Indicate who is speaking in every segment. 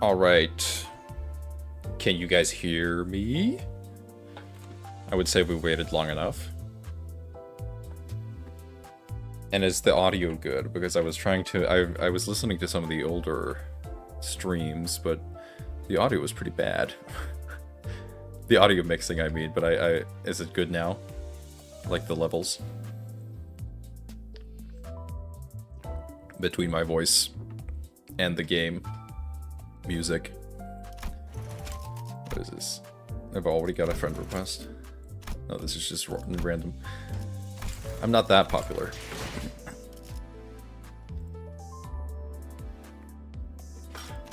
Speaker 1: Alright. Can you guys hear me? I would say we waited long enough. And is the audio good? Because I was trying to... I was listening to some of the older streams, but the audio was pretty bad. The audio mixing, I mean, but is it good now? Like the levels? Between my voice and the game. Music. What is this? I've already got a friend request. No, this is just random. I'm not that popular.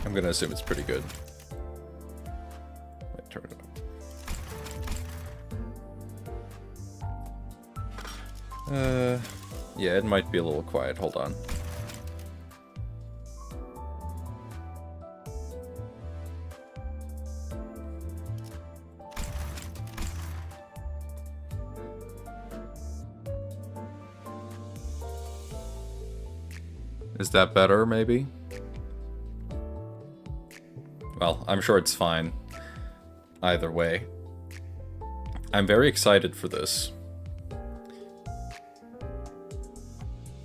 Speaker 1: I'm gonna assume it's pretty good. Wait, turn it up. Yeah, it might be a little quiet. Hold on. Is that better, maybe? Well, I'm sure it's fine. Either way. I'm very excited for this.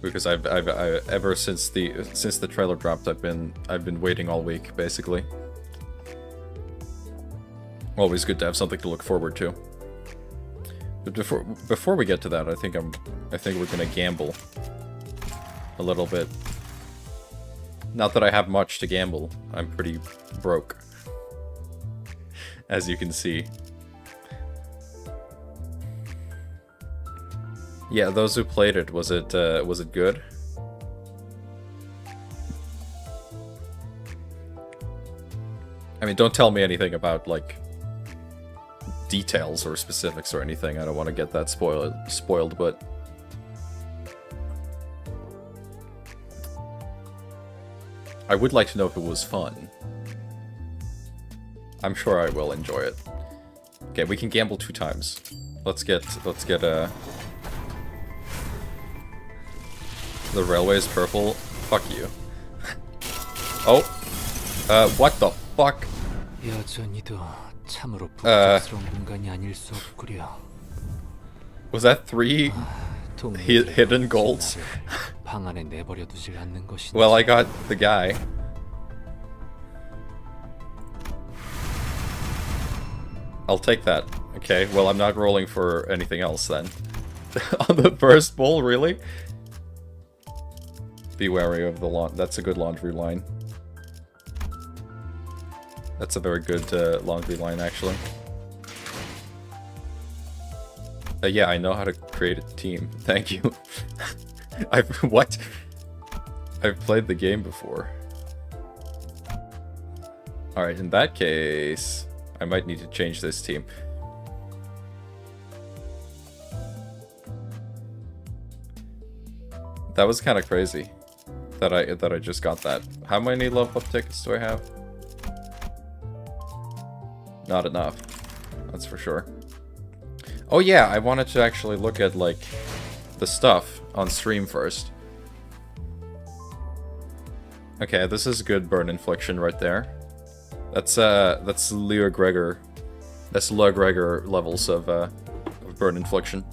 Speaker 1: Because I've ever since the trailer dropped, I've been waiting all week, basically. Always good to have something to look forward to. But before we get to that, I think we're gonna gamble a little bit. Not that I have much to gamble. I'm pretty broke, as you can see. Yeah, those who played it, was it good? I mean, don't tell me anything about like details or specifics or anything. I don't want to get that spoiled, but I would like to know if it was fun. I'm sure I will enjoy it. Okay, we can gamble 2 times. Let's get the railway is purple. Fuck you. Oh. What the fuck? Was that 3 hidden golds? Well, I got the guy. I'll take that. Okay, well, I'm not rolling for anything else then. On the first bowl, really? Be wary of the that's a good laundry line. That's a very good laundry line, actually. Yeah, I know how to create a team. Thank you. What? I've played the game before. Alright, in that case, I might need to change this team. That was kind of crazy that I just got that. How many level up tickets do I have? Not enough. That's for sure. Oh yeah, I wanted to actually look at like the stuff on stream first. Okay, this is good burn infliction right there. That's Leo Gregor. That's Leo Gregor levels of burn infliction.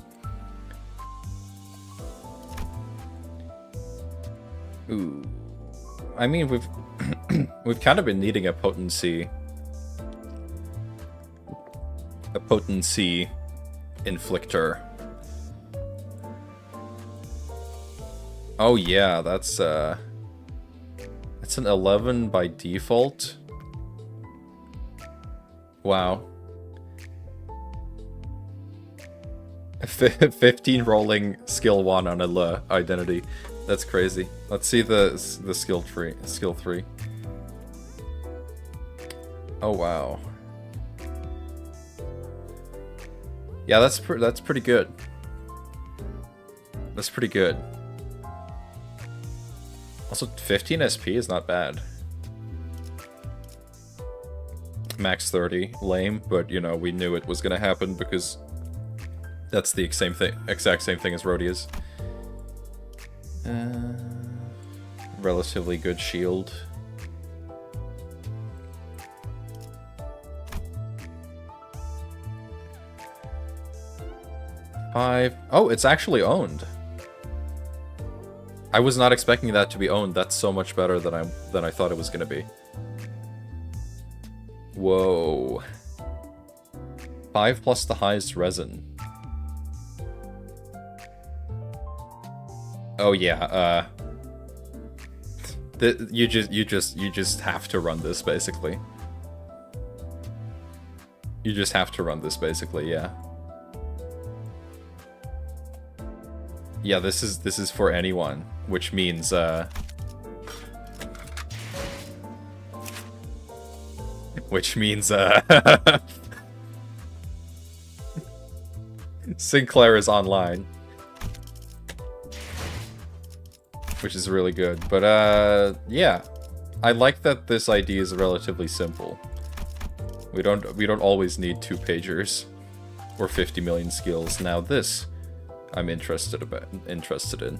Speaker 1: Ooh. I mean, we've kind of been needing a potency inflictor. Oh yeah, that's an 11 by default. Wow. 15 rolling skill 1 on a identity. That's crazy. Let's see the skill tree. Skill 3. Oh wow. Yeah, that's pretty good. That's pretty good. Also, 15 SP is not bad. Max 30, lame, but you know, we knew it was gonna happen because that's the exact same thing as Rhodia's. Relatively good shield. 5. Oh, it's actually owned. I was not expecting that to be owned. That's so much better than I thought it was gonna be. Whoa. 5 plus the highest resin. Oh yeah, you just have to run this basically. You just have to run this basically, yeah. Yeah, this is for anyone, which means Sinclair is online. Which is really good. But yeah. I like that this idea is relatively simple. We don't always need 2 pagers or 50 million skills. Now this I'm interested in.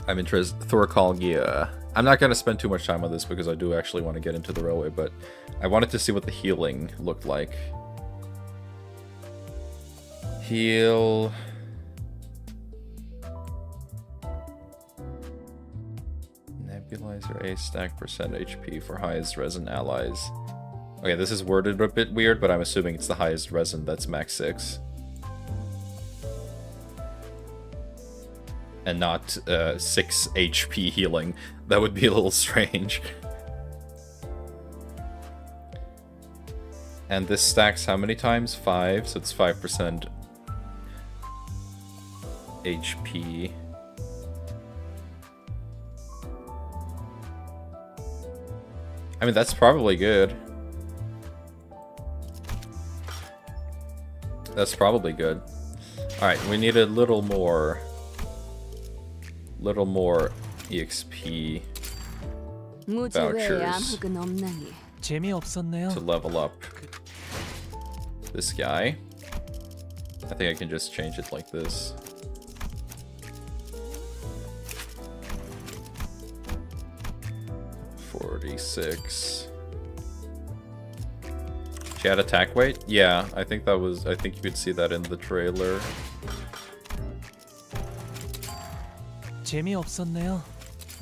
Speaker 1: Thoracalgia. I'm not gonna spend too much time on this because I do actually want to get into the railway, but I wanted to see what the healing looked like. Heal. Nebulizer A stack percent HP for highest resin allies. Okay, this is worded a bit weird, but I'm assuming it's the highest resin that's max 6. And not 6 HP healing. That would be a little strange. And this stacks how many times? 5, so it's 5% HP. I mean, that's probably good. That's probably good. Alright, we need a little more EXP vouchers to level up this guy. I think I can just change it like this. $46. Chat attack weight? Yeah, I think you could see that in the trailer.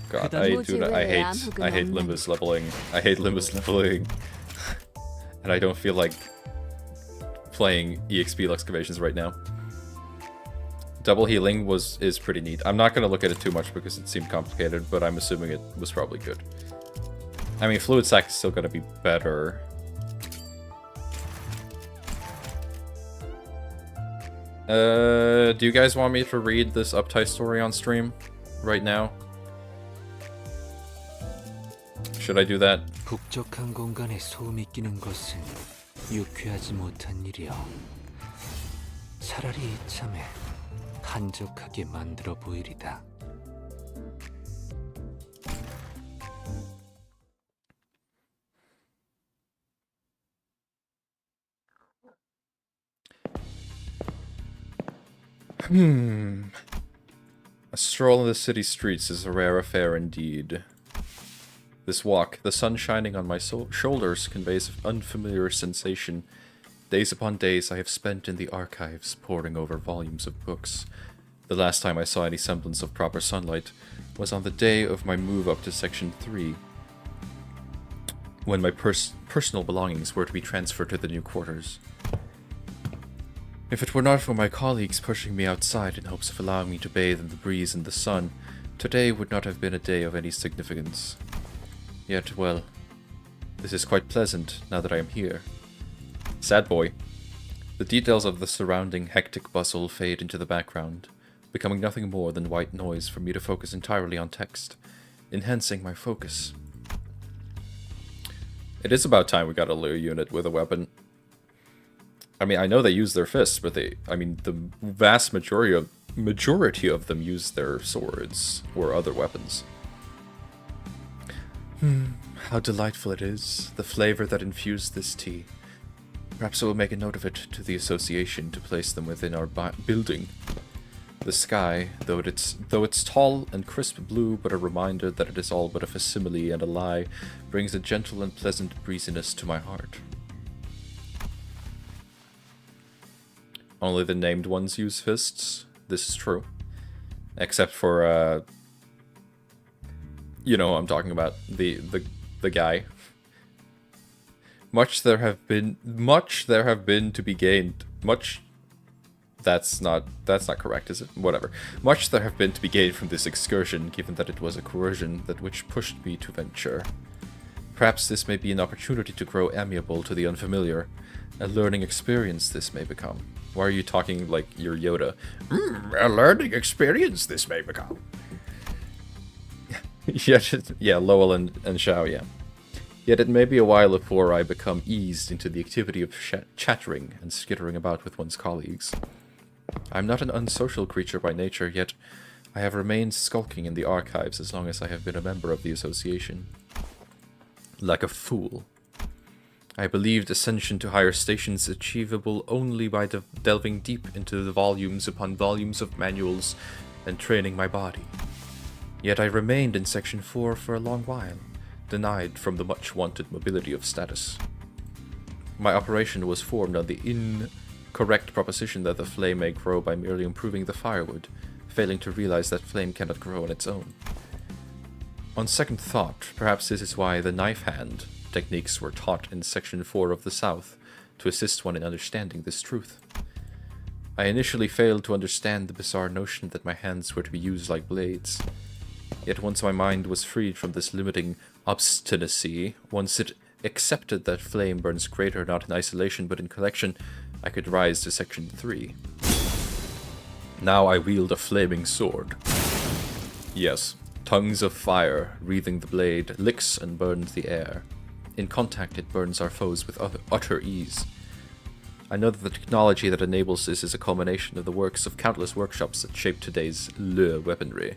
Speaker 1: God, I hate Limbus leveling. I hate Limbus leveling. And I don't feel like playing EXP excavations right now. Double healing is pretty neat. I'm not gonna look at it too much because it seemed complicated, but I'm assuming it was probably good. I mean, fluid sac is still gonna be better. Do you guys want me to read this Uptie story on stream right now? Should I do that?
Speaker 2: 북적한 공간에 소음이 끼는 것은 유쾌하지 못한 일이야. 차라리 이참에 한적하게 만들어 보이리다.
Speaker 1: A stroll in the city streets is a rare affair indeed. This walk, the sun shining on my shoulders, conveys an unfamiliar sensation. Days upon days I have spent in the archives, poring over volumes of books. The last time I saw any semblance of proper sunlight was on the day of my move up to Section 3, when my personal belongings were to be transferred to the new quarters. If it were not for my colleagues pushing me outside in hopes of allowing me to bathe in the breeze and the sun, today would not have been a day of any significance. Yet, well, this is quite pleasant now that I am here. Sad boy. The details of the surrounding hectic bustle fade into the background, becoming nothing more than white noise for me to focus entirely on text, enhancing my focus. It is about time we got a Lear unit with a weapon. I mean, I know they use their fists, but the vast majority of them use their swords or other weapons. How delightful it is, the flavor that infused this tea. Perhaps I will make a note of it to the association to place them within our building. The sky, though it's tall and crisp blue, but a reminder that it is all but a facsimile and a lie, brings a gentle and pleasant breeziness to my heart. Only the named ones use fists. This is true. Except for, you know who I'm talking about. The guy. Much there have been to be gained. That's not correct, is it? Whatever. Much there have been to be gained from this excursion, given that it was a coercion that which pushed me to venture. Perhaps this may be an opportunity to grow amiable to the unfamiliar. A learning experience this may become. Why are you talking like you're Yoda? A learning experience this may become. Yeah, Lowell and Xiao, yeah. Yet it may be a while before I become eased into the activity of chattering and skittering about with one's colleagues. I'm not an unsocial creature by nature, yet I have remained skulking in the archives as long as I have been a member of the association. Like a fool. I believed ascension to higher stations achievable only by delving deep into the volumes upon volumes of manuals and training my body. Yet I remained in Section 4 for a long while, denied from the much-wanted mobility of status. My operation was formed on the incorrect proposition that the flame may grow by merely improving the firewood, failing to realize that flame cannot grow on its own. On second thought, perhaps this is why the knife hand techniques were taught in Section 4 of the South, to assist one in understanding this truth. I initially failed to understand the bizarre notion that my hands were to be used like blades. Yet once my mind was freed from this limiting obstinacy, once it accepted that flame burns greater not in isolation but in collection, I could rise to Section 3. Now I wield a flaming sword. Yes, tongues of fire, wreathing the blade, licks and burns the air. In contact, it burns our foes with utter ease. I know that the technology that enables this is a culmination of the works of countless workshops that shape today's Le weaponry.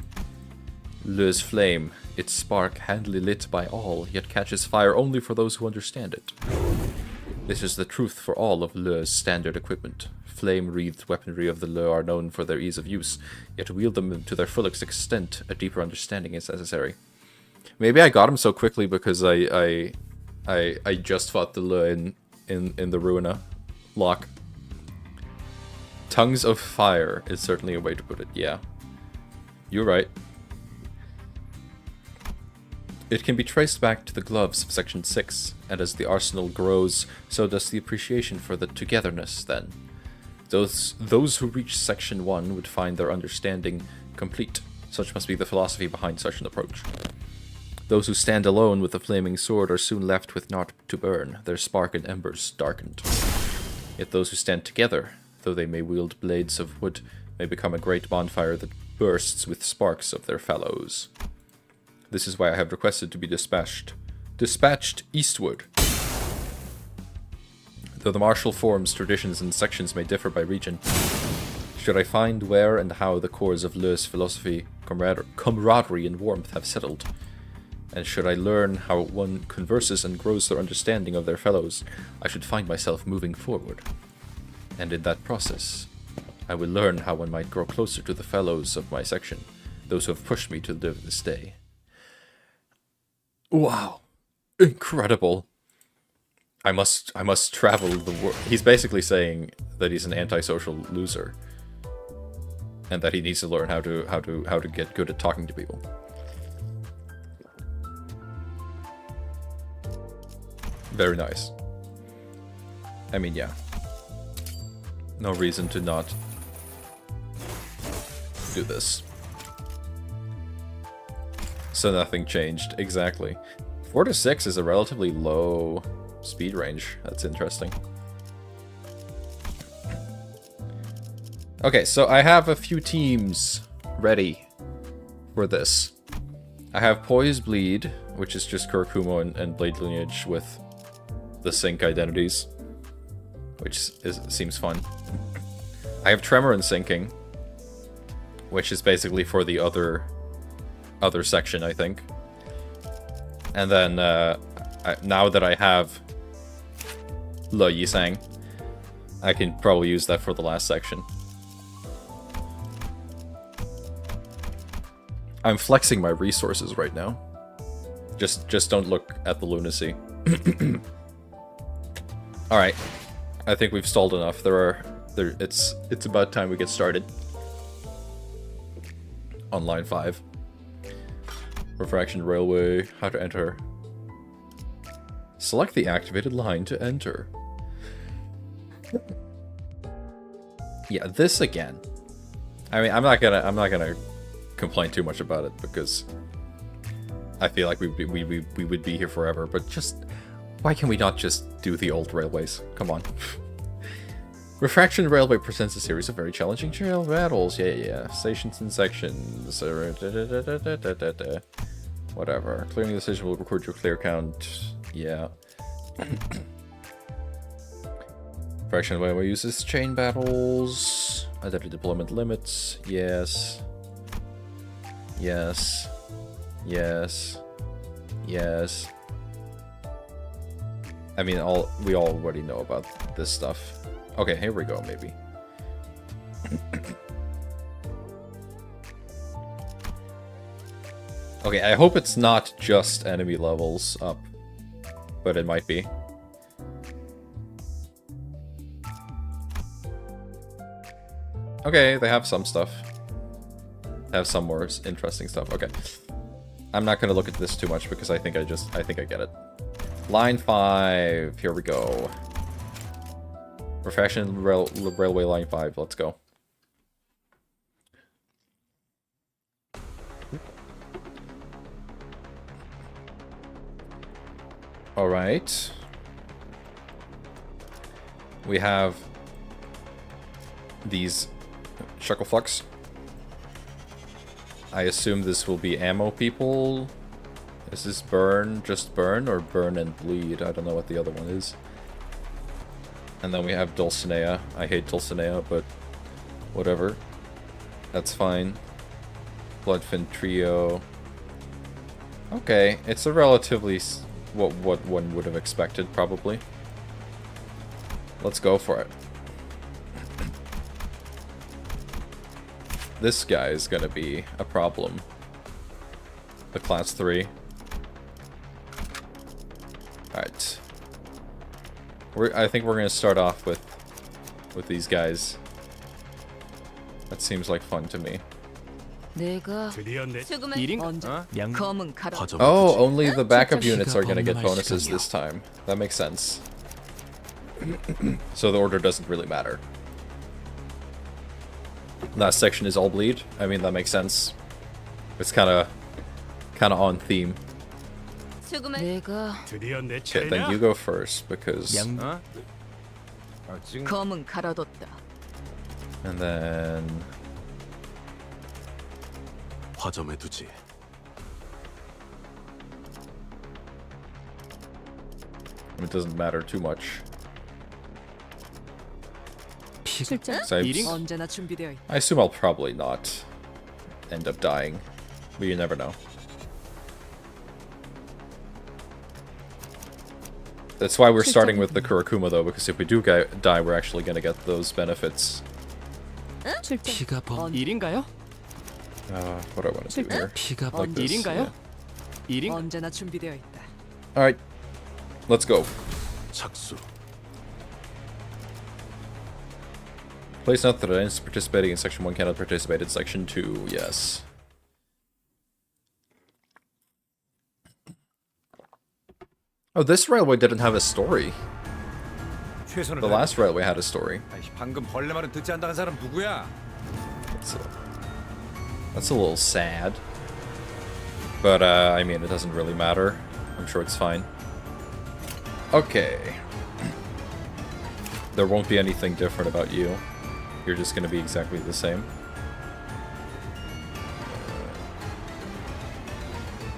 Speaker 1: Le's flame, its spark handily lit by all, yet catches fire only for those who understand it. This is the truth for all of Le's standard equipment. Flame-wreathed weaponry of the Le are known for their ease of use, yet to wield them to their fullest extent, a deeper understanding is necessary. Maybe I got him so quickly because I just fought the Le in the Ruina lock. Tongues of fire is certainly a way to put it, yeah. You're right. It can be traced back to the gloves of Section 6, and as the arsenal grows, so does the appreciation for the togetherness then. Those who reach Section 1 would find their understanding complete. Such must be the philosophy behind such an approach. Those who stand alone with the flaming sword are soon left with naught to burn, their spark and embers darkened. Yet those who stand together, though they may wield blades of wood, may become a great bonfire that bursts with sparks of their fellows. This is why I have requested to be dispatched eastward. Though the martial forms, traditions, and sections may differ by region, should I find where and how the cores of Le's philosophy, camaraderie, and warmth have settled, and should I learn how one converses and grows their understanding of their fellows, I should find myself moving forward. And in that process, I will learn how one might grow closer to the fellows of my section, those who have pushed me to live this day. Wow. Incredible. I must travel the world. He's basically saying that he's an antisocial loser. And that he needs to learn how to get good at talking to people. Very nice. I mean, yeah. No reason to not do this. So nothing changed, exactly. 4 to 6 is a relatively low speed range. That's interesting. Okay, so I have a few teams ready for this. I have Poise Bleed, which is just Kurkumo and Blade Lineage with the sync identities, which seems fun. I have Tremor and Sinking, which is basically for the other section, I think. And then now that I have Le Yisang, I can probably use that for the last section. I'm flexing my resources right now. Just don't look at the lunacy. Alright. I think we've stalled enough. There are It's about time we get started. On line 5. Refraction Railway, how to enter. Select the activated line to enter. Yeah, this again. I mean, I'm not gonna complain too much about it because I feel like we would be here forever. But just why can we not just do the old railways? Come on. Refraction Railway presents a series of very challenging trail battles. Yeah. Stations and sections. Whatever. Clearing the station will record your clear count. Yeah. Refraction Railway uses chain battles. Adaptive deployment limits. Yes. Yes. Yes. Yes. I mean, we all already know about this stuff. Okay, here we go, maybe. Okay, I hope it's not just enemy levels up, but it might be. Okay, they have some stuff. They have some more interesting stuff. Okay. I'm not gonna look at this too much because I think I get it. Line 5, here we go. Refraction Railway Line 5, let's go. Alright. We have these Shucklefucks. I assume this will be ammo people. Is this burn, just burn, or burn and bleed? I don't know what the other one is. And then we have Dulcinea. I hate Dulcinea, but whatever. That's fine. Bloodfin Trio. Okay, it's a relatively what one would have expected, probably. Let's go for it. This guy is gonna be a problem. The class 3. Alright. I think we're gonna start off with these guys. That seems like fun to me. Oh, only the backup units are gonna get bonuses this time. That makes sense. So the order doesn't really matter. Last section is all bleed. I mean, that makes sense. It's kind of on theme. Okay, then you go first because. And then. It doesn't matter too much. I assume I'll probably not end up dying, but you never know. That's why we're starting with the Kurakuma though, because if we do die, we're actually gonna get those benefits. What do I want to do here? Like this, yeah. Alright, let's go. Please note that items participating in Section 1 cannot participate in Section 2. Yes. Oh, this railway didn't have a story. The last railway had a story. That's a little sad. But, I mean, it doesn't really matter. I'm sure it's fine. Okay. There won't be anything different about you. You're just going to be exactly the same.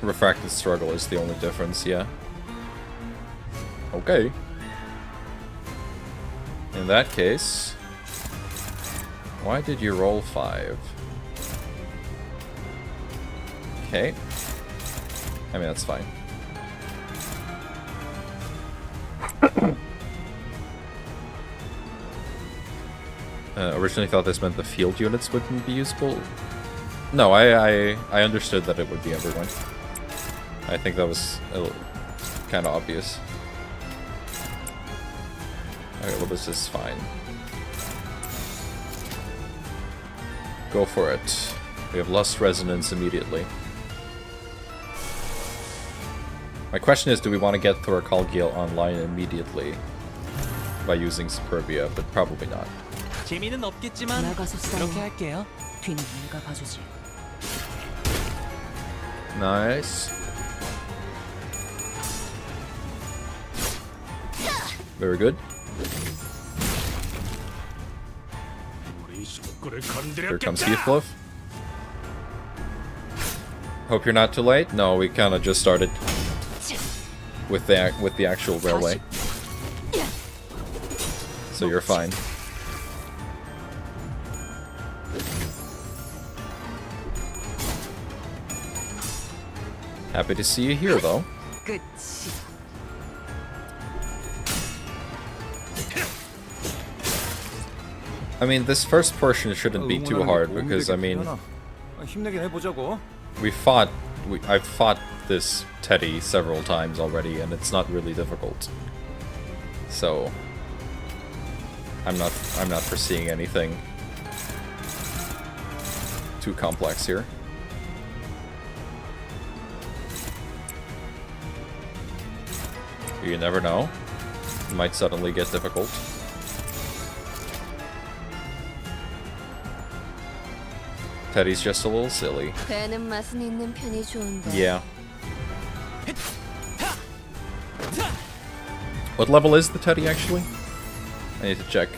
Speaker 1: Refracted Struggle is the only difference, yeah. Okay. In that case, why did you roll 5? Okay. I mean, that's fine. Originally thought this meant the field units wouldn't be usable. No, I understood that it would be everyone. I think that was kind of obvious. Okay, well this is fine. Go for it. We have Lust Resonance immediately. My question is, do we want to get Thoracalgiel online immediately by using Superbia, but probably not.
Speaker 3: 재미는 없겠지만 그렇게 할게요.
Speaker 4: 뒤는 내가 봐주지.
Speaker 1: Nice. Very good. Here comes Heathcliff. Hope you're not too late. No, we kind of just started with the actual railway, so you're fine. Happy to see you here, though.
Speaker 4: 끝이.
Speaker 1: I mean, this first portion shouldn't be too hard because, I mean, I've fought this Teddy several times already, and it's not really difficult. So I'm not foreseeing anything too complex here. You never know. It might suddenly get difficult. Teddy's just a little silly. Yeah. What level is the Teddy actually? I need to check.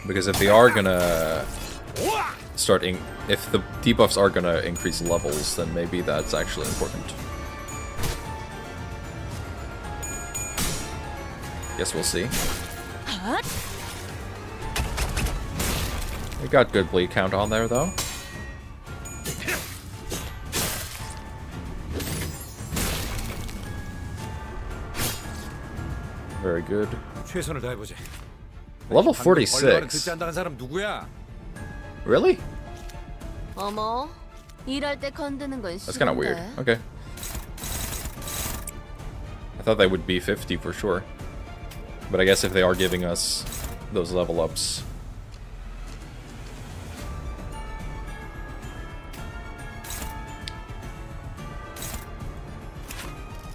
Speaker 1: Because if they are gonna if the debuffs are gonna increase levels, then maybe that's actually important. Guess we'll see. We got good bleed count on there, though. Very good. Level 46. Really? That's kind of weird. Okay. I thought they would be 50 for sure. But I guess if they are giving us those level ups.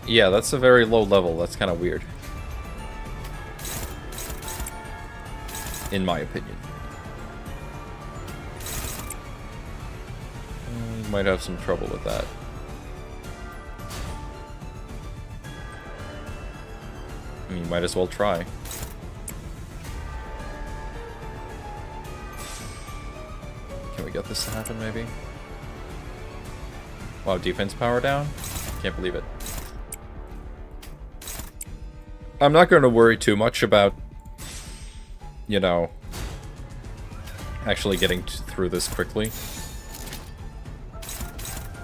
Speaker 1: Yeah, that's a very low level. That's kind of weird. In my opinion. You might have some trouble with that. I mean, you might as well try. Can we get this to happen, maybe? Wow, defense power down? Can't believe it. I'm not going to worry too much about, you know, actually getting through this quickly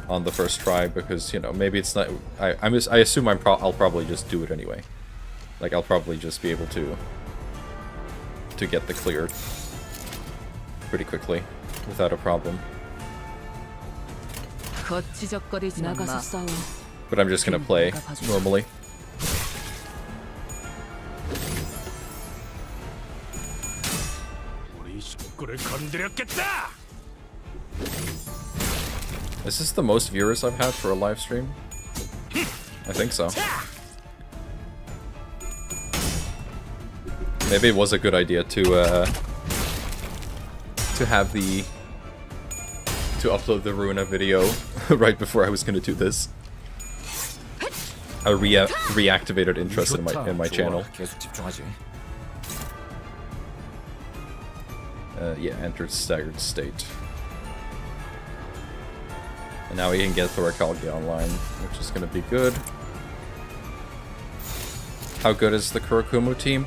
Speaker 1: on the first try, because, you know, maybe it's not... I assume I'll probably just do it anyway. Like, I'll probably just be able to get the clear pretty quickly without a problem. But I'm just gonna play normally. Is this the most viewers I've had for a live stream? I think so. Maybe it was a good idea to upload the Ruina video right before I was gonna do this. I reactivated interest in my channel. Yeah, entered staggered state. And now we can get Thoracalgiel online, which is gonna be good. How good is the Kurikumu team?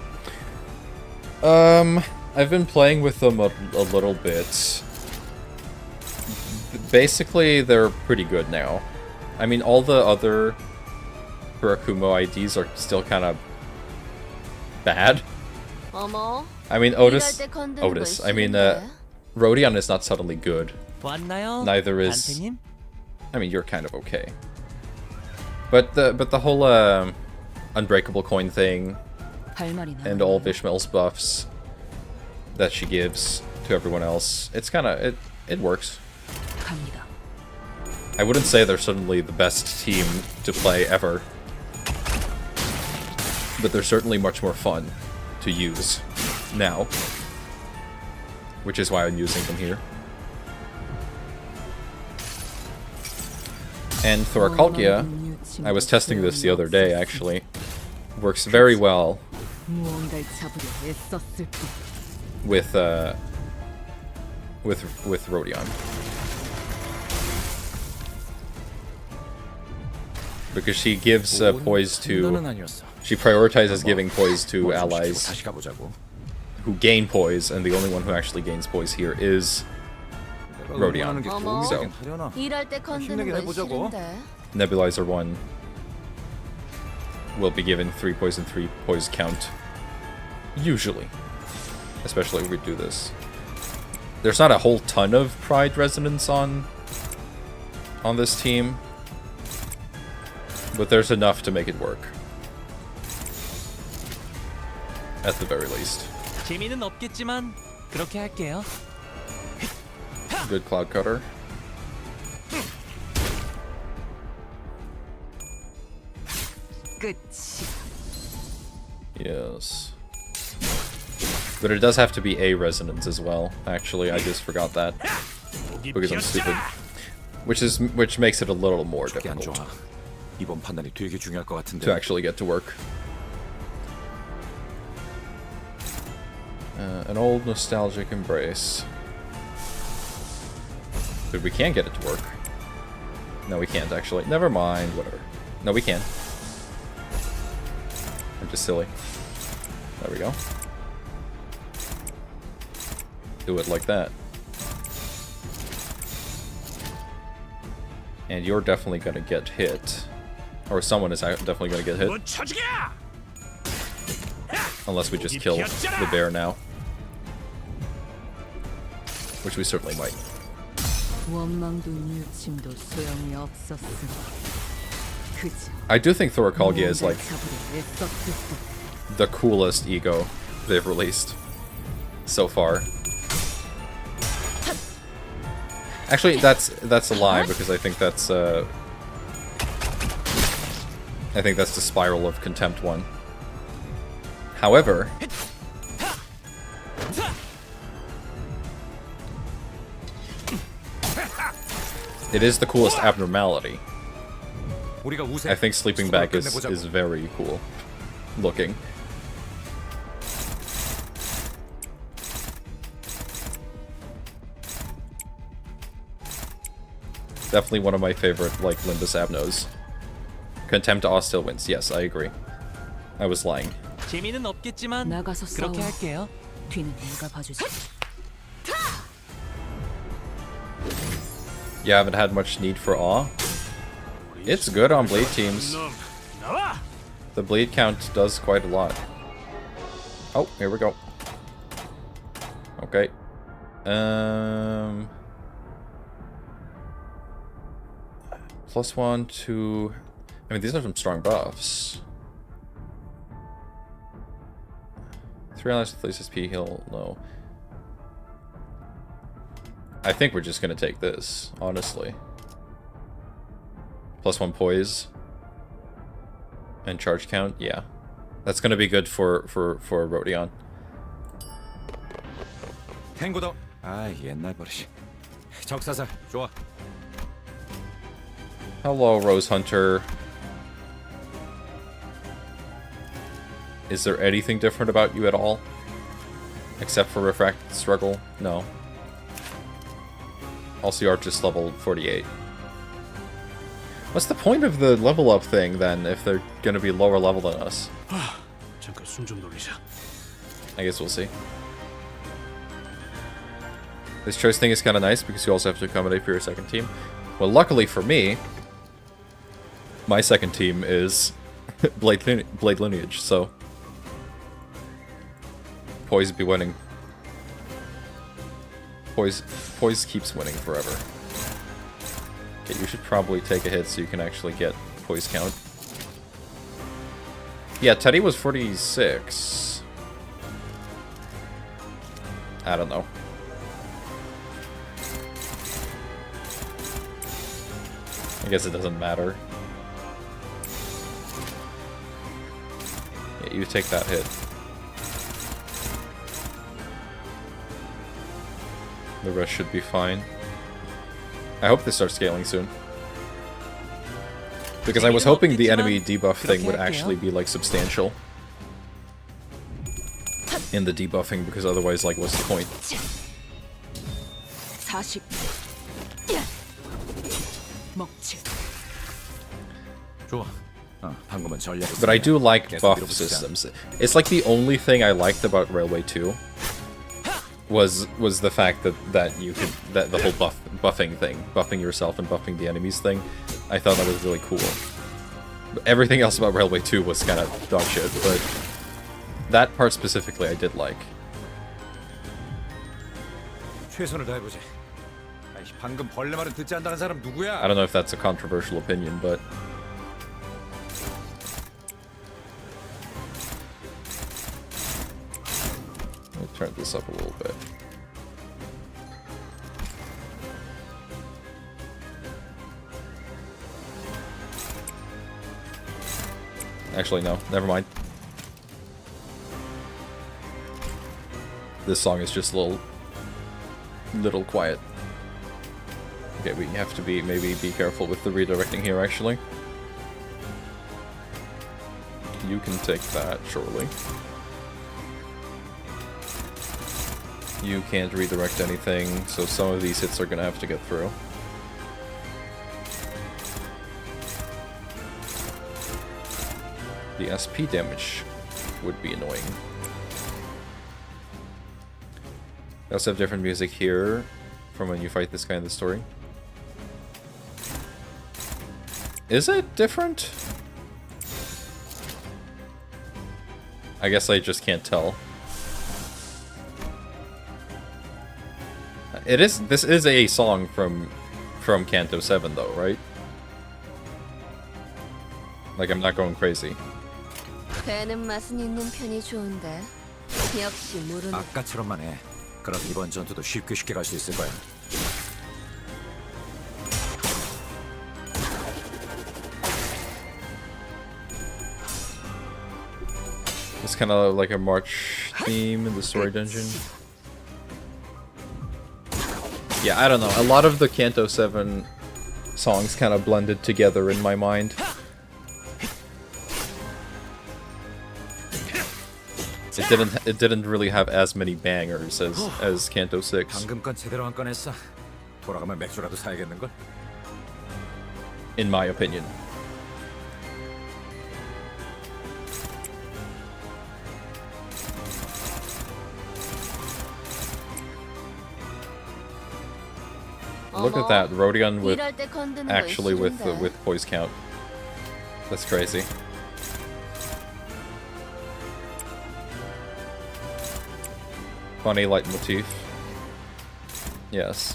Speaker 1: I've been playing with them a little bit. Basically, they're pretty good now. I mean, all the other Kurikumu IDs are still kind of bad. I mean, Otis. I mean, Rodion is not suddenly good. Neither is... I mean, you're kind of okay. But the whole Unbreakable Coin thing, and all Vishmel's buffs that she gives, to everyone else. It's kind of it works.
Speaker 4: 갑니다.
Speaker 1: I wouldn't say they're suddenly the best team to play ever, but they're certainly much more fun to use now, which is why I'm using them here. And Thoracalcia, I was testing this the other day actually, works very well
Speaker 4: 무언가를 잡으려 애썼을 뿐.
Speaker 1: with Rodion. Because she gives poise to... She prioritizes giving poise to allies who gain poise, and the only one who actually gains poise here is Rodion. So,
Speaker 4: 일할 때 건드는 건 싫은데.
Speaker 1: Nebulizer 1 will be given 3 poise and 3 poise count. Usually. Especially if we do this. There's not a whole ton of Pride Resonance on this team, but there's enough to make it work. At the very least.
Speaker 3: 재미는 없겠지만 그렇게 할게요.
Speaker 1: Good Cloud Cutter.
Speaker 4: 끝이.
Speaker 1: Yes. But it does have to be a resonance as well. Actually, I just forgot that. Because I'm stupid. Which makes it a little more difficult
Speaker 5: 이번 판단이 되게 중요할 것 같은데.
Speaker 1: to actually get to work. An old nostalgic embrace. But we can get it to work. No, we can't actually. Never mind, whatever. No, we can. I'm just silly. There we go. Do it like that. And you're definitely gonna get hit. Or someone is definitely gonna get hit. Unless we just kill the bear now. Which we certainly might.
Speaker 4: 원망도 뉘우침도 소용이 없었으니. 그저
Speaker 1: I do think Thoracalcia is like
Speaker 4: 잡으려 애썼을 뿐.
Speaker 1: the coolest ego they've released so far. Actually, that's a lie because I think that's the Spiral of Contempt one. However, it is the coolest abnormality. I think Sleeping Bag is very cool looking. Definitely one of my favorite, like, Limbus Abnos. Contempt Awe still wins. Yes, I agree. I was lying.
Speaker 3: 재미는 없겠지만
Speaker 4: 나가서 싸워.
Speaker 3: 그렇게 할게요.
Speaker 4: 뒤는 내가 봐주지.
Speaker 1: You haven't had much need for Awe? It's good on bleed teams. The bleed count does quite a lot. Oh, here we go. Okay. +1 to... I mean, these are some strong buffs. 3 allies with SP heal, no. I think we're just gonna take this, honestly. +1 poise. And charge count, yeah. That's gonna be good for Rodion.
Speaker 5: 탱고다. 아, 옛날 버릇이. 적사살, 좋아.
Speaker 1: Hello, Rose Hunter. Is there anything different about you at all? Except for Refracted Struggle? No. Also, you're just level 48. What's the point of the level up thing, then, if they're gonna be lower level than us?
Speaker 6: 잠깐 숨 좀 돌리자.
Speaker 1: I guess we'll see. This choice thing is kind of nice, because you also have to accommodate for your second team. Well, luckily for me, my second team is Blade Lineage, so Poise be winning. Poise keeps winning forever. Okay, you should probably take a hit so you can actually get Poise count. Yeah, Teddy was 46. I don't know. I guess it doesn't matter. Yeah, you take that hit. The rest should be fine. I hope they start scaling soon. Because I was hoping the enemy debuff thing would actually be, like, substantial in the debuffing, because otherwise, like, what's the point?
Speaker 4: 40. 먹지.
Speaker 5: 좋아. 방금은 전략.
Speaker 1: But I do like buff systems. It's like the only thing I liked about Railway 2 was the fact that you could the whole buffing thing, buffing yourself and buffing the enemies thing. I thought that was really cool. But everything else about Railway 2 was kind of dog shit, but that part specifically I did like.
Speaker 5: 최선을 다해보지. 방금 벌레 말은 듣지 않는다는 사람 누구야?
Speaker 1: I don't know if that's a controversial opinion, but let me turn this up a little bit. Actually, no, never mind. This song is just a little quiet. Okay, we have to maybe be careful with the redirecting here, actually. You can take that, surely. You can't redirect anything, so some of these hits are gonna have to get through. The SP damage would be annoying. They also have different music here from when you fight this guy in the story. Is it different? I guess I just can't tell. It is. This is a song from Canto 7, though, right? Like, I'm not going crazy.
Speaker 4: 배는 맛은 있는 편이 좋은데 역시 모르는.
Speaker 5: 아까처럼만 해. 그럼 이번 전투도 쉽게 갈 수 있을 거야.
Speaker 1: It's kind of like a march theme in the story dungeon. Yeah, I don't know. A lot of the Canto 7 songs kind of blended together in my mind. It didn't really have as many bangers as Canto 6.
Speaker 5: 방금 건 제대로 안 꺼냈어. 돌아가면 맥주라도 사야겠는 걸.
Speaker 1: In my opinion. Look at that, Rodion with actually with poise count. That's crazy. Funny leitmotif. Yes.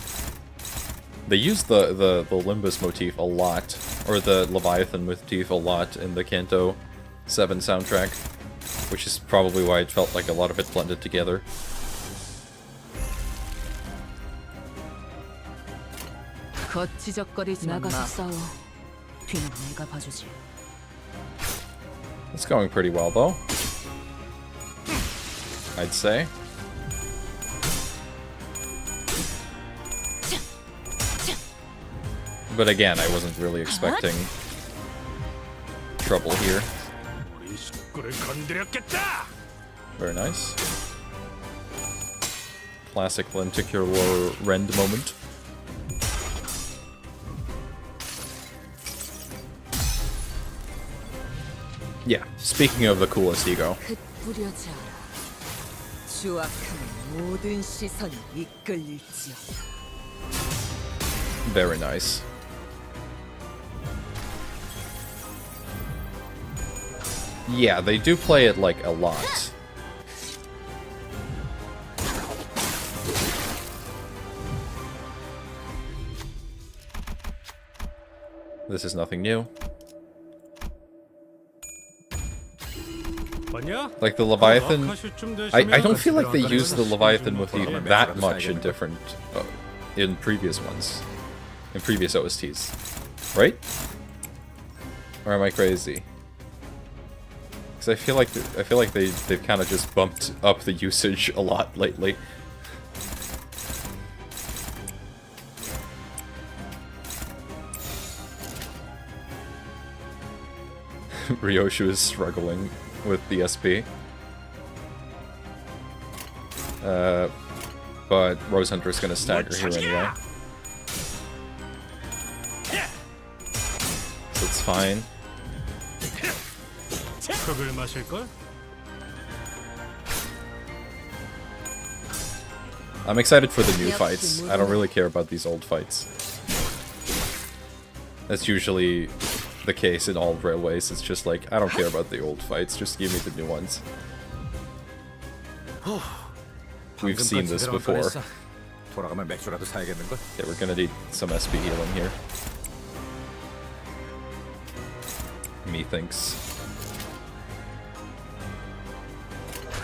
Speaker 1: They use the Limbus motif a lot, or the Leviathan motif a lot in the Canto 7 soundtrack, which is probably why it felt like a lot of it blended together.
Speaker 4: 거치적거리지 나가서 싸워. 뒤는 내가 봐주지.
Speaker 1: It's going pretty well, though. I'd say. But again, I wasn't really expecting trouble here. Very nice. Classic lenticular rend moment. Yeah, speaking of the coolest ego.
Speaker 4: 흩뿌려져 추악한 모든 시선이 이끌릴지어다.
Speaker 1: Very nice. Yeah, they do play it like a lot. This is nothing new. Like the Leviathan, I don't feel like they use the Leviathan motif that much in different, in previous ones, in previous OSTs. Right? Or am I crazy? Because I feel like they've kind of just bumped up the usage a lot lately. Ryoshu is struggling with the SP. But Rose Hunter is gonna stagger here anyway. So it's fine.
Speaker 6: 컵을 마실걸?
Speaker 1: I'm excited for the new fights. I don't really care about these old fights. That's usually the case in all railways. It's just like, I don't care about the old fights, just give me the new ones. We've seen this before.
Speaker 5: 돌아가면 맥주라도 사야겠는걸?
Speaker 1: Yeah, we're gonna need some SP healing here. Methinks.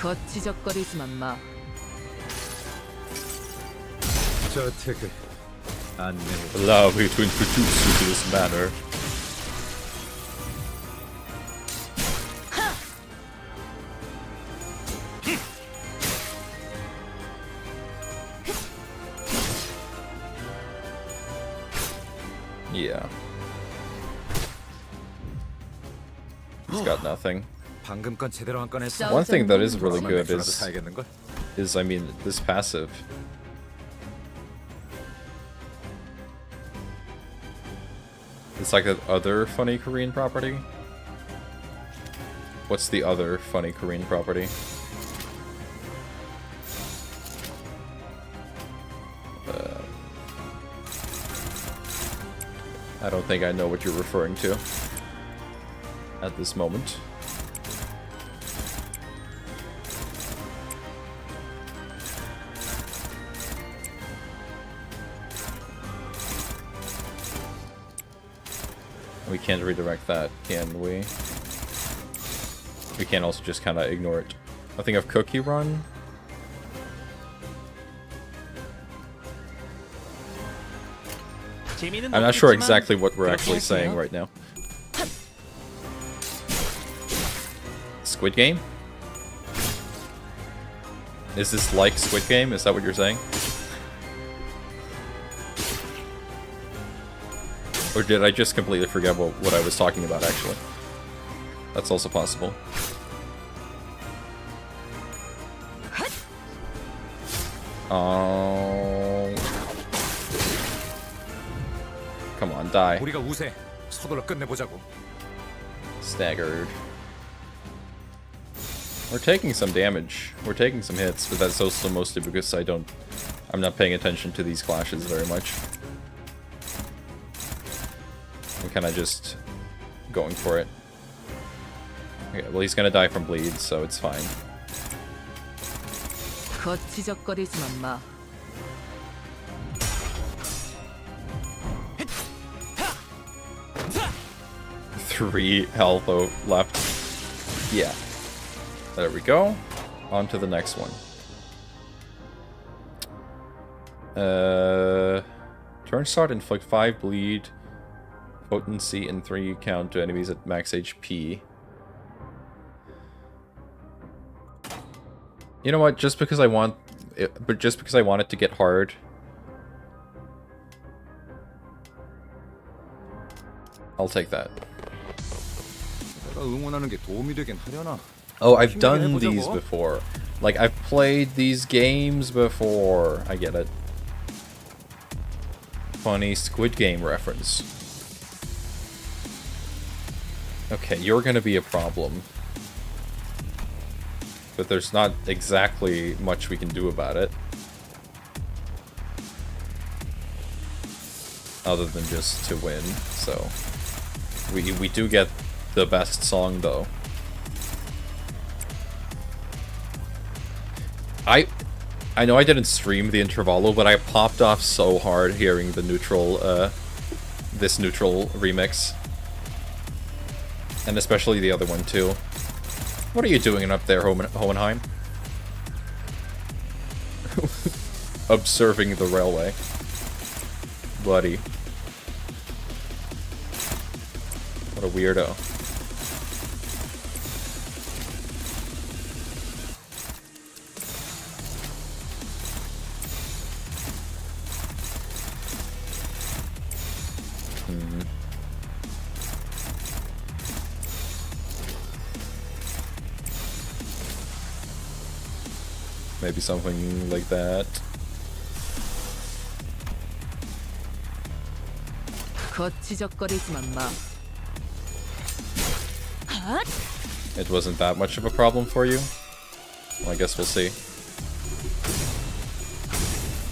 Speaker 7: 거치적거리지만 마.
Speaker 5: 저 태그 안내.
Speaker 1: Allow me to introduce you to this manor. Yeah. He's got nothing.
Speaker 5: 방금 건 제대로 안 꺼냈어.
Speaker 1: One thing that is really
Speaker 5: 돌아가면
Speaker 1: good
Speaker 5: 맥주라도 사야겠는걸?
Speaker 1: is, I mean, this passive. It's like that other funny Korean property. What's the other funny Korean property? I don't think I know what you're referring to at this moment. We can't redirect that, can we? We can also just kind of ignore it. Nothing of Cookie Run?
Speaker 3: 재미는
Speaker 1: I'm not sure
Speaker 3: 없겠지만
Speaker 1: exactly what we're
Speaker 3: 그렇게
Speaker 1: actually saying
Speaker 3: 할게요.
Speaker 1: right now. Squid Game? Is this like Squid Game? Is that what you're saying? Or did I just completely forget what I was talking about, actually? That's also possible. Oh. Come on, die.
Speaker 5: 우리가 우세. 서둘러 끝내보자고.
Speaker 1: Staggered. We're taking some damage. We're taking some hits, but that's also mostly because I'm not paying attention to these clashes very much. I'm kind of just going for it. Okay, well he's gonna die from bleed, so it's fine.
Speaker 7: 거치적거리지만 마.
Speaker 1: 3 health left. Yeah. There we go. On to the next one. Turn start, inflict 5 bleed, potency, and 3 count to enemies at max HP. You know what? Just because I want it to get hard. I'll take that.
Speaker 5: 내가 응원하는 게 도움이 되긴 하려나?
Speaker 1: Oh, I've done these before. Like, I've played these games before. I get it. Funny Squid Game reference. Okay, you're gonna be a problem. But there's not exactly much we can do about it. Other than just to win, so... We do get the best song, though. I know I didn't stream the Intervallo, but I popped off so hard hearing the neutral, this neutral remix. And especially the other one, too. What are you doing up there, Hohenheim? Observing the railway. Buddy. What a weirdo. Maybe something like that.
Speaker 7: 거치적거리지만 마.
Speaker 1: It wasn't that much of a problem for you? Well, I guess we'll see.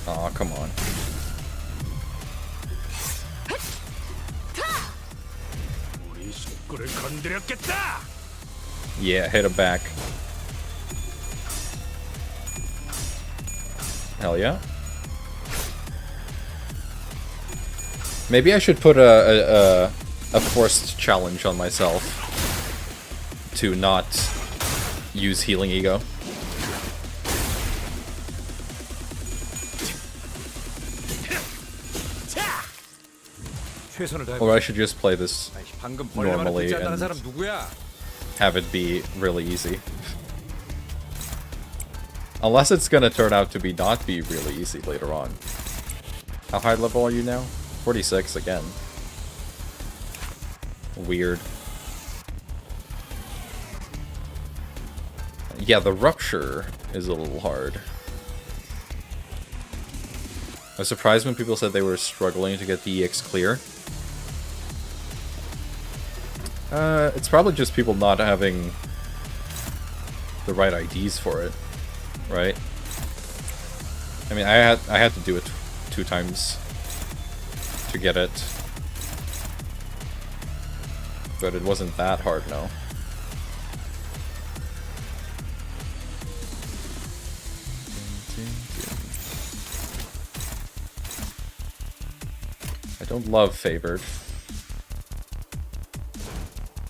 Speaker 1: Aw, come on.
Speaker 6: 우리 식구를 건드렸겠다.
Speaker 1: Yeah, hit him back. Hell yeah. Maybe I should put a forced challenge on myself to not use healing ego.
Speaker 5: 최선을 다해.
Speaker 1: Or I should just play this
Speaker 5: 방금 벌레 말은
Speaker 1: normally
Speaker 5: 듣지 않는
Speaker 1: and
Speaker 5: 사람 누구야?
Speaker 1: have it be really easy. Unless it's gonna turn out to be not be really easy later on. How high level are you now? 46 again. Weird. Yeah, the rupture is a little hard. I was surprised when people said they were struggling to get the EX clear. It's probably just people not having the right IDs for it, right? I mean, I had to do it 2 times to get it, but it wasn't that hard, no. I don't love favored,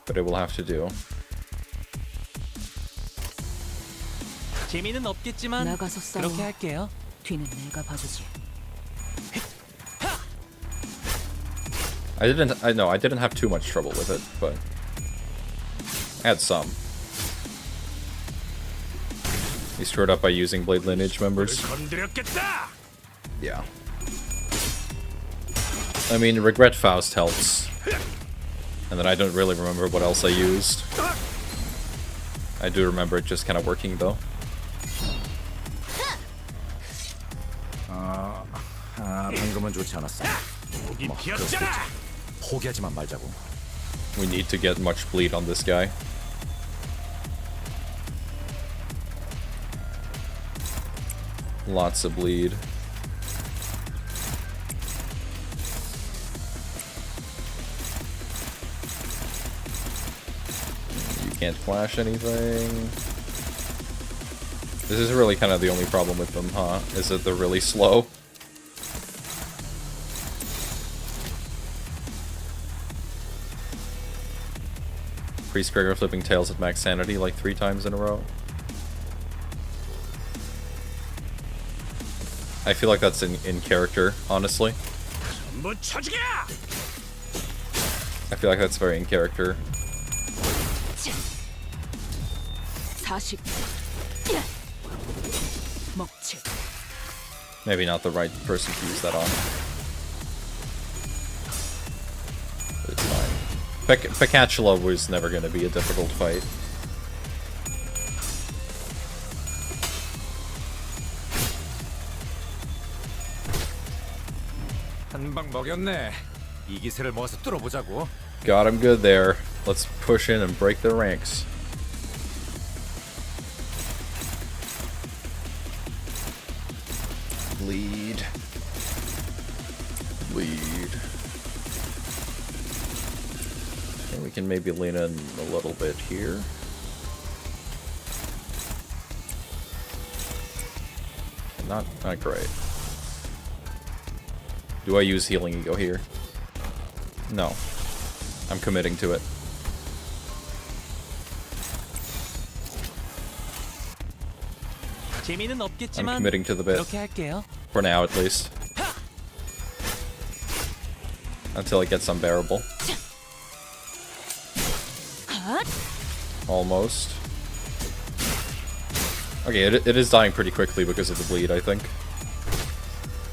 Speaker 1: but it will have to do.
Speaker 3: 재미는 없겠지만
Speaker 7: 나가서 싸워.
Speaker 3: 그렇게 할게요.
Speaker 7: 뒤는 내가 봐주지.
Speaker 1: I didn't have too much trouble with it, but I had some. He screwed up by using Blade Lineage members.
Speaker 6: 건드렸겠다.
Speaker 1: Yeah. I mean, Regret Faust helps. And then I don't really remember what else I used. I do remember it just kind of working, though.
Speaker 5: 방금은 좋지 않았어.
Speaker 6: 목이 피었잖아.
Speaker 5: 포기하지만 말자고.
Speaker 1: We need to get much bleed on this guy. Lots of bleed. You can't flash anything. This is really kind of the only problem with them, huh? Is that they're really slow. Priest Gregor flipping tails at max sanity like 3 times in a row. I feel like that's in character, honestly.
Speaker 6: 전부 쳐주게.
Speaker 1: I feel like that's very in character.
Speaker 7: 40. 먹칠.
Speaker 1: Maybe not the right person to use that on. But it's fine. Picatula was never going to be a difficult fight.
Speaker 5: 한 방 먹였네. 이 기세를 모아서 뚫어보자고.
Speaker 1: Got him good there. Let's push in and break their ranks. Lead. Lead. And we can maybe lean in a little bit here. Not great. Do I use Healing Ego here? No. I'm committing to it.
Speaker 3: 재미는
Speaker 1: I'm
Speaker 3: 없겠지만
Speaker 1: committing to the bit.
Speaker 3: 그렇게 할게요.
Speaker 1: For now, at least. Until it gets unbearable. Almost. Okay, it is dying pretty quickly because of the bleed, I think.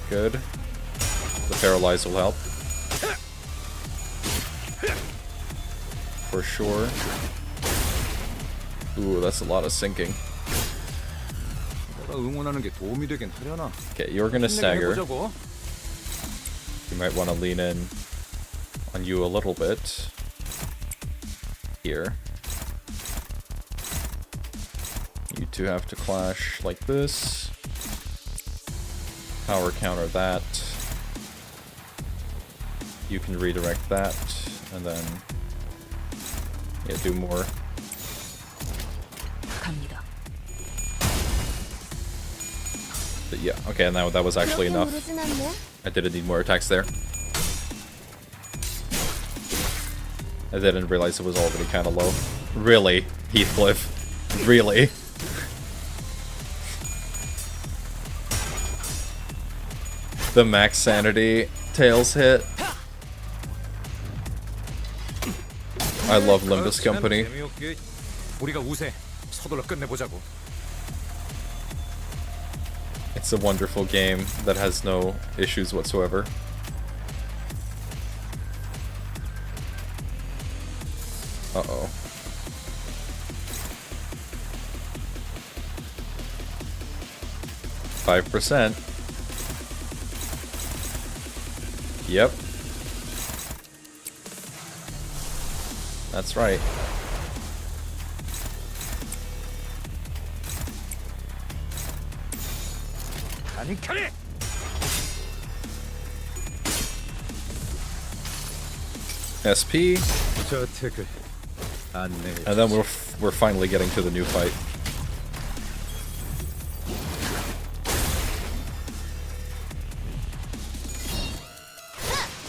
Speaker 1: Good. The paralyze will help. For sure. Ooh, that's a lot of sinking.
Speaker 5: 내가 응원하는 게 도움이 되긴 하려나?
Speaker 1: Okay, you're gonna stagger.
Speaker 5: 해보자고.
Speaker 1: You might want to lean in on you a little bit. Here. You two have to clash like this. Power counter that. You can redirect that, and then yeah, do more.
Speaker 7: 갑니다.
Speaker 1: But yeah, okay, now that was actually
Speaker 4: 그렇게
Speaker 1: enough.
Speaker 4: 무르진 않네.
Speaker 1: I didn't need more attacks there. I didn't realize it was already kind of low. Really, Heathcliff? Really? The max sanity Tails hit. I love Limbus Company.
Speaker 5: 재미없게. 우리가 우세. 서둘러 끝내보자고.
Speaker 1: It's a wonderful game that has no issues whatsoever. Uh-oh. %. Yep. That's right.
Speaker 6: 아니카리.
Speaker 1: SP,
Speaker 5: 저 태그 안내.
Speaker 1: and then we're finally getting to the new fight.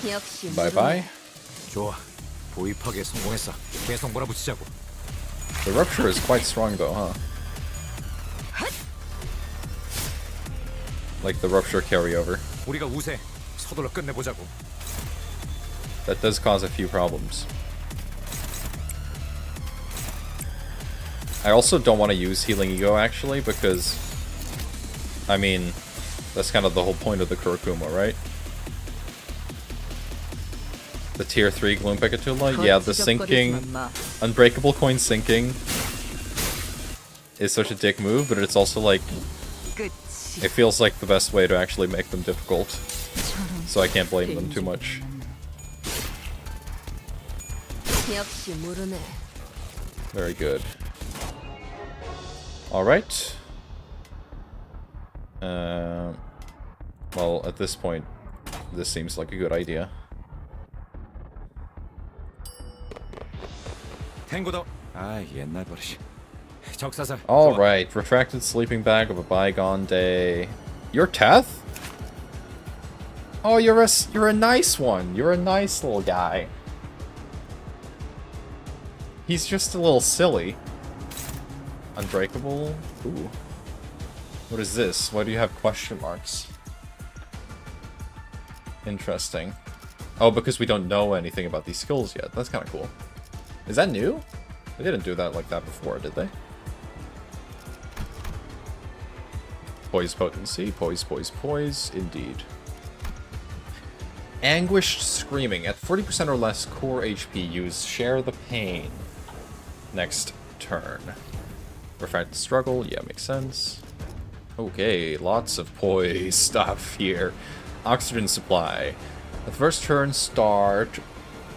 Speaker 4: 역시
Speaker 1: Bye bye.
Speaker 5: 좋아. 보입하게 성공했어. 계속 몰아붙이자고.
Speaker 1: The rupture is quite strong though, huh? Like the rupture carryover.
Speaker 5: 우리가 우세. 서둘러 끝내보자고.
Speaker 1: That does cause a few problems. I also don't want to use Healing Ego actually because, I mean, that's kind of the whole point of the Kurokuma, right? The tier 3 Gloom Pekatula? Yeah, the sinking, Unbreakable Coin sinking is such a dick move, but it's also like, it feels like the best way to actually make them difficult. So I can't blame them too much.
Speaker 4: 역시 모르네.
Speaker 1: Very good. Alright. Well, at this point, this seems like a good idea.
Speaker 5: 탱고더. 아, 옛날 버릇이. 적사살.
Speaker 1: Alright, refracted sleeping bag of a bygone day. You're Teth? Oh, you're a nice one. You're a nice little guy. He's just a little silly. Unbreakable? Ooh. What is this? Why do you have question marks? Interesting. Oh, because we don't know anything about these skills yet. That's kind of cool. Is that new? They didn't do that like that before, did they? Poise potency. Poise, poise, poise. Indeed. Anguished screaming. At 40% or less core HP, use Share the Pain. Next turn. Refracted struggle. Yeah, makes sense. Okay, lots of poise stuff here. Oxygen supply. The first turn start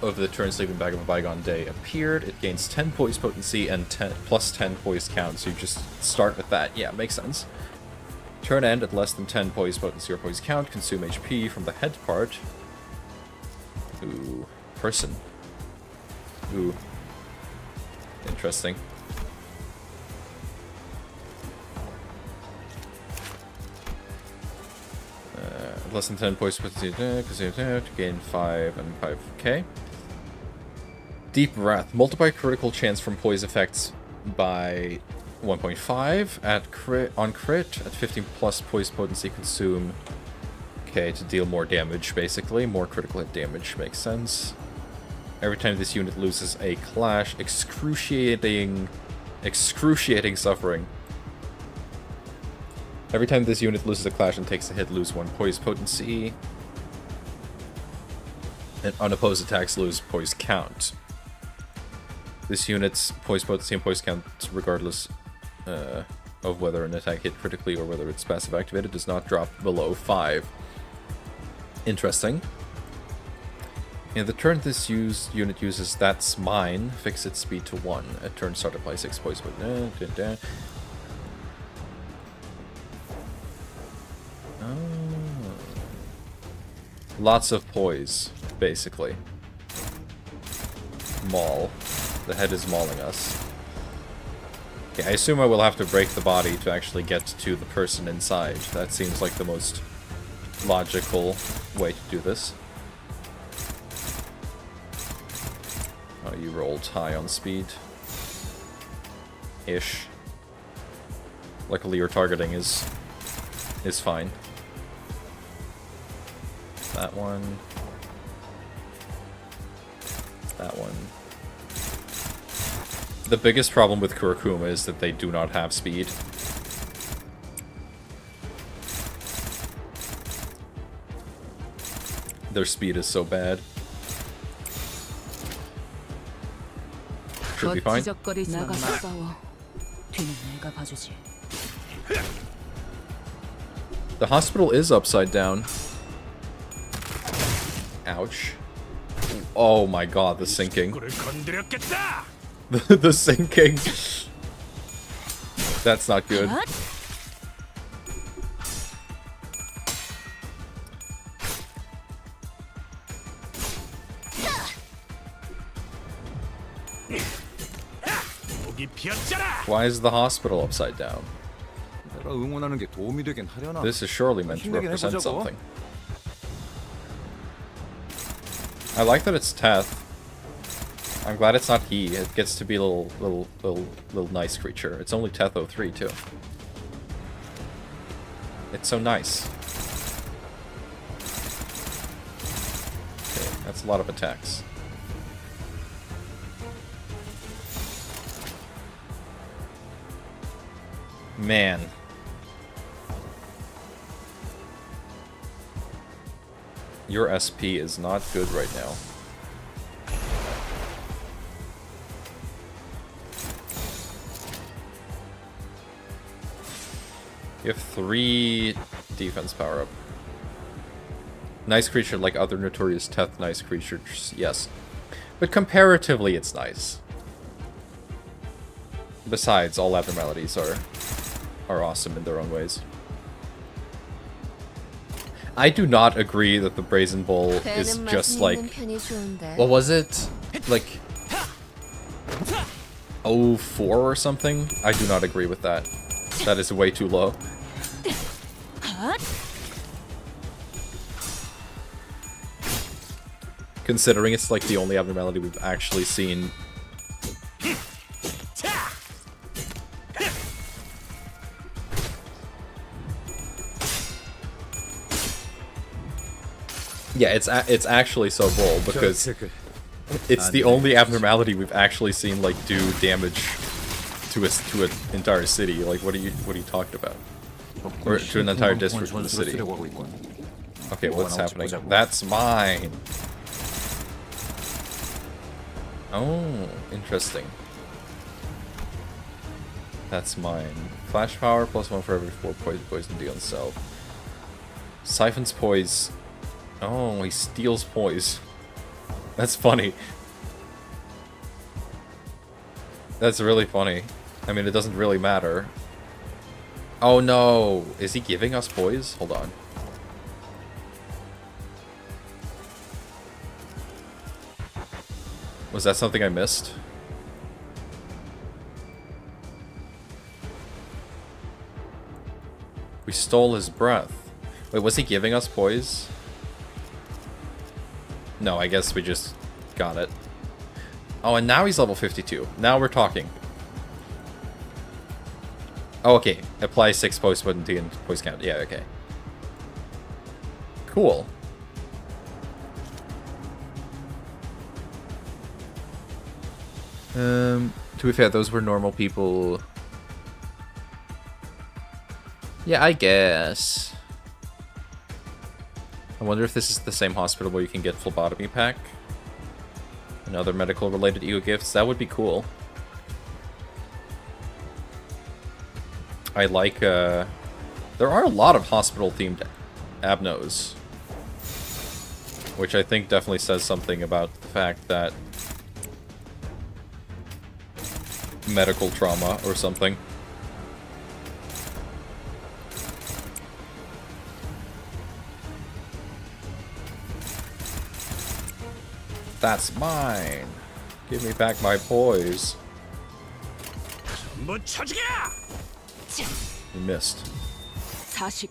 Speaker 1: of the turn sleeping bag of a bygone day appeared. It gains 10 poise potency and plus 10 poise count, so you just start with that. Yeah, makes sense. Turn end at less than 10 poise potency or poise count. Consume HP from the head part. Ooh, person. Ooh. Interesting. Less than 10 points to gain 5 and 5k. Deep Breath. Multiply critical chance from poise effects by 1.5 at crit on crit at 15 plus poise potency. Consume to deal more damage, basically. More critical hit damage makes sense. Every time this unit loses a clash, excruciating suffering. Every time this unit loses a clash and takes a hit, lose 1 poise potency. And unopposed attacks lose poise count. This unit's poise potency and poise count, regardless of whether an attack hit critically or whether it's passive activated, does not drop below 5. Interesting. In the turn this unit uses That's Mine, fix its speed to 1. At turn start, apply 6 poise potency. Lots of poise, basically. Maul. The head is mauling us. Okay, I assume I will have to break the body to actually get to the person inside. That seems like the most logical way to do this. Oh, you rolled high on speed. Ish. Luckily your targeting is fine. That one. That one. The biggest problem with Kurakuma is that they do not have speed. Their speed is so bad. Should be fine.
Speaker 7: 나가서 싸워. 뒤는 내가 봐주지.
Speaker 1: The hospital is upside down. Ouch. Oh my god, the sinking.
Speaker 6: 를 건드렸겠다.
Speaker 1: The sinking. That's not good.
Speaker 6: 목이 피었잖아.
Speaker 1: Why is the hospital upside down?
Speaker 5: 내가 응원하는 게 도움이 되긴 하려나?
Speaker 1: This is surely meant to
Speaker 5: 힘내긴
Speaker 1: represent
Speaker 5: 해보자고.
Speaker 1: something. I like that it's Teth. I'm glad it's not he. It gets to be a little nice creature. It's only Teth 03 too. It's so nice. Okay, that's a lot of attacks. Man. Your SP is not good right now. You have 3 defense power up. Nice creature like other notorious Teth nice creatures, yes. But comparatively it's nice. Besides, all abnormalities are awesome in their own ways. I do not agree that the Brazen Bull is just like... What was it? Like... 04 or something? I do not agree with that. That is way too low. Considering it's like the only abnormality we've actually seen. Yeah, it's actually so bull because it's the only abnormality we've actually seen like do damage to an entire city. Like, what are you talking about? Or to an entire district of the city. Okay, what's happening? That's mine. Oh, interesting. That's mine. Flash power +1 for every 4 poison deal on self. Siphons poise. Oh, he steals poise. That's funny. That's really funny. I mean, it doesn't really matter. Oh no! Is he giving us poise? Hold on. Was that something I missed? We stole his breath. Wait, was he giving us poise? No, I guess we just got it. Oh, and now he's level 52. Now we're talking. Oh, okay. Apply 6 poise potency and poise count. Yeah, okay. Cool. To be fair, those were normal people. Yeah, I guess. I wonder if this is the same hospital where you can get phlebotomy pack and other medical related ego gifts. That would be cool. I like, there are a lot of hospital themed abnos, which I think definitely says something about the fact that medical trauma or something. That's mine. Give me back my poise.
Speaker 6: 묻혀주게!
Speaker 1: You missed.
Speaker 7: 40.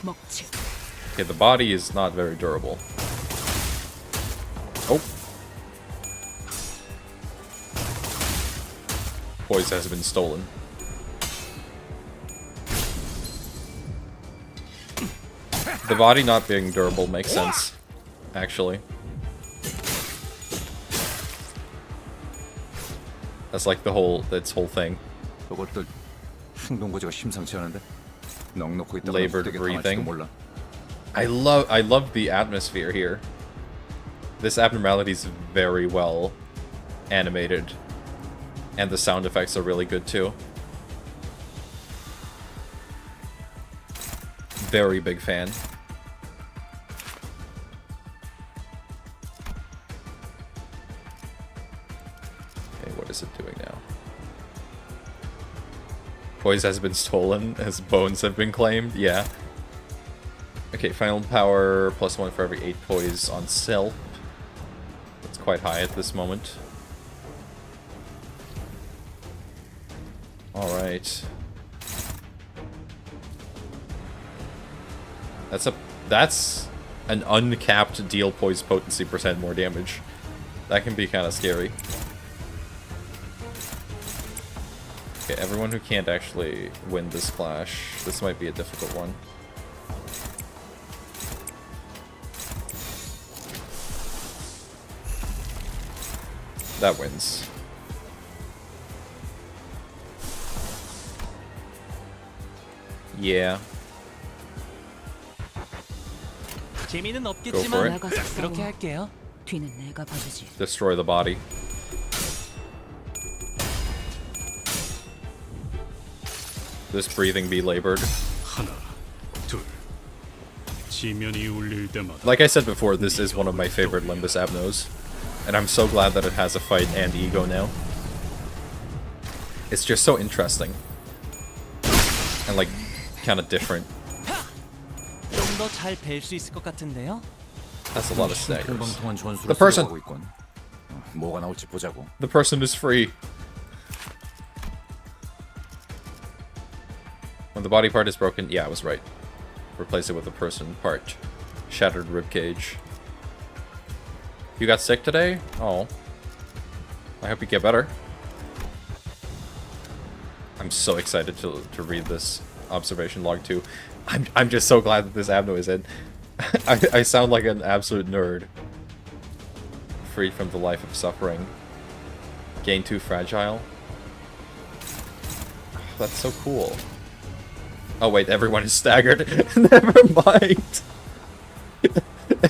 Speaker 7: 먹지.
Speaker 1: Okay, the body is not very durable. Oh. Poise has been stolen. The body not being durable makes sense, actually. That's like its whole thing.
Speaker 5: 저것들 행동 거지가 심상치 않은데. 넉넉히 있다가
Speaker 1: Labored
Speaker 5: 되게
Speaker 1: breathing.
Speaker 5: 당할지도 몰라.
Speaker 1: I love the atmosphere here. This abnormality is very well animated, and the sound effects are really good too. Very big fan. Okay, what is it doing now? Poise has been stolen as bones have been claimed. Yeah. Okay, final power +1 for every 8 poise on self. That's quite high at this moment. Alright. That's an uncapped deal poise potency % more damage. That can be kind of scary. Okay, everyone who can't actually win this clash, this might be a difficult one. That wins. Yeah.
Speaker 3: 재미는
Speaker 1: Go for
Speaker 3: 없겠지만
Speaker 1: it.
Speaker 7: 나가서
Speaker 3: 그렇게
Speaker 7: 싸워.
Speaker 3: 할게요.
Speaker 7: 뒤는 내가 봐주지.
Speaker 1: Destroy the body. This breathing be labored.
Speaker 6: 하나, 둘. 지면이 울릴 때마다
Speaker 1: Like I said before, this is one of my favorite Limbus abnos. And I'm so glad that it has a fight and ego now. It's just so interesting. And like, kind of different.
Speaker 3: 좀 더 잘 뵐 수 있을 것 같은데요.
Speaker 1: That's a lot of staggers.
Speaker 5: 통방통한 전술을
Speaker 1: The person-
Speaker 5: 쓰려고 있군. 뭐가 나올지 보자고.
Speaker 1: The person is free. When the body part is broken, yeah, I was right. Replace it with a person part. Shattered ribcage. You got sick today? Oh. I hope you get better. I'm so excited to read this observation log too. I'm just so glad that this abno is in. I sound like an absolute nerd. Freed from the life of suffering. Gain 2 fragile. That's so cool. Oh wait, everyone is staggered. Never mind.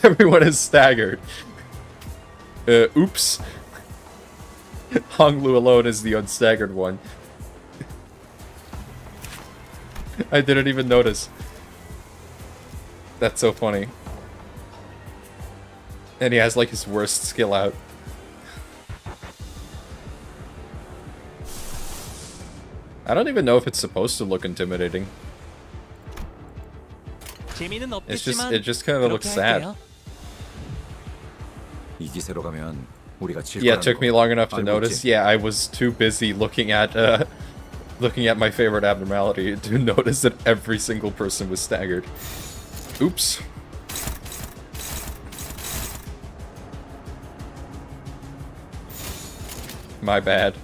Speaker 1: Everyone is staggered. Oops. Hong Lu alone is the unstaggered one. I didn't even notice. That's so funny. And he has like his worst skill out. I don't even know if it's supposed to look intimidating.
Speaker 3: 재미는
Speaker 1: It
Speaker 3: 없겠지만
Speaker 1: just kind of looks sad.
Speaker 3: 할게요.
Speaker 5: 이 기세로 가면 우리가 질
Speaker 1: Yeah,
Speaker 5: 거라는
Speaker 1: it took me
Speaker 5: 거
Speaker 1: long enough to
Speaker 5: 알고
Speaker 1: notice.
Speaker 5: 있지?
Speaker 1: Yeah, I was too busy looking at my favorite abnormality to notice that every single person was staggered. Oops. My bad.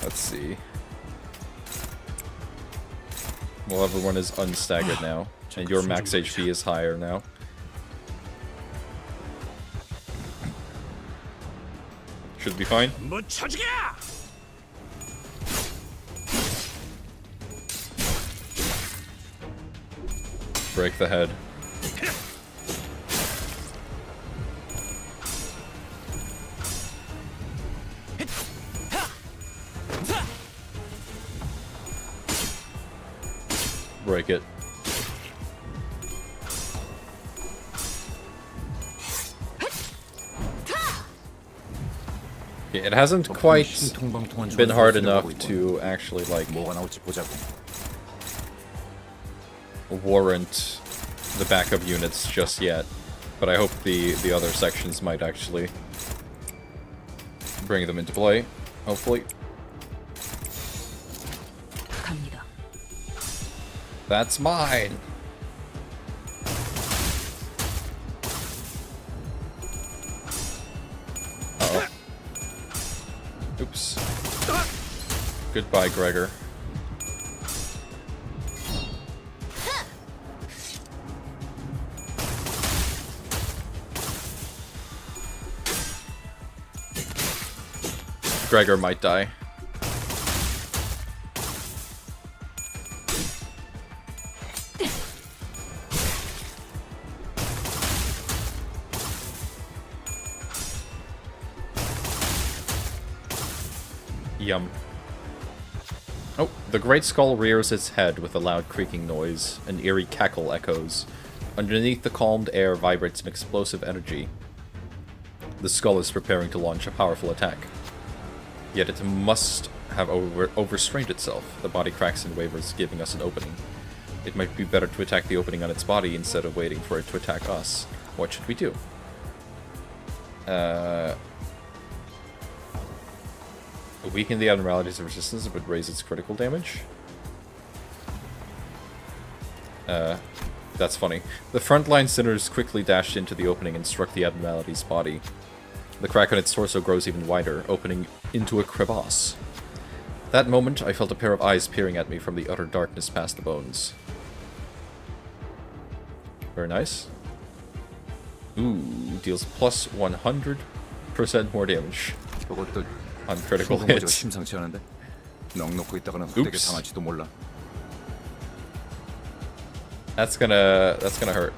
Speaker 1: Let's see. Well, everyone is unstaggered now, and your max HP is higher now. Should be fine. Break the head. Break it. Okay, it hasn't quite been hard enough to actually, like,
Speaker 5: 뭐가 나올지 보자고.
Speaker 1: warrant the backup units just yet, but I hope the other sections might actually bring them into play, hopefully.
Speaker 7: 갑니다.
Speaker 1: That's mine! Uh-oh. Oops. Goodbye, Gregor. Gregor might die. Yum. Oh, the Great Skull rears its head with a loud creaking noise. An eerie cackle echoes. Underneath the calmed air vibrates an explosive energy. The skull is preparing to launch a powerful attack. Yet it must have overstrained itself. The body cracks and wavers, giving us an opening. It might be better to attack the opening on its body instead of waiting for it to attack us. What should we do? Weaken the abnormalities of resistance but raise its critical damage? That's funny. The frontline sinners quickly dashed into the opening and struck the abnormality's body. The crack on its torso grows even wider, opening into a crevasse. That moment, I felt a pair of eyes peering at me from the utter darkness past the bones. Very nice. Ooh, deals plus 100% more damage
Speaker 5: 저것도
Speaker 1: on critical
Speaker 5: 순간모지가
Speaker 1: hits.
Speaker 5: 심상치 않은데. 넋 놓고 있다가는 헛되게
Speaker 1: Oops.
Speaker 5: 당할지도 몰라.
Speaker 1: That's gonna hurt.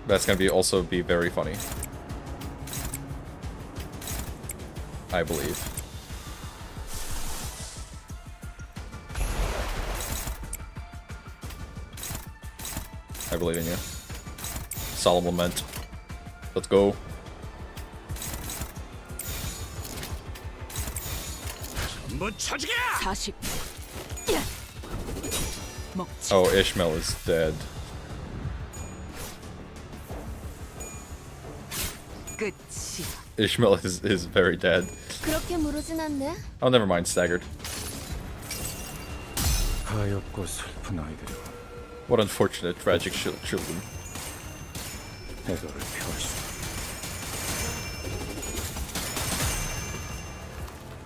Speaker 1: That's gonna also be very funny. I believe. I believe in you. Solemn lament. Let's go.
Speaker 6: 전부 쳐지게!
Speaker 7: 40. 먹지.
Speaker 1: Oh, Ishmael is dead.
Speaker 7: 끝이.
Speaker 1: Ishmael is very dead.
Speaker 4: 그렇게 무르진 않네.
Speaker 1: Oh, never mind, staggered.
Speaker 5: 가엾고 슬픈 아이들이고
Speaker 1: What unfortunate, tragic children.
Speaker 5: 해결을 표할 수.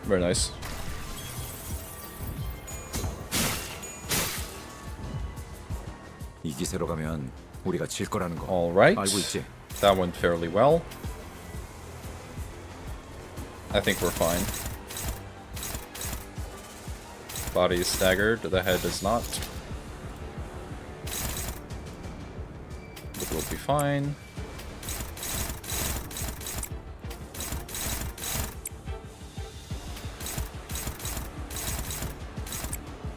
Speaker 1: Very nice.
Speaker 5: 이 기세로 가면 우리가 질 거라는 거
Speaker 1: Alright.
Speaker 5: 알고 있지?
Speaker 1: That went fairly well. I think we're fine. Body is staggered, the head is not. But we'll be fine.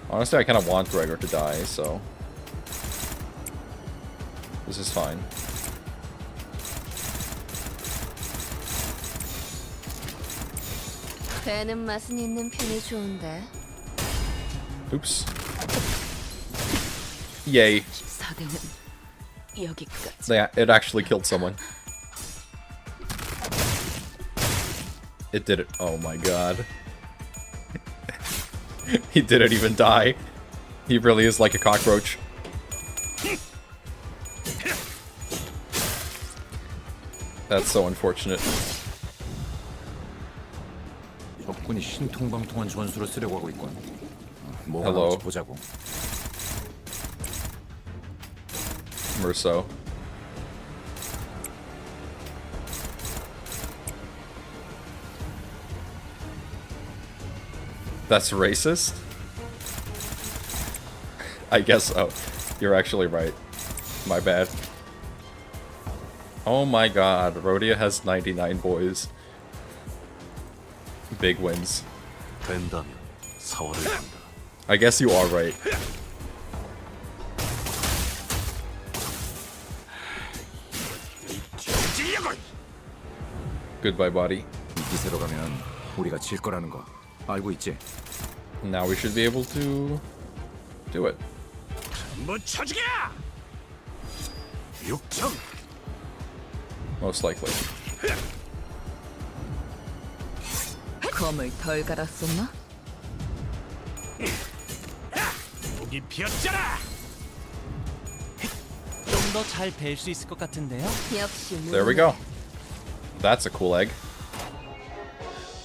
Speaker 1: Honestly, I kind of want Gregor to die, so this is fine.
Speaker 4: 되는 맛은 있는 편이 좋은데.
Speaker 1: Oops. Yay.
Speaker 7: 4대는 여기까지.
Speaker 1: Yeah, it actually killed someone. It did it. Oh my god. He didn't even die. He really is like a cockroach. That's so unfortunate.
Speaker 5: 적군이 신통방통한 전술을 쓰려고 하고 있군. 뭐가
Speaker 1: Hello.
Speaker 5: 나올지 보자고.
Speaker 1: Merso. That's racist? I guess so. You're actually right. My bad. Oh my god, Rhodia has 99 boys. Big wins.
Speaker 6: 된다면 사활을 한다.
Speaker 1: I guess you are right. Goodbye, body.
Speaker 5: 이 기세로 가면 우리가 질 거라는 거 알고 있지?
Speaker 1: Now we should be able to do it.
Speaker 6: 전부 쳐주게! 육청!
Speaker 1: Most likely.
Speaker 7: 검을 덜 갈았었나?
Speaker 6: 목이 피었잖아!
Speaker 3: 좀 더 잘 뵐 수 있을 것 같은데요?
Speaker 4: 역시
Speaker 1: There we go. That's a cool egg.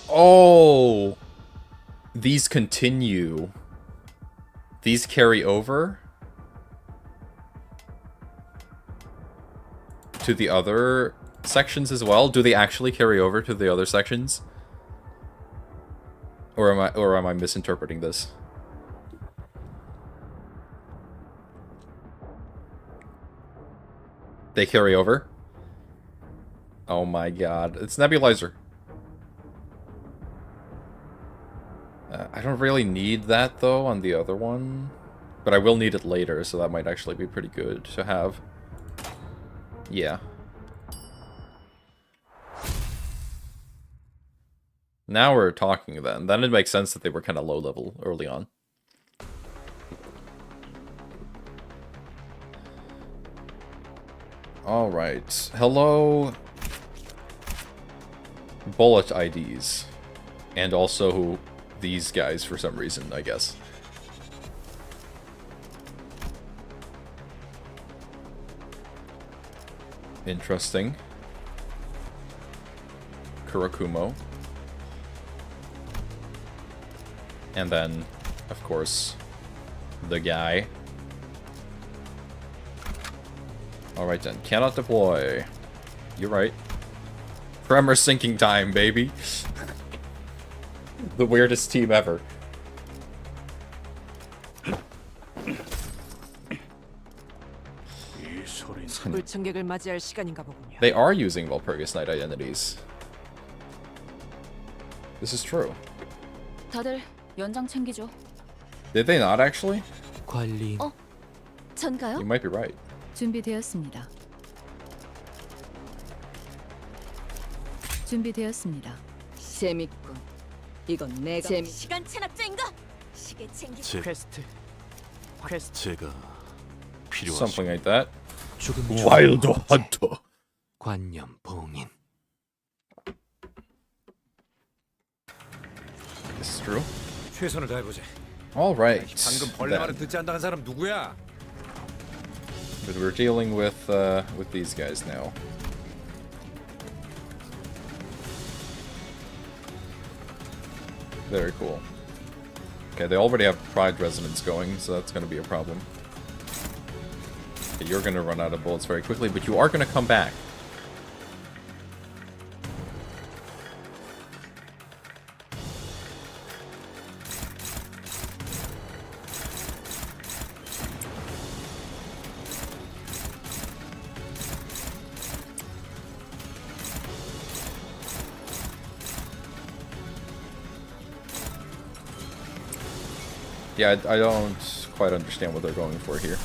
Speaker 1: Oh! These continue. These carry over to the other sections as well. Do they actually carry over to the other sections? Or am I misinterpreting this? They carry over? Oh my god. It's Nebulizer. I don't really need that, though, on the other one. But I will need it later, so that might actually be pretty good to have. Yeah. Now we're talking then. Then it makes sense that they were kind of low level early on. Alright. Hello. Bullet IDs. And also these guys for some reason, I guess. Interesting. Kurakumo. And then, of course, the guy. Alright then, cannot deploy. You're right. Tremor sinking time, baby. The weirdest team ever.
Speaker 6: 이 소린
Speaker 8: 불청객을 맞이할 시간인가 보군요.
Speaker 1: They are using Walpurgis Night identities. This is true.
Speaker 7: 다들 연장 챙기죠.
Speaker 1: Did they not actually?
Speaker 2: 관리
Speaker 4: 전가요?
Speaker 1: You might be right.
Speaker 7: 준비되었습니다. 준비되었습니다. 재밌군. 이건 내가 시간 체납자인가? 시계 챙기.
Speaker 6: 퀘스트 제가
Speaker 1: Something
Speaker 6: 필요하십니다.
Speaker 1: like that.
Speaker 2: 조금
Speaker 6: 와일드 헌터.
Speaker 2: 관념 봉인.
Speaker 1: This is true.
Speaker 5: 최선을 다해보지.
Speaker 1: Alright.
Speaker 5: 방금 벌레 말은 듣지 않다는 사람 누구야?
Speaker 1: But we're dealing with these guys now. Very cool. Okay, they already have Pride Resonance going, so that's going to be a problem. Okay, you're going to run out of bullets very quickly, but you are going to come back. Yeah, I don't quite understand what they're going for here.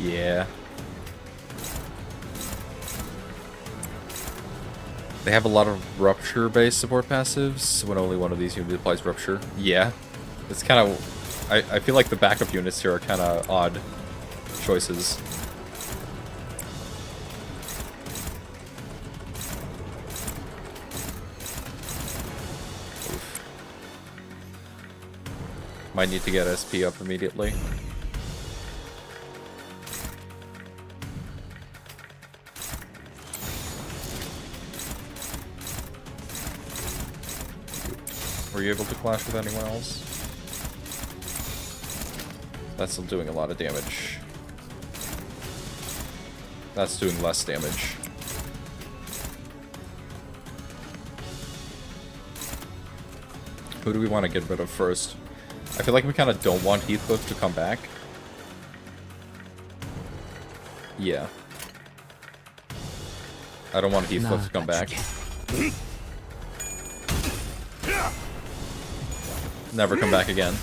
Speaker 1: Yeah. They have a lot of Rupture-based support passives when only one of these units applies Rupture. Yeah. It's kind of... I feel like the backup units here are kind of odd choices. Might need to get SP up immediately. you able to clash with anyone else? That's still doing a lot of damage. That's doing less damage. Who do we want to get rid of first? I feel like we kind of don't want Heathcliff to come back. Yeah. I don't want Heathcliff to come back. Never come back again.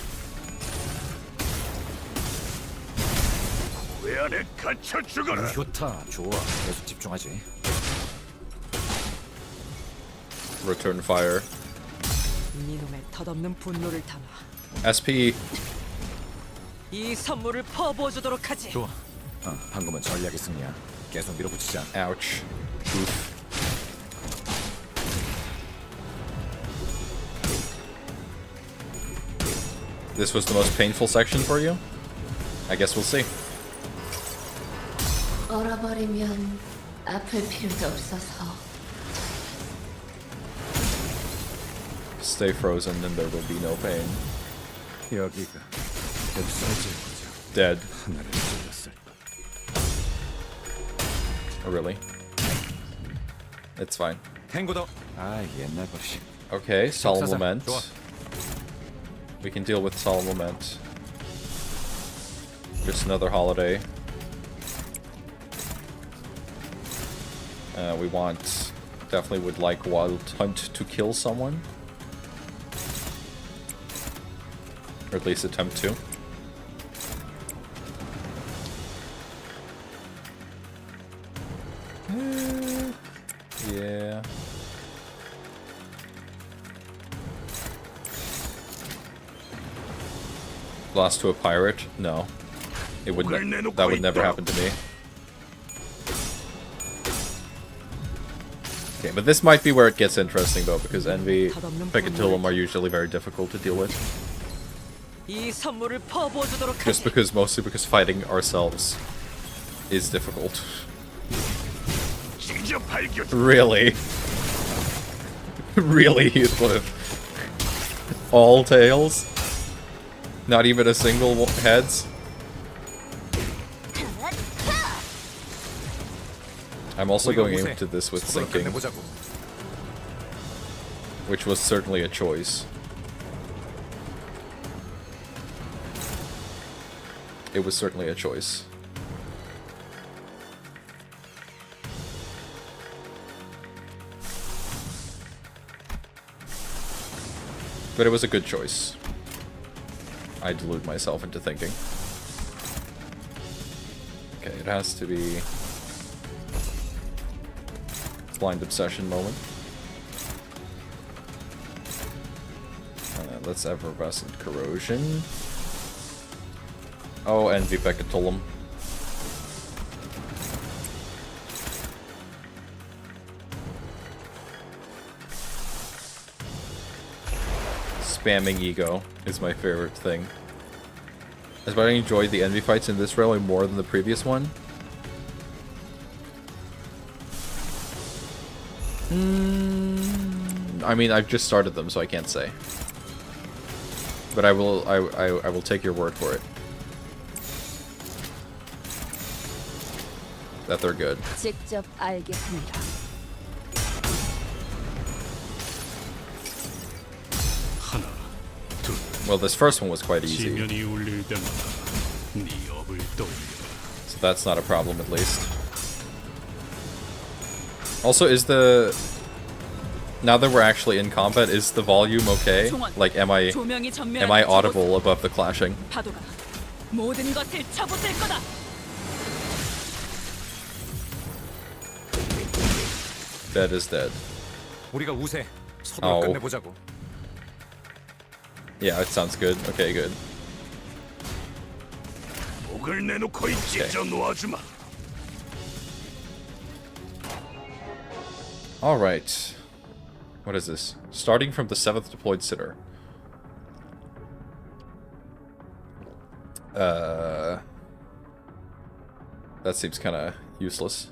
Speaker 6: 왜 안에 갇혀 죽어라.
Speaker 5: 좋다. 좋아. 계속 집중하지.
Speaker 1: Return fire.
Speaker 8: 이놈의 덧없는 분노를 담아
Speaker 1: SP.
Speaker 8: 이 선물을 퍼부어주도록 하지.
Speaker 5: 좋아. 방금은 전략의 승리야. 계속 밀어붙이자.
Speaker 1: Ouch. Oof. This was the most painful section for you? I guess we'll see.
Speaker 4: 얼어버리면 아플 필요도 없어서.
Speaker 1: Stay frozen and there will be no pain.
Speaker 5: 여기가 없어질 거죠.
Speaker 1: Dead.
Speaker 5: 하나를 찔렀을.
Speaker 1: Oh, really? It's fine.
Speaker 5: 탱고도. 아, 옛날 버릇이.
Speaker 1: Okay, Solemn
Speaker 5: 역사상.
Speaker 1: Lament.
Speaker 5: 좋아.
Speaker 1: We can deal with Solemn Lament. Just another holiday. We want... Definitely would like Wild Hunt to kill someone. Or at least attempt to. Yeah. Lost to a pirate? No. It would that would never happen to me. Okay, but this might be where it gets interesting though, because Envy, Pecatillum are usually very difficult to deal with.
Speaker 8: 이 선물을 퍼부어주도록
Speaker 1: Just
Speaker 8: 하지.
Speaker 1: because, mostly because fighting ourselves is difficult.
Speaker 6: 찢어 발견.
Speaker 1: Really? Really, Heathcliff? All tails? Not even a single heads? I'm also going into this with sinking, which was certainly a choice. It was certainly a choice. But it was a good choice. I delude myself into thinking. Okay, it has to be... Blind Obsession moment. Let's Effervescent Corrosion. Oh, Envy Pecatillum. Spamming Ego is my favorite thing. As I enjoyed the Envy fights in this railway more than the previous one. I mean, I've just started them, so I can't say. But I will take your word for it. That they're good.
Speaker 4: 직접 알겠습니다.
Speaker 6: 하나, 둘.
Speaker 1: Well, this first one was quite easy,
Speaker 6: 지면이 울릴 때마다 네 업을 떠올려.
Speaker 1: so that's not a problem at least. Also, is the... Now that we're actually in combat, is the volume okay? Like, am I audible above the clashing?
Speaker 8: 파도가 모든 것을 쳐부술 거다.
Speaker 1: Dead is dead.
Speaker 5: 우리가 우세. 서로
Speaker 1: 아오.
Speaker 5: 끝내보자고.
Speaker 1: Yeah, it sounds good. Okay, good.
Speaker 6: 목을 내놓고 이 찢어 놓아주마.
Speaker 1: Alright. What is this? Starting from the 7th deployed sitter. That seems kind of useless.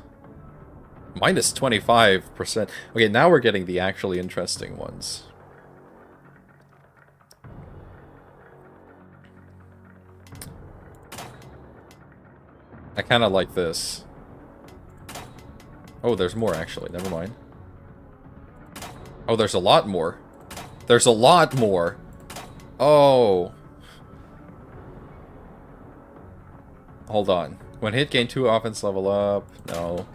Speaker 1: Minus 25%. Okay, now we're getting the actually interesting ones. I kind of like this. Oh, there's more actually. Never mind. Oh, there's a lot more. There's a lot more. Oh. Hold on. When hit, gain 2 offense level up. No.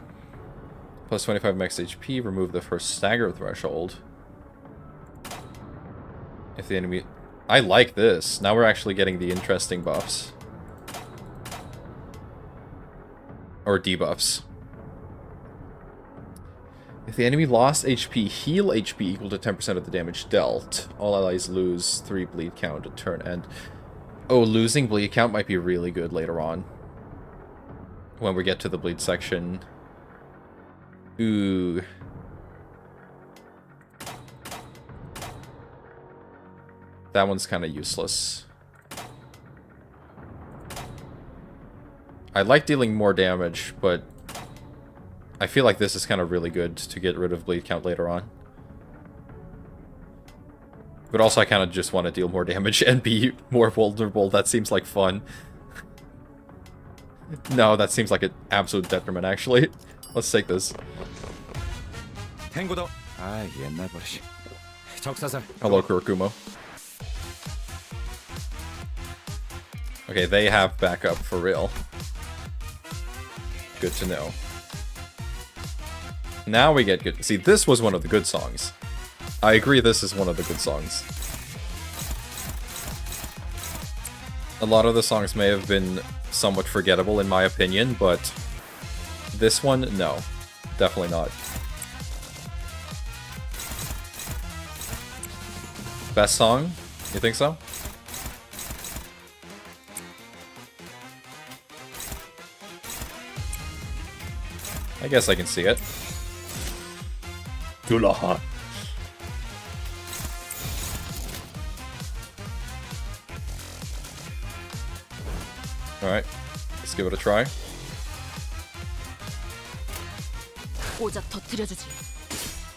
Speaker 1: Plus 25 max HP. Remove the first stagger threshold. If the enemy... I like this. Now we're actually getting the interesting buffs. Or debuffs. If the enemy lost HP, heal HP equal to 10% of the damage dealt. All allies lose 3 bleed count at turn end. Oh, losing bleed count might be really good later on. When we get to the bleed section. Ooh. That one's kind of useless. I like dealing more damage, but I feel like this is kind of really good to get rid of bleed count later on. But also I kind of just want to deal more damage and be more vulnerable. That seems like fun. No, that seems like an absolute detriment, actually. Let's take this.
Speaker 5: 탱고도. 아, 옛날 버릇이. 적사살.
Speaker 1: Hello, Kurikumo. Okay, they have backup for real. Good to know. Now we get good. See, this was one of the good songs. I agree this is one of the good songs. A lot of the songs may have been somewhat forgettable in my opinion, but this one, no. Definitely not. Best song? You think so? I guess I can see it. Dulaha. Alright, let's give it a try.
Speaker 7: 오작 터뜨려주지.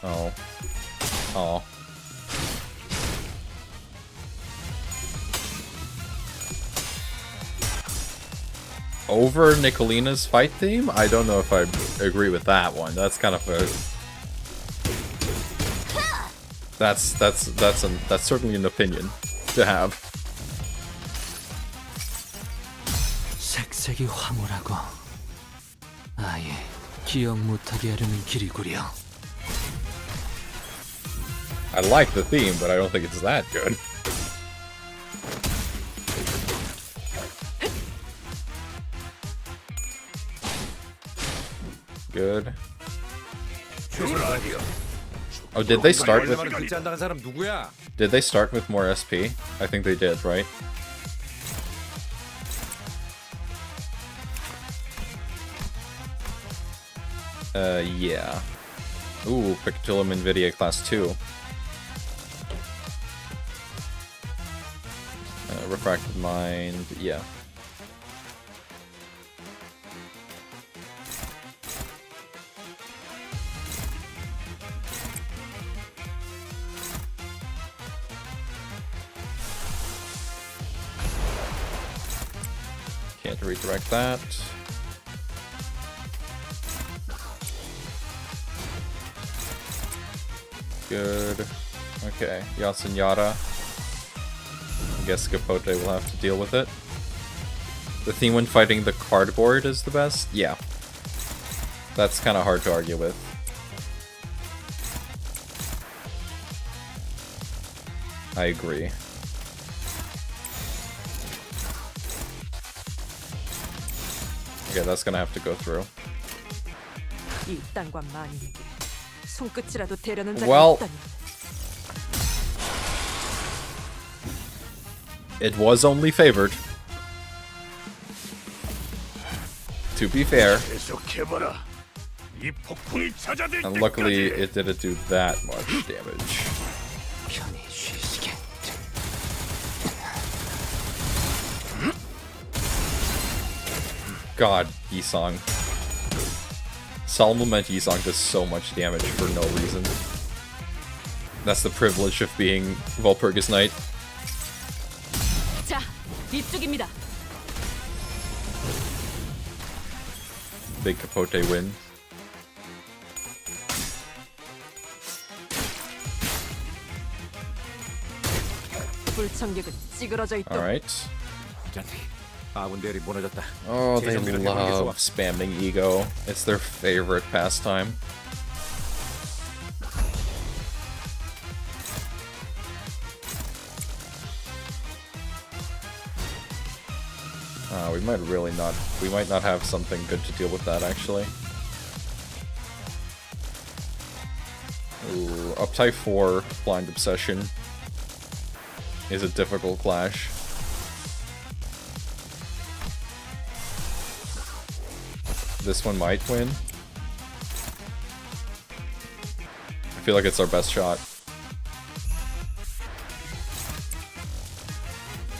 Speaker 1: Oh. Oh. Over Nicolina's fight theme? I don't know if I agree with that one. That's kind of a... That's certainly an opinion to have.
Speaker 2: 색색이 황홀하고 아예 기억 못하게 하려는 길이구려.
Speaker 1: I like the theme, but I don't think it's that good. Good. Oh, did they start with...
Speaker 5: 듣지 않다는 사람 누구야?
Speaker 1: Did they start with more SP? I think they did, right? Yeah. Ooh, Pictolum Nvidia Class 2. Refracted Mind, yeah. Can't redirect that. Good. Okay, Yasenyata. I guess Capote will have to deal with it. The theme when fighting the cardboard is the best? Yeah. That's kind of hard to argue with. I agree. Okay, that's gonna have to go through.
Speaker 8: 이딴과 만인에게 손끝이라도 대려는 자가
Speaker 1: Well,
Speaker 8: 있다니.
Speaker 1: it was only favored. To be fair,
Speaker 6: 계속해봐라. 이 폭풍이 잦아들
Speaker 1: and luckily
Speaker 6: 때까지.
Speaker 1: it didn't do that much damage.
Speaker 2: 편히 쉬시게.
Speaker 1: God, Yisong. Solemn Lament Yisong does so much damage for no reason. That's the privilege of being Walpurgis Knight.
Speaker 8: 자, 이쪽입니다.
Speaker 1: Big Capote win.
Speaker 8: 불청객은 찌그러져 있다.
Speaker 1: Alright.
Speaker 5: 잔디. 아군 대열이 무너졌다.
Speaker 1: Oh, they
Speaker 5: 재정비를 해보는 게 좋아.
Speaker 1: love spamming ego. It's their favorite pastime. We might not have something good to deal with that, actually. Ooh, Uptype 4, Blind Obsession is a difficult clash. This one might win. I feel like it's our best shot.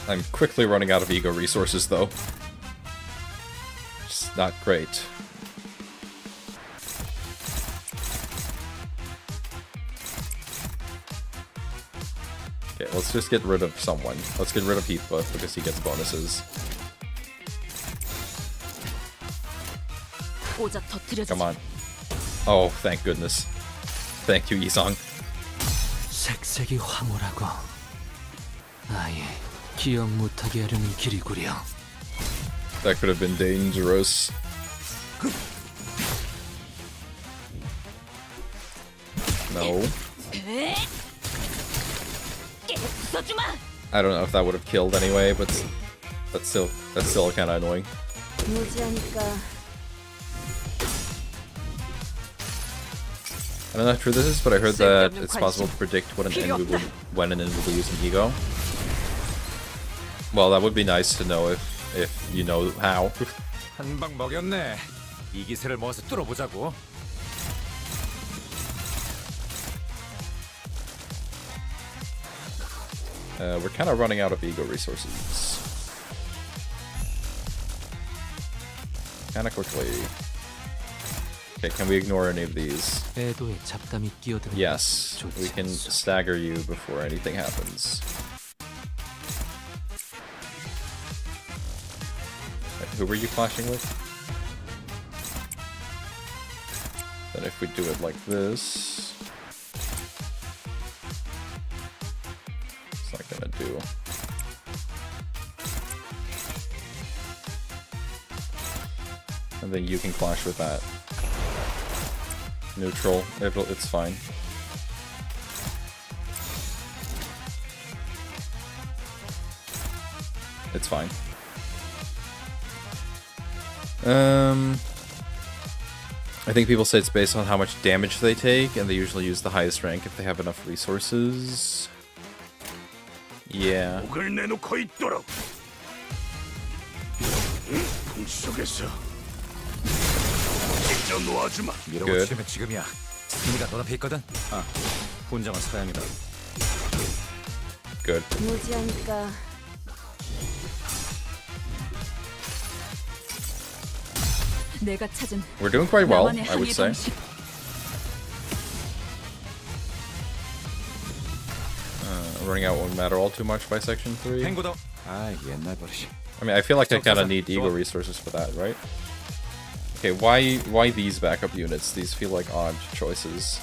Speaker 1: I'm quickly running out of ego resources, though. It's not great. Okay, let's just get rid of someone. Let's get rid of Heathcliff because he gets bonuses.
Speaker 7: 오자 터뜨려주지.
Speaker 1: Come on. Oh, thank goodness. Thank you, Yisong.
Speaker 2: 색색이 황홀하고 아예 기억 못하게 하려는 길이구려.
Speaker 1: That could have been dangerous. No. I don't know if that would have killed anyway, but that's still kind of annoying.
Speaker 4: 무지하니까
Speaker 1: I don't know how true this is, but I heard that it's possible to predict when an enemy will be using ego. Well, that would be nice to know if you know how.
Speaker 5: 한 방 먹였네. 이 기세를 모아서 뚫어보자고.
Speaker 1: We're kind of running out of ego resources. Kind of quickly. Okay, can we ignore any of these?
Speaker 2: 애도에 잡담이 끼어드는
Speaker 1: Yes,
Speaker 2: 좋지
Speaker 1: we can
Speaker 2: 않소.
Speaker 1: stagger you before anything happens. Wait, who were you clashing with? Then if we do it like this... It's not gonna do. And then you can clash with that. Neutral, it's fine. It's fine. I think people say it's based on how much damage they take, and they usually use the highest rank if they have enough resources. Yeah.
Speaker 6: 목을 내놓고 있도록. 풍속에서 직접 놓아주마.
Speaker 5: 이러고
Speaker 1: Good.
Speaker 5: 치면 지금이야. 승리가 눈앞에 있거든. 아, 훈장은 사양이다.
Speaker 1: Good.
Speaker 4: 무지하니까
Speaker 8: 내가 찾은
Speaker 1: We're doing quite well,
Speaker 8: 나만의
Speaker 1: I would
Speaker 8: 항해
Speaker 1: say.
Speaker 8: 방식.
Speaker 1: Running out won't matter all too much by section 3.
Speaker 5: 탱고더. 아, 옛날 버릇이.
Speaker 1: I mean, I feel like I kind of
Speaker 5: Sorry.
Speaker 1: need ego resources for that, right? Okay, why these backup units? These feel like odd choices.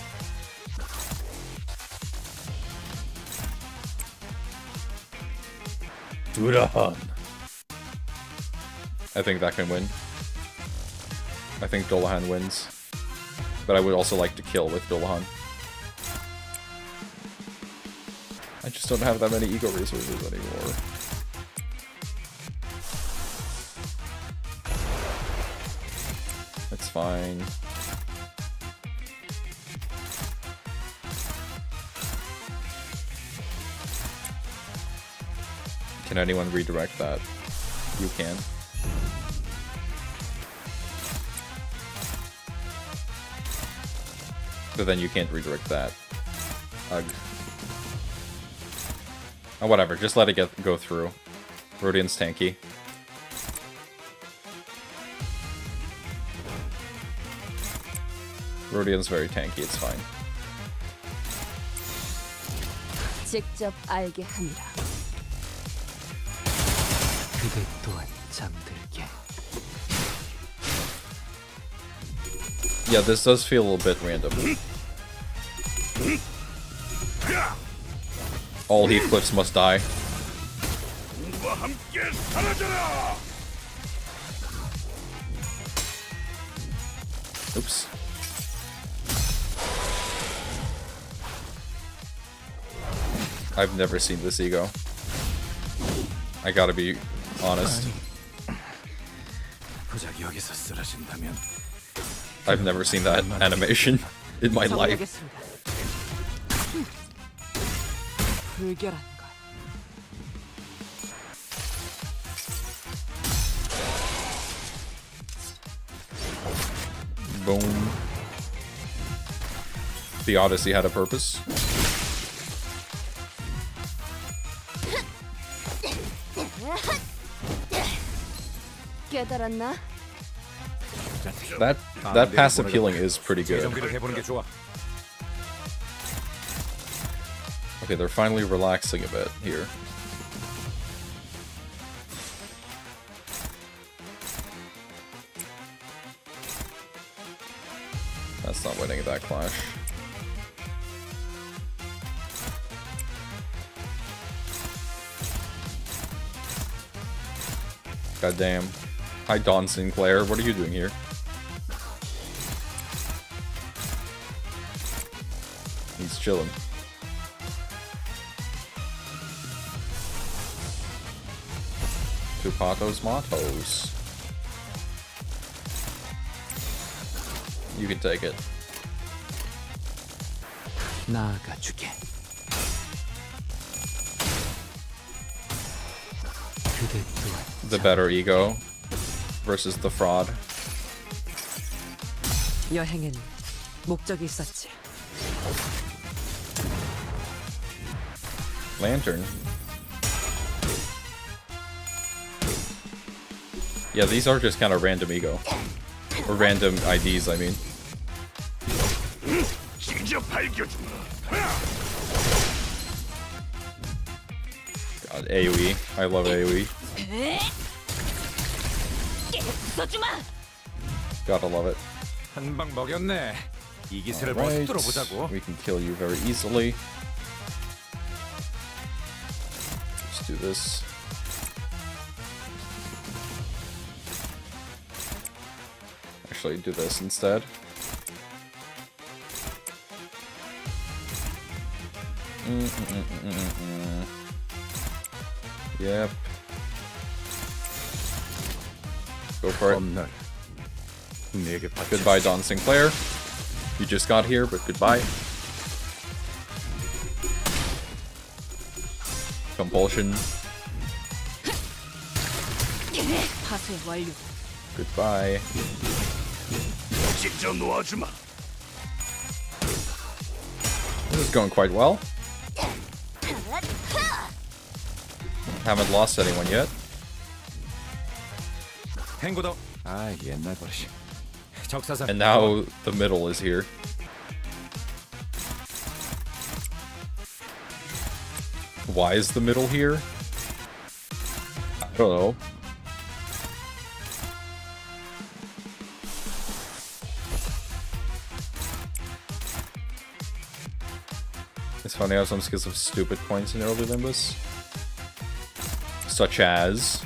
Speaker 1: Durahan. I think that can win. I think Dolahan wins. But I would also like to kill with Dolahan. I just don't have that many ego resources anymore. It's fine. Can anyone redirect that? You can. But then you can't redirect that. Ugh. Oh, whatever, just let it go through. Rodian's tanky. Rodian's very tanky, it's fine.
Speaker 4: 직접 알게 하니라.
Speaker 2: 그대 또한 잠들게.
Speaker 1: Yeah, this does feel a little bit random. All Heathcliffs must die.
Speaker 6: 과 함께 사라져라.
Speaker 1: Oops. I've never seen this ego. I gotta be honest.
Speaker 5: 고작 여기서 쓰러진다면
Speaker 1: I've never seen that animation in my life.
Speaker 8: 정리하겠습니다. 불결한 것.
Speaker 1: Boom. The Odyssey had a purpose.
Speaker 4: 깨달았나?
Speaker 1: That passive healing is pretty good.
Speaker 5: 재정비를 해보는 게 좋아.
Speaker 1: Okay, they're finally relaxing a bit here. That's not winning that clash. God damn. Hi, Don Sinclair. What are you doing here? He's chilling. Tupatos Matos. You can take it.
Speaker 2: 나아가주게. 그대 또한
Speaker 1: The better ego versus the fraud.
Speaker 8: 여행엔 목적이 있었지.
Speaker 1: Lantern. Yeah, these are just kind of random ego. Or random IDs, I mean.
Speaker 6: 직접 밝혀주마.
Speaker 1: God, AoE. I love AoE. Gotta love it.
Speaker 5: 한 방 먹였네. 이 기세를
Speaker 1: Alright.
Speaker 5: 버스트로 보자고.
Speaker 1: We can kill you very easily. Let's do this. Actually, do this instead. Yep. Go for it.
Speaker 5: 날 내게 바쳐.
Speaker 1: Goodbye, Don Sinclair. You just got here, but goodbye. Compulsion.
Speaker 8: 파쇄 완료.
Speaker 1: Goodbye.
Speaker 6: 직접 놓아주마.
Speaker 1: This is going quite well. Haven't lost anyone yet.
Speaker 5: 행고도. 아 옛날 버릇이. 적사상.
Speaker 1: And now the middle is here. Why is the middle here? I don't know. It's funny how some skills have stupid points in early Limbus. Such as...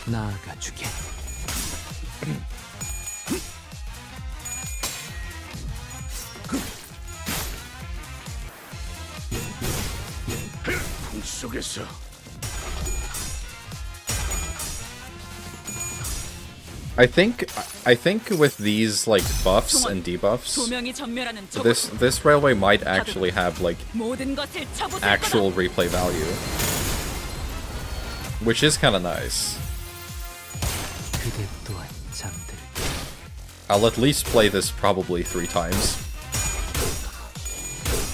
Speaker 2: 나아가주게.
Speaker 6: 속에서
Speaker 1: I think with these like buffs and debuffs,
Speaker 8: 조명이 전멸하는 저
Speaker 1: this railway might actually have like
Speaker 8: 모든 것을 쳐부술
Speaker 1: actual replay value, which is kind of nice.
Speaker 2: 그대 또한 잠들.
Speaker 1: I'll at least play this probably 3 times,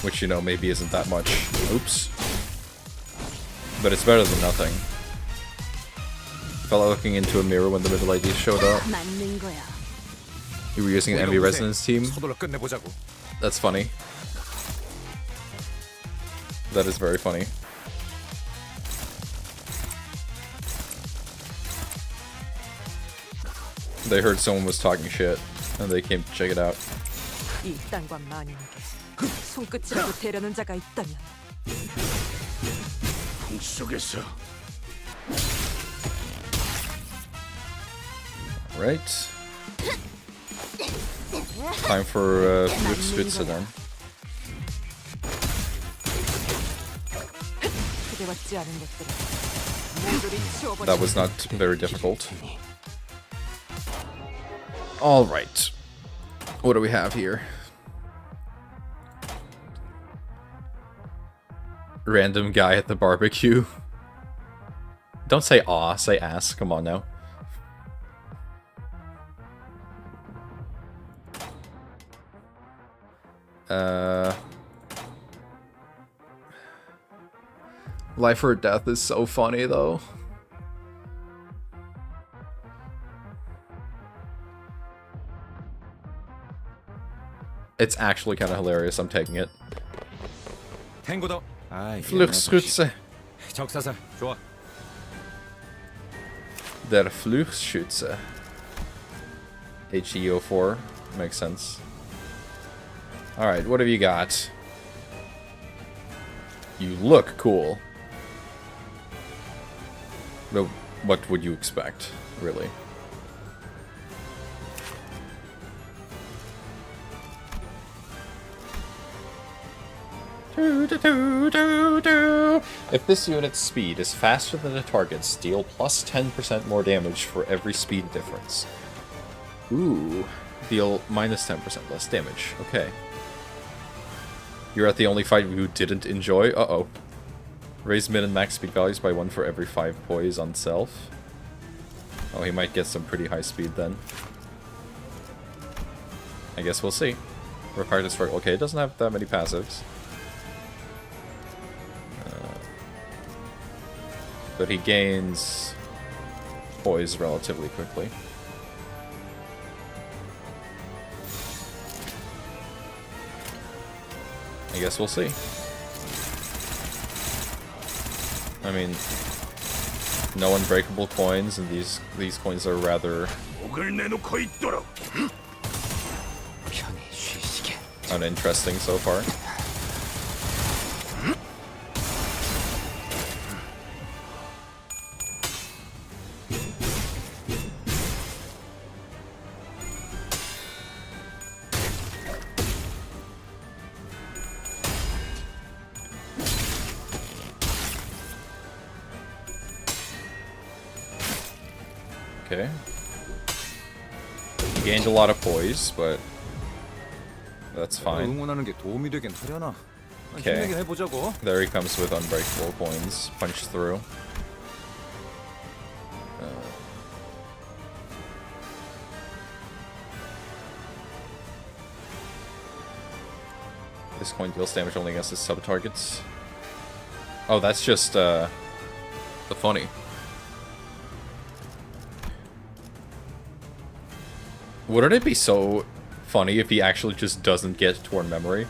Speaker 1: which, you know, maybe isn't that much. Oops. But it's better than nothing. Fella looking into a mirror when the middle IDs showed up.
Speaker 4: 맞는 거야.
Speaker 1: You were using an enemy resonance team?
Speaker 5: 서둘러 끝내보자고.
Speaker 1: That's funny. That is very funny. They heard someone was talking shit, and they came to check it out.
Speaker 8: 이 땅과 만인에게 손끝이라도 대려는 자가 있다면
Speaker 6: 꿈속에서
Speaker 1: Right. Time for Flugspitze then.
Speaker 8: 기대받지 않은 것들은 모조리 치워버려.
Speaker 1: That was not very difficult. Alright. What do we have here? Random guy at the barbecue. Don't say aw, say ass. Come on now. Life or Death is so funny though. It's actually kind of hilarious. I'm taking it.
Speaker 5: 탱고다. 아,
Speaker 1: Flugschütze.
Speaker 5: 적사살. 좋아.
Speaker 1: Der Flugschütze. HEO4 makes sense. Alright, what have you got? You look cool. But what would you expect, really? If this unit's speed is faster than the target's, deal plus 10% more damage for every speed difference. Ooh. Deal minus 10% less damage. Okay. You're at the only fight you didn't enjoy? Uh-oh. Raise min and max speed values by 1 for every 5 poise on self. Oh, he might get some pretty high speed then. I guess we'll see. Required struggle. Okay, it doesn't have that many passives. But he gains poise relatively quickly. I guess we'll see. I mean, no unbreakable coins, and these coins are rather
Speaker 6: 목을 내놓고 있도록.
Speaker 2: 편히 쉬시게.
Speaker 1: uninteresting so far. Okay. He gained a lot of poise, but that's fine.
Speaker 5: 응원하는 게 도움이 되긴 하려나.
Speaker 1: Okay.
Speaker 5: 힘내긴 해보자고.
Speaker 1: There he comes with unbreakable coins. Punch through. This coin deals damage only against his sub-targets. Oh, that's just, the funny. Wouldn't it be so funny if he actually just doesn't get Torn Memory?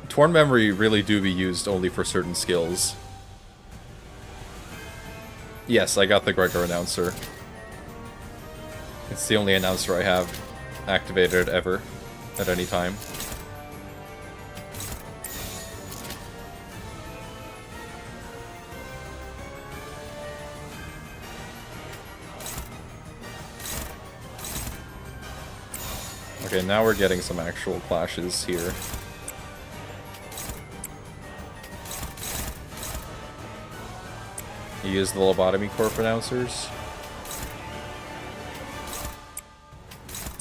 Speaker 1: Torn Memory really do be used only for certain skills. Yes, I got the Gregor announcer. It's the only announcer I have activated ever, at any time. Okay, now we're getting some actual clashes here. You use the Lobotomy Corp announcers?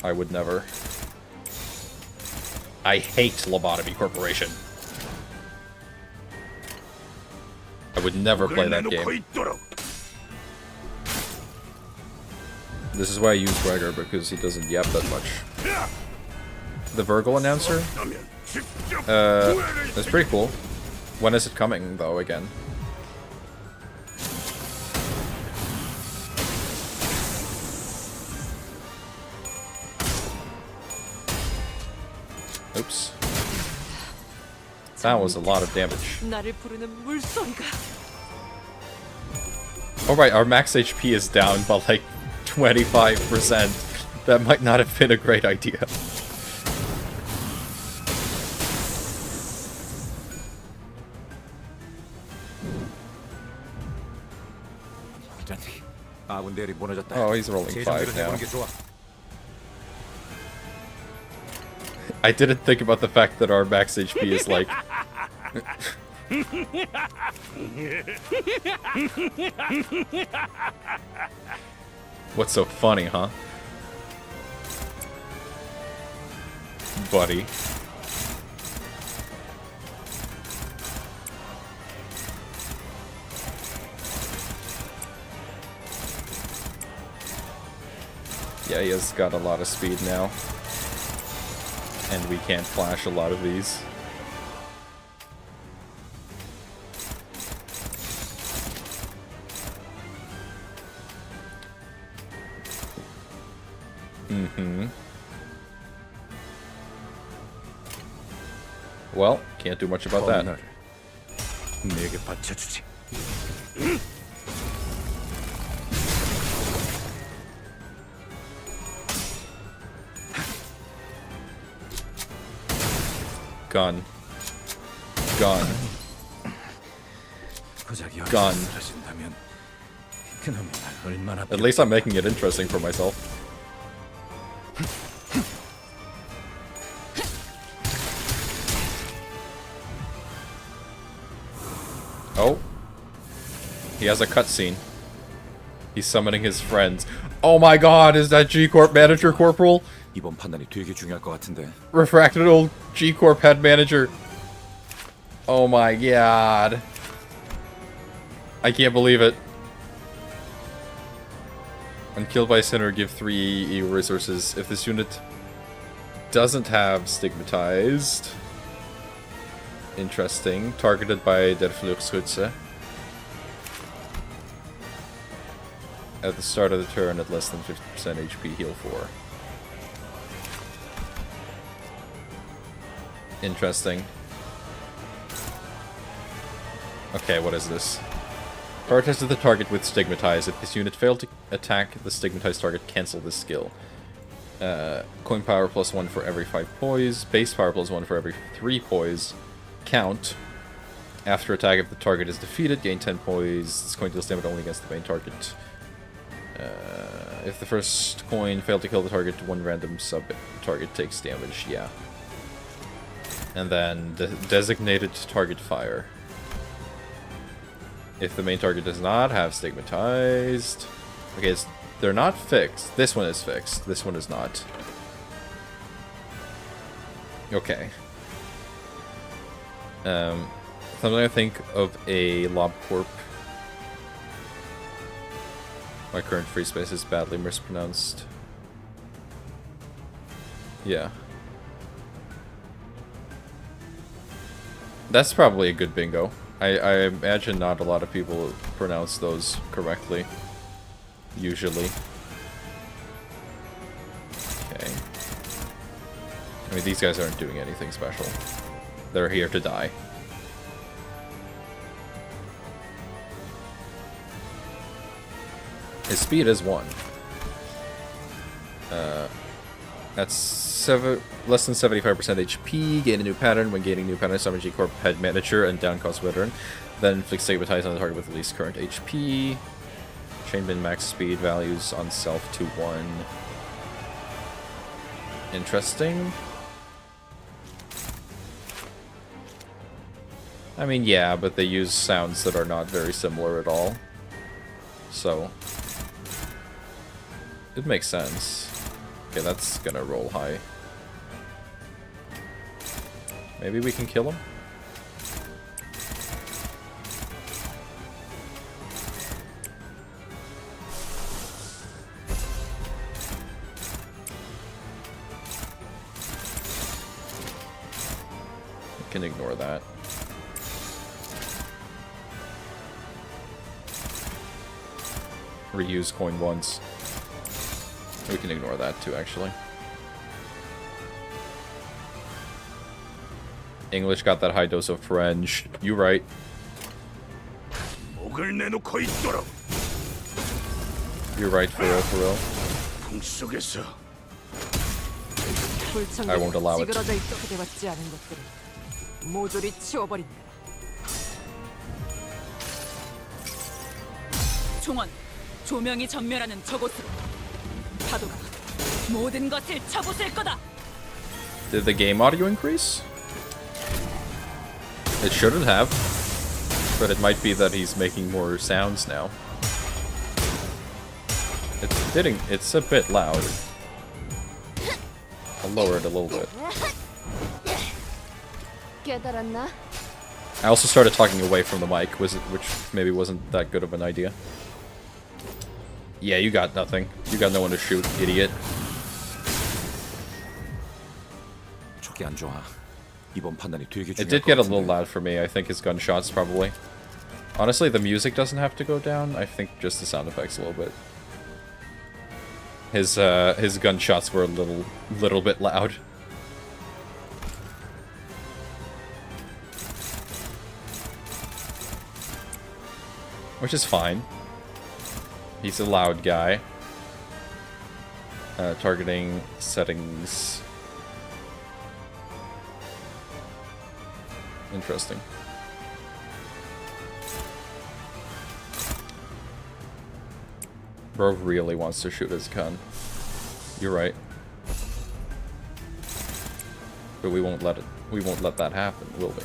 Speaker 1: I would never. I hate Lobotomy Corporation. I would never play that game. This is why I use Gregor, because he doesn't yap that much. The Virgil announcer? That's pretty cool. When is it coming, though, again? Oops. That was a lot of damage.
Speaker 8: 나를 부르는 물소리가
Speaker 1: Alright, our max HP is down by like 25%. That might not have been a great idea.
Speaker 5: 일단 아군 대열이 무너졌다.
Speaker 1: Oh, he's rolling
Speaker 5: 재정비를
Speaker 1: 5 now.
Speaker 5: 해보는 게 좋아.
Speaker 1: I didn't think about the fact that our max HP is like... What's so funny, huh? Buddy. Yeah, he has got a lot of speed now. And we can't flash a lot of these. Well, can't do much about that.
Speaker 5: 겁나를 내게 바쳐주지.
Speaker 1: Gun. Gun.
Speaker 5: 고작이
Speaker 1: gun.
Speaker 5: 사라진다면 그놈이 날 얼마나
Speaker 1: At least I'm making it interesting for myself. Oh. He has a cutscene. He's summoning his friends. Oh my god, is that G-Corp manager, Corporal?
Speaker 5: 이번 판단이 되게 중요할 것 같은데.
Speaker 1: Refracted old G-Corp head manager. Oh my god. I can't believe it. When killed by a sinner, give 3 EU resources. If this unit doesn't have stigmatized... Interesting. Targeted by Der Fluchtschütze. At the start of the turn at less than 50% HP, heal 4. Interesting. Okay, what is this? Prioritize the target with Stigmatize. If this unit failed to attack the Stigmatized target, cancel this skill. Coin power plus 1 for every 5 poise. Base power plus 1 for every 3 poise. Count. After attack, if the target is defeated, gain 10 poise. This coin deals damage only against the main target. If the first coin failed to kill the target, 1 random sub-target takes damage, yeah. And then the designated target fire. If the main target does not have stigmatized... Okay, they're not fixed. This one is fixed. This one is not. Okay. Something I think of a Lob Corp. My current free space is badly mispronounced. Yeah. That's probably a good bingo. I imagine not a lot of people pronounce those correctly. Usually. Okay. I mean, these guys aren't doing anything special. They're here to die. His speed is 1. That's less than 75% HP. Gain a new pattern. When gaining new pattern, summon G-Corp head manager and down cost veteran. Then inflict stigmatize on the target with the least current HP. Chain min max speed values on self to 1. Interesting. I mean, yeah, but they use sounds that are not very similar at all. So, it makes sense. Okay, that's gonna roll high. Maybe we can kill him? We can ignore that. Reuse coin once. We can ignore that too, actually. English got that high dose of French. You right.
Speaker 6: 목을 내놓고 있도록.
Speaker 1: You're right, for real, for real.
Speaker 6: 꿈속에서
Speaker 1: I won't allow it.
Speaker 8: 찌그러져 있게 받지 않은 것들은 모조리 치워버린다.
Speaker 7: 총원, 조명이 전멸하는 저곳으로 파도가 모든 것을 쳐부술 거다.
Speaker 1: Did the game audio increase? It shouldn't have. But it might be that he's making more sounds now. It's a bit loud. I'll lower it a little bit.
Speaker 4: 깨달았나?
Speaker 1: I also started talking away from the mic, which maybe wasn't that good of an idea. Yeah, you got nothing. You got no one to shoot, idiot.
Speaker 5: 촉이 안 좋아. 이번 판단이 되게
Speaker 1: It
Speaker 5: 중요할
Speaker 1: did
Speaker 5: 것
Speaker 1: get a little
Speaker 5: 같은데.
Speaker 1: loud for me. I think his gunshots probably. Honestly, the music doesn't have to go down. I think just the sound effects a little bit. His gunshots were a little bit loud. Which is fine. He's a loud guy. Targeting settings. Interesting. Bro really wants to shoot his gun. You're right. But we won't let that happen, will we?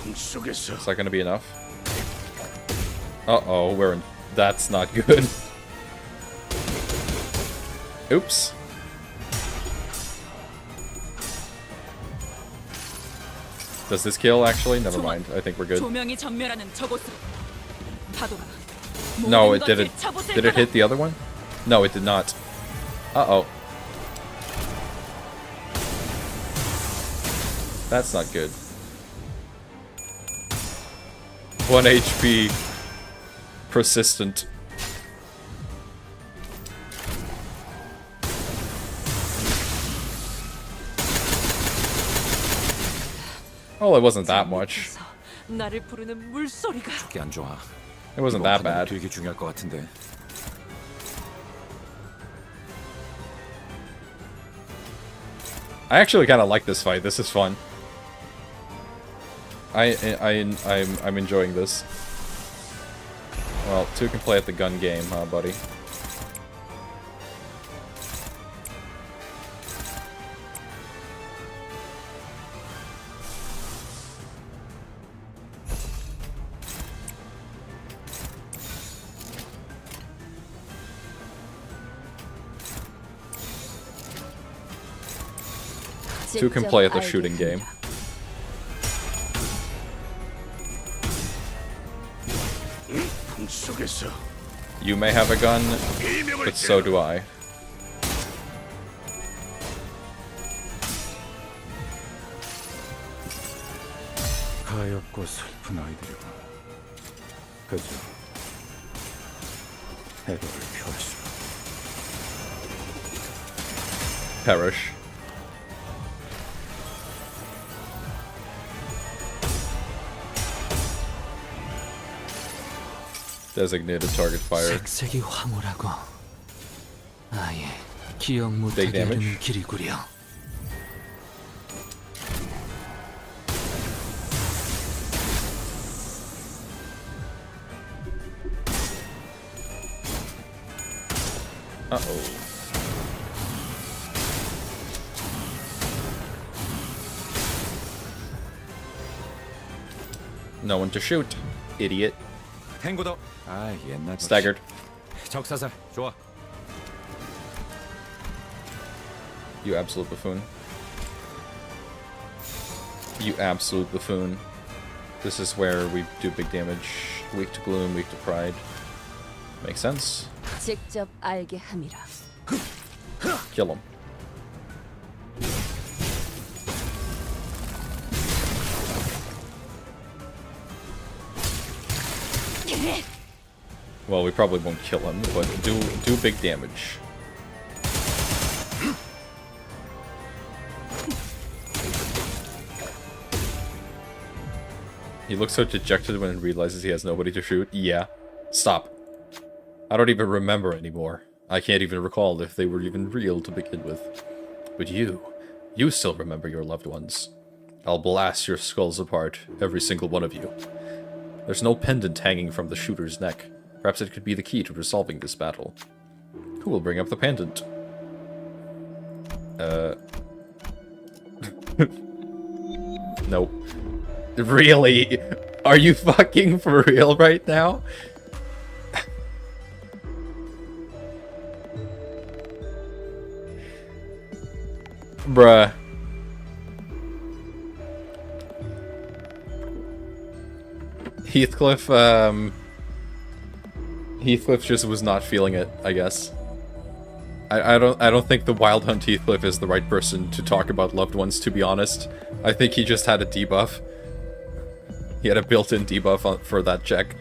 Speaker 6: 꿈속에서
Speaker 1: Is that gonna be enough? Uh-oh, we're in... That's not good. Oops. Does this kill, actually? Never mind. I think we're good.
Speaker 7: 조명이 전멸하는 저곳으로 파도가
Speaker 1: No,
Speaker 7: 모든
Speaker 1: it didn't.
Speaker 7: 것을 쳐부술
Speaker 1: Did it
Speaker 7: 거다.
Speaker 1: hit the other one? No, it did not. Uh-oh. That's not good. 1 HP. Persistent. Well, it wasn't that much.
Speaker 8: 나를 부르는 물소리가
Speaker 5: 촉이 안 좋아.
Speaker 1: It wasn't
Speaker 5: 이번
Speaker 1: that
Speaker 5: 판단이
Speaker 1: bad.
Speaker 5: 되게 중요할 것 같은데.
Speaker 1: I actually kind of like this fight. This is fun. I'm enjoying this. Well, 2 can play at the gun game, huh, buddy? Two can play at the shooting game.
Speaker 6: 꿈속에서
Speaker 1: You may have a gun,
Speaker 6: 비명을
Speaker 1: but so
Speaker 6: 깨라.
Speaker 1: do I.
Speaker 5: 가엾고 슬픈 아이들이고 그저 애도를 표할 수가.
Speaker 1: Perish. Designated target fire.
Speaker 2: 색색이 황홀하고 아예 기억
Speaker 1: Big
Speaker 2: 못하게
Speaker 1: damage.
Speaker 2: 하려는 길이구려.
Speaker 1: Uh-oh. No one to shoot. Idiot.
Speaker 5: 탱고더. 아 옛날.
Speaker 1: Staggered.
Speaker 5: 적사살. 좋아.
Speaker 1: You absolute buffoon. You absolute buffoon. This is where we do big damage. Weak to gloom, weak to pride. Makes sense.
Speaker 4: 직접 알게 함이라.
Speaker 1: Kill him. Well, we probably won't kill him, but do big damage. He looks so dejected when he realizes he has nobody to shoot. Yeah. Stop. I don't even remember anymore. I can't even recall if they were even real to begin with. But you still remember your loved ones. I'll blast your skulls apart, every single one of you. There's no pendant hanging from the shooter's neck. Perhaps it could be the key to resolving this battle. Who will bring up the pendant? Nope. Really? Are you fucking for real right now? Bruh. Heathcliff just was not feeling it, I guess. I don't think the Wild Hunt Heathcliff is the right person to talk about loved ones, to be honest. I think he just had a debuff. He had a built-in debuff for that check.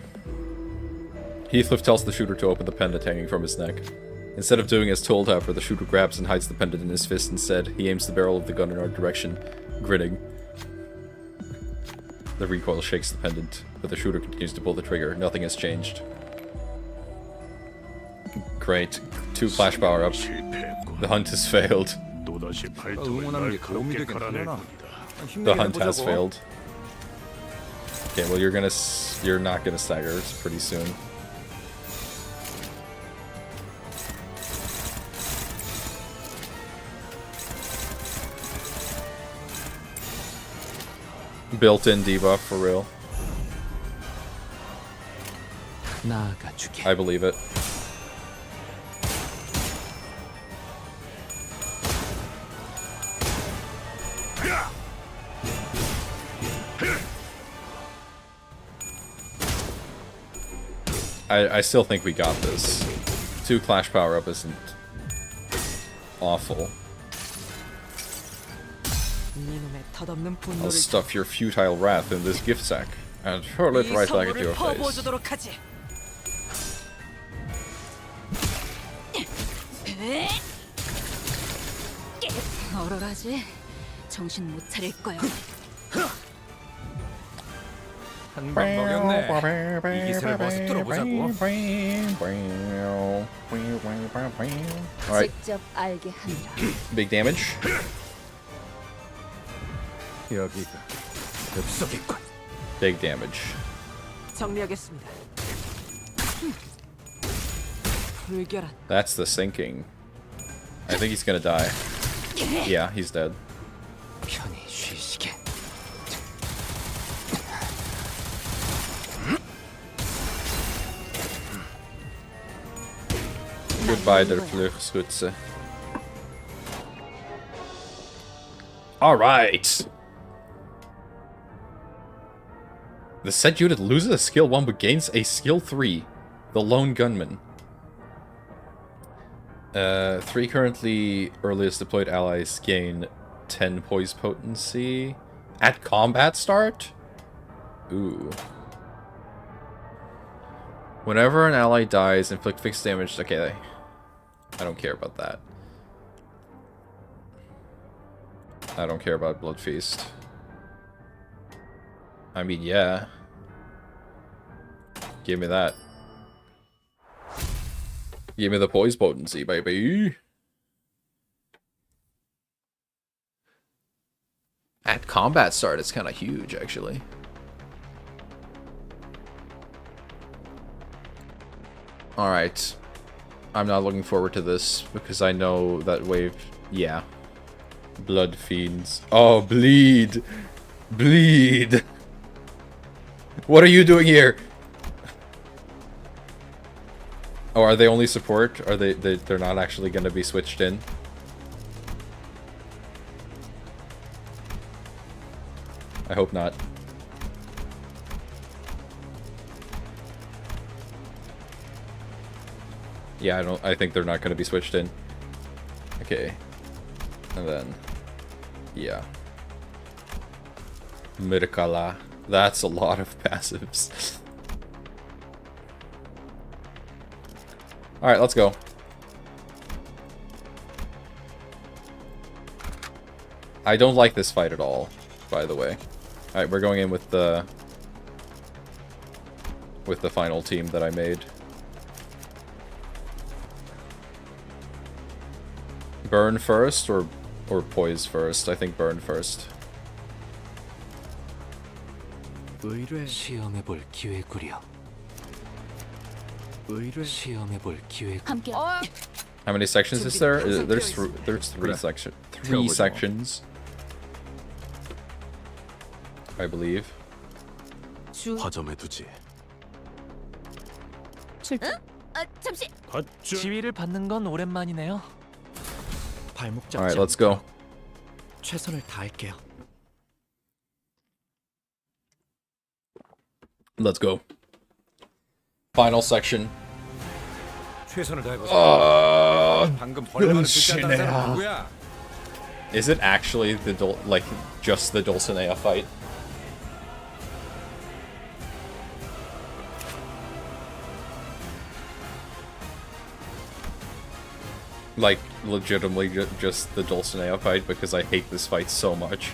Speaker 1: Heathcliff tells the shooter to open the pendant hanging from his neck. Instead of doing as told, however, the shooter grabs and hides the pendant in his fist instead. He aims the barrel of the gun in our direction, grinning. The recoil shakes the pendant, but the shooter continues to pull the trigger. Nothing has changed. Great. 2 flash power up. The hunt has failed.
Speaker 6: 또다시 발톱을
Speaker 5: 응원하는 게 도움이
Speaker 6: 날카롭게
Speaker 5: 되긴
Speaker 6: 갈아낼
Speaker 5: 하려나?
Speaker 6: 뿐이다.
Speaker 1: The hunt has failed. Okay, well you're not gonna stagger pretty soon. Built-in debuff for real.
Speaker 2: 나아가주게.
Speaker 1: I believe it. I still think we got this. 2 clash power up isn't awful.
Speaker 8: 이놈의 덧없는
Speaker 1: I'll
Speaker 8: 분노를
Speaker 1: stuff your futile wrath in this gift sack and hurl it
Speaker 8: 이
Speaker 1: right back at
Speaker 8: 선물을
Speaker 1: your face.
Speaker 8: 퍼부어주도록 하지.
Speaker 7: 얼얼하지? 정신 못 차릴 거야.
Speaker 5: 한 방 먹였네. 이 기세를 머스트로 보자고.
Speaker 1: Alright,
Speaker 4: 직접 알게 한다.
Speaker 1: big damage.
Speaker 5: 여기가 엽석이군.
Speaker 1: Big damage.
Speaker 8: 정리하겠습니다. 불결한
Speaker 1: That's the sinking. I think he's gonna die. Yeah, he's dead.
Speaker 2: 편히 쉬시게.
Speaker 1: Goodbye, der Flugschütze. Alright! The set unit loses a skill 1 but gains a skill 3. The Lone Gunman. 3 currently earliest deployed allies gain 10 poise potency. At combat start? Ooh. Whenever an ally dies, inflict fixed damage. Okay, I don't care about that. I don't care about Blood Feast. I mean, yeah. Give me that. Give me the poise potency, baby. At combat start, it's kind of huge, actually. Alright. I'm not looking forward to this, because I know that wave... Yeah. Blood Fiends. Oh, bleed! Bleed! What are you doing here? Oh, are they only support? Are they're not actually gonna be switched in? I hope not. Yeah, I think they're not gonna be switched in. Okay. And then yeah. Mirkala. That's a lot of passives. Alright, let's go. I don't like this fight at all, by the way. Alright, we're going in with the with the final team that I made. Burn first or poise first? I think burn first.
Speaker 2: 시험해볼 기회구려. 시험해볼 기회.
Speaker 7: 함께
Speaker 1: How many sections is there? There's three sections. I believe.
Speaker 6: 허점해두지.
Speaker 7: 출동.
Speaker 4: 잠시.
Speaker 3: 지휘를 받는 건 오랜만이네요. 발목 잡지
Speaker 1: Alright, let's go.
Speaker 3: 최선을 다할게요.
Speaker 1: Let's go. Final section.
Speaker 5: 최선을 다해보자.
Speaker 1: Uh,
Speaker 5: 방금 벌레만은 듣지 않는 사람 누구야?
Speaker 1: Is it actually the just the Dulcinea fight? Like, legitimately just the Dulcinea fight, because I hate this fight so much.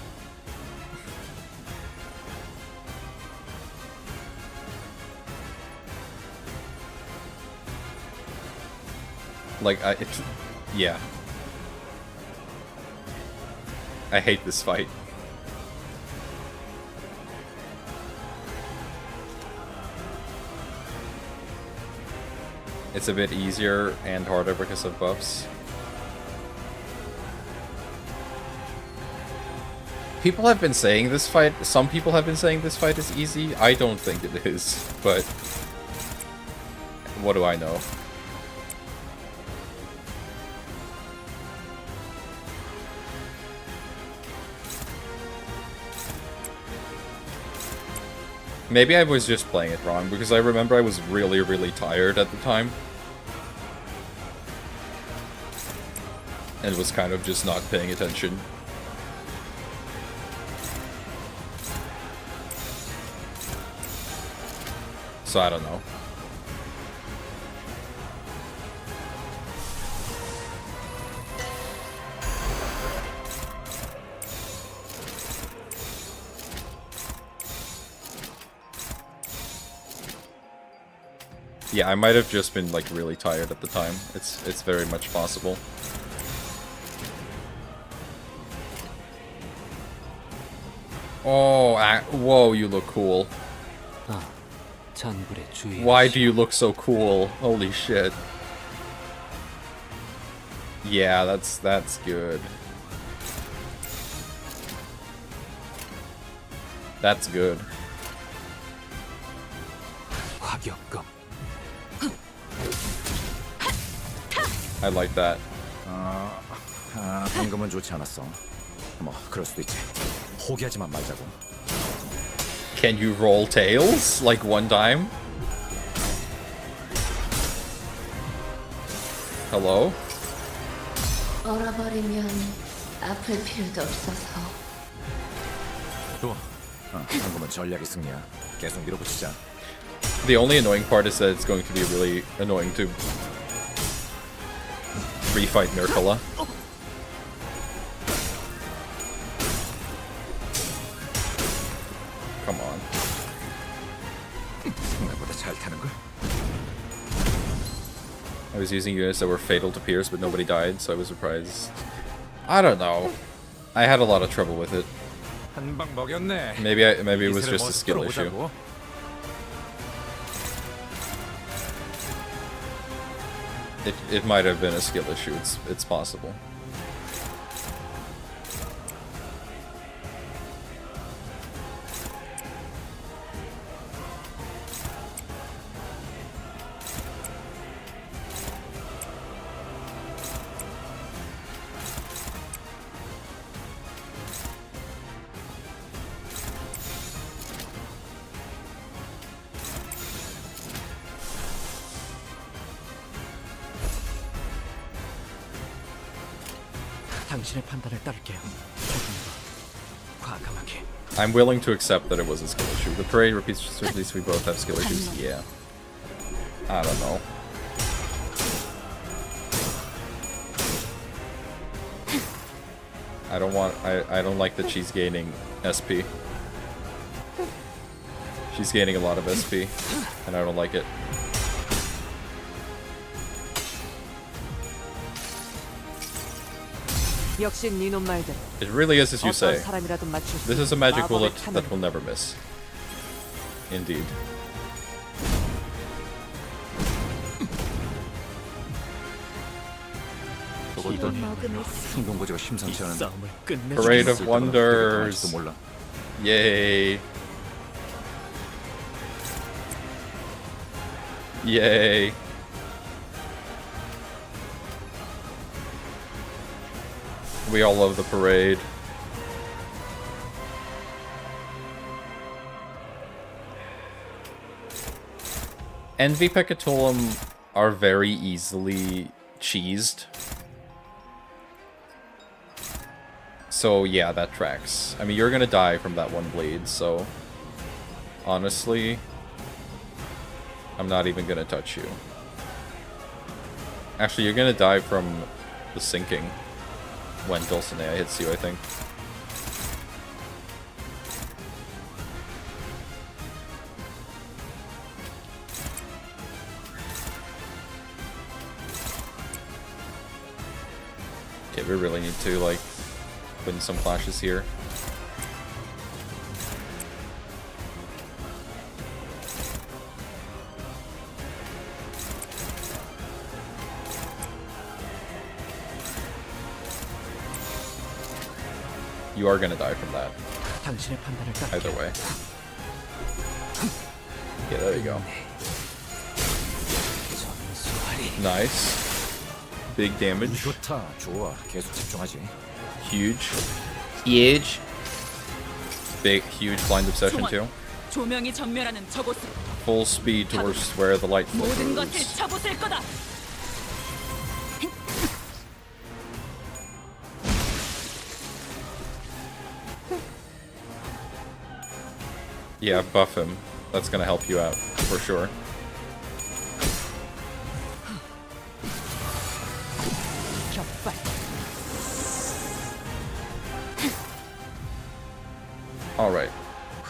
Speaker 1: Like, yeah. I hate this fight. It's a bit easier and harder because of buffs. People have been saying this fight, some people have been saying this fight is easy. I don't think it is, but what do I know? Maybe I was just playing it wrong, because I remember I was really, really tired at the time. And was kind of just not paying attention. So I don't know. Yeah, I might have just been like really tired at the time. It's very much possible. Oh, whoa, you look cool.
Speaker 2: 잔불에 주의.
Speaker 1: Why do you look so cool? Holy shit. Yeah, that's good. That's good.
Speaker 2: 화격검.
Speaker 1: I like that.
Speaker 5: 방금은 좋지 않았어. 뭐 그럴 수도 있지. 포기하지만 말자고.
Speaker 1: Can you roll tails like one time? Hello?
Speaker 4: 얼어버리면 아플 필요도 없어서.
Speaker 5: 좋아. 방금은 전략의 승리야. 계속 밀어붙이자.
Speaker 1: The only annoying part is that it's going to be really annoying to refight Mirkala. Come on.
Speaker 5: 생각보다 잘 타는 걸.
Speaker 1: I was using units that were fatal to Pierce, but nobody died, so I was surprised. I don't know. I had a lot of trouble with it.
Speaker 5: 한 방 먹였네.
Speaker 1: Maybe it was just a skill issue. It might have been a skill issue. It's possible.
Speaker 3: 당신의 판단을 따를게요. 과감하게.
Speaker 1: I'm willing to accept that it was a skill issue. The parade repeats at least we both have skill issues. Yeah. I don't know. I don't like that she's gaining SP. She's gaining a lot of SP, and I don't like it.
Speaker 8: 역시 네놈 말대로
Speaker 1: It really is as you
Speaker 8: 어떤
Speaker 1: say.
Speaker 8: 사람이라도 맞출 수
Speaker 1: This is a
Speaker 8: 있는
Speaker 1: magic
Speaker 8: 마법의
Speaker 1: bullet
Speaker 8: 탄을
Speaker 1: that will never miss. Indeed.
Speaker 5: 저것도 충동고지가
Speaker 3: 이
Speaker 5: 심상치 않은데.
Speaker 3: 싸움을 끝내.
Speaker 1: Parade of
Speaker 5: 쓸 때마다
Speaker 1: Wonders.
Speaker 5: 어떻게 몰라.
Speaker 1: Yay. Yay. We all love the parade. Envy Pecatulum are very easily cheesed. So yeah, that tracks. I mean, you're gonna die from that one bleed, so... Honestly... I'm not even gonna touch you. Actually, you're gonna die from the sinking when Dulcinea hits you, I think. Okay, we really need to, like, win some clashes here. You are gonna die from that,
Speaker 3: 당신의 판단을 딱.
Speaker 1: either way. Yeah, there you go. Nice. Big damage.
Speaker 5: 좋다. 좋아. 계속 집중하지.
Speaker 1: Huge. Huge. Big, huge blind obsession too.
Speaker 7: 조명이 전멸하는 저곳으로
Speaker 1: Full speed towards where the light
Speaker 7: 모든 것을
Speaker 1: flickers.
Speaker 7: 쳐부술 거다.
Speaker 1: Yeah, buff him. That's gonna help you out, for sure.
Speaker 8: 격발.
Speaker 1: Alright.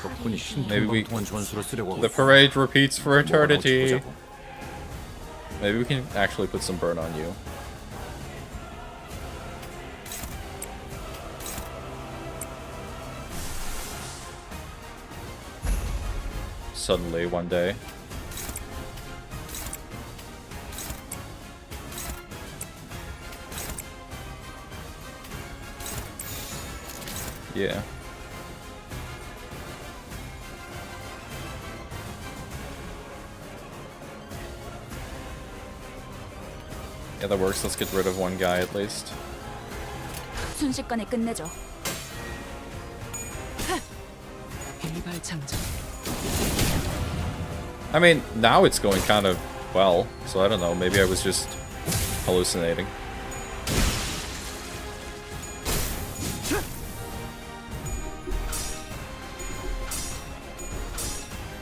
Speaker 5: 덕분이
Speaker 1: Maybe we-
Speaker 5: 10분 동안 전술을 쓰려고
Speaker 1: The
Speaker 5: 하고
Speaker 1: parade repeats for
Speaker 5: 있어. 뭐가 나올지
Speaker 1: eternity.
Speaker 5: 보자고.
Speaker 1: Maybe we can actually put some burn on you. Suddenly, one day. Yeah. Yeah, that works. Let's get rid of one guy at least.
Speaker 7: 순식간에 끝내줘.
Speaker 8: 일발 장전.
Speaker 1: I mean, now it's going kind of well, so I don't know. Maybe I was just hallucinating.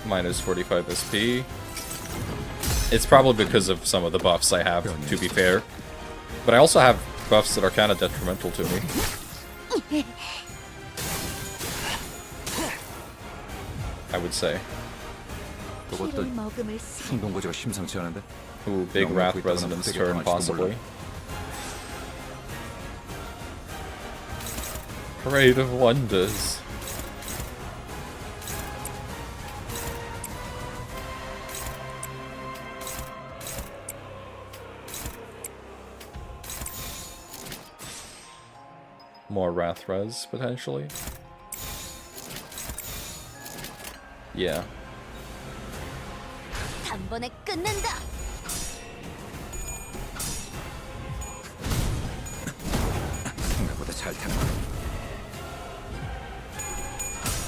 Speaker 1: Minus 45 SP. It's probably because of some of the buffs I have, to be fair. But I also have buffs that are kind of detrimental to me. I would say.
Speaker 5: 저것도 충동고지가 심상치 않은데.
Speaker 1: Ooh, big Wrath Resonance turn, possibly. Parade of Wonders. More Wrath Res, potentially. Yeah.
Speaker 4: 단번에 끝낸다.
Speaker 5: 생각보다 잘 타는 거.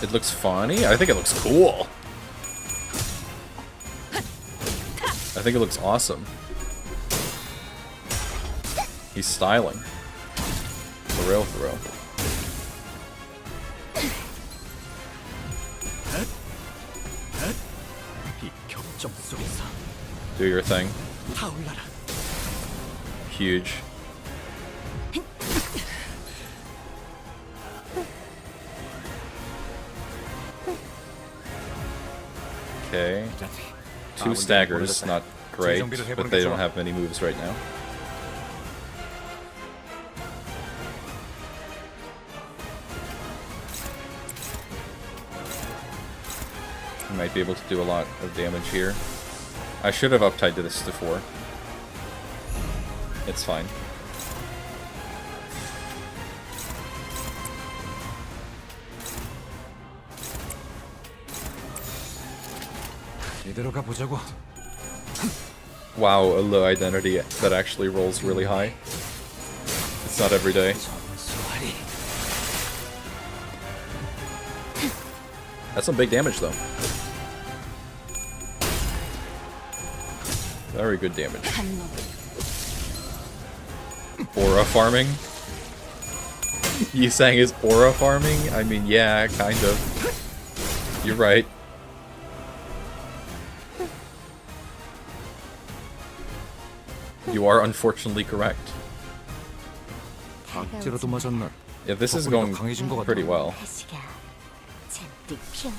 Speaker 1: It looks funny? I think it looks cool. I think it looks awesome. He's styling. For real, for real.
Speaker 3: 이 격정 속에서
Speaker 1: Do your thing.
Speaker 3: 타올라라.
Speaker 1: Huge. Okay.
Speaker 5: Ah,
Speaker 1: 2 staggers, not great, but they don't have many moves right now. We might be able to do a lot of damage here. I should have uptied to this to 4. It's fine.
Speaker 5: 이대로 가보자고.
Speaker 1: Wow, a low identity that actually rolls really high. It's not every day.
Speaker 2: 전수하리.
Speaker 1: That's some big damage, though. Very good damage. Aura farming? You saying is aura farming? I mean, yeah, kind of. You're right. You are unfortunately correct.
Speaker 5: 박제라도 맞았나?
Speaker 1: Yeah, this is going
Speaker 5: 강해진 것 같아.
Speaker 1: pretty well.
Speaker 4: 가시가 잔뜩 피어나.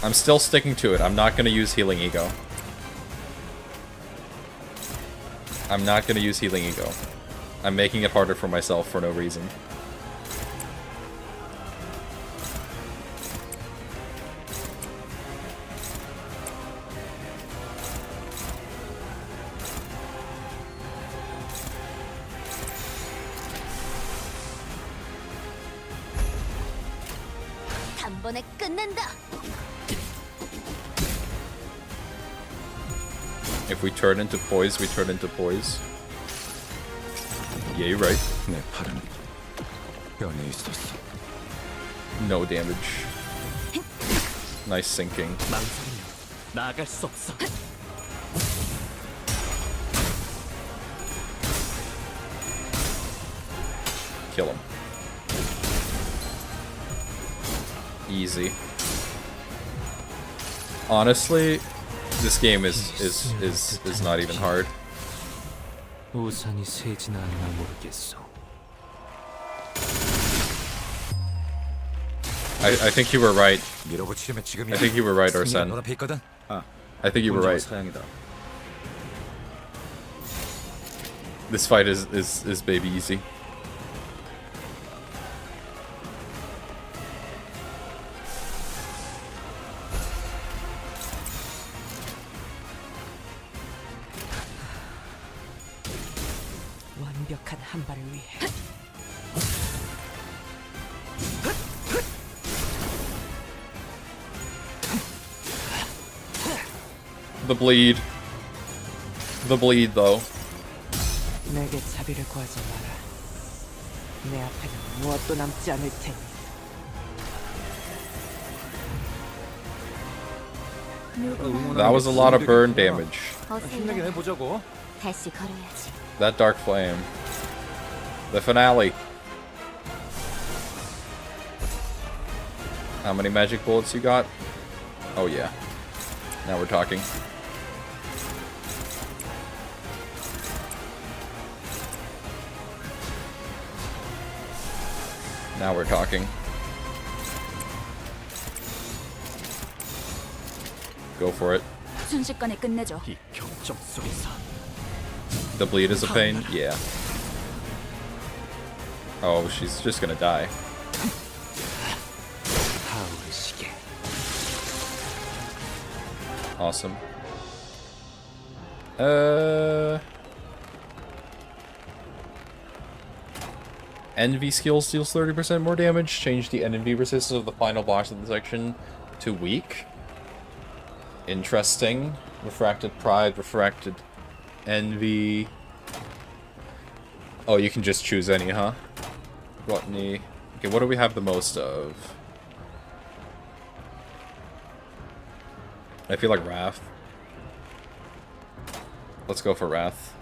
Speaker 1: I'm still sticking to it. I'm not gonna use Healing Ego. I'm not gonna use Healing Ego. I'm making it harder for myself for no reason.
Speaker 4: 단번에 끝낸다.
Speaker 1: If we turn into poise, we turn into poise. Yeah, you're right.
Speaker 5: 내 팔은 변해 있었어.
Speaker 1: No damage. Nice sinking.
Speaker 3: 망설이면 나아갈 수 없어.
Speaker 1: Kill him. Easy. Honestly, this game is not even hard.
Speaker 2: 우산이 새지나 않나 모르겠어.
Speaker 1: I think you were right.
Speaker 5: 밀어붙이려면 지금이야.
Speaker 1: I think you were right, Arsene.
Speaker 5: 눈앞에 있거든.
Speaker 1: I think you were right.
Speaker 5: 사양이다.
Speaker 1: This fight is baby easy.
Speaker 8: 완벽한 한 발을 위해.
Speaker 1: The bleed. The bleed, though.
Speaker 8: 내게 자비를 구하지 마라. 내 앞에는 무엇도 남지 않을 테니.
Speaker 1: That was a lot of burn damage.
Speaker 5: 힘내긴 해보자고.
Speaker 4: 다시 걸어야지.
Speaker 1: That dark flame. The finale. How many magic bullets you got? Oh yeah. Now we're talking. Now we're talking. Go for it.
Speaker 7: 순식간에 끝내줘.
Speaker 3: 이 격정 속에서
Speaker 1: The bleed is a pain? Yeah. Oh, she's just gonna die.
Speaker 2: 타오르시게.
Speaker 1: Awesome. Envy skills deals 30% more damage. Change the envy resistance of the final boss of the section to weak. Interesting. Refracted Pride, Refracted Envy. Oh, you can just choose any, huh? Gluttony. Okay, what do we have the most of? I feel like Wrath. Let's go for Wrath.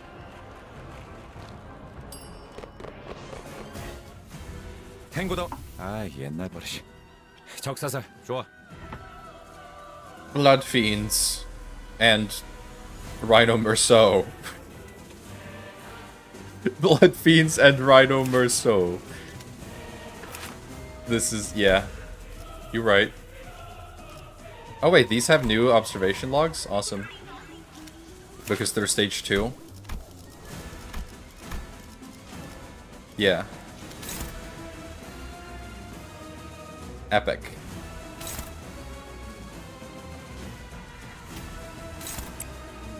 Speaker 5: 탱고다. 아 옛날 버릇이. 적사살 좋아.
Speaker 1: Blood Fiends and Rhino Merceau. Blood Fiends and Rhino Merceau. This is, yeah. You're right. Oh wait, these have new observation logs? Awesome. Because they're stage 2. Yeah. Epic.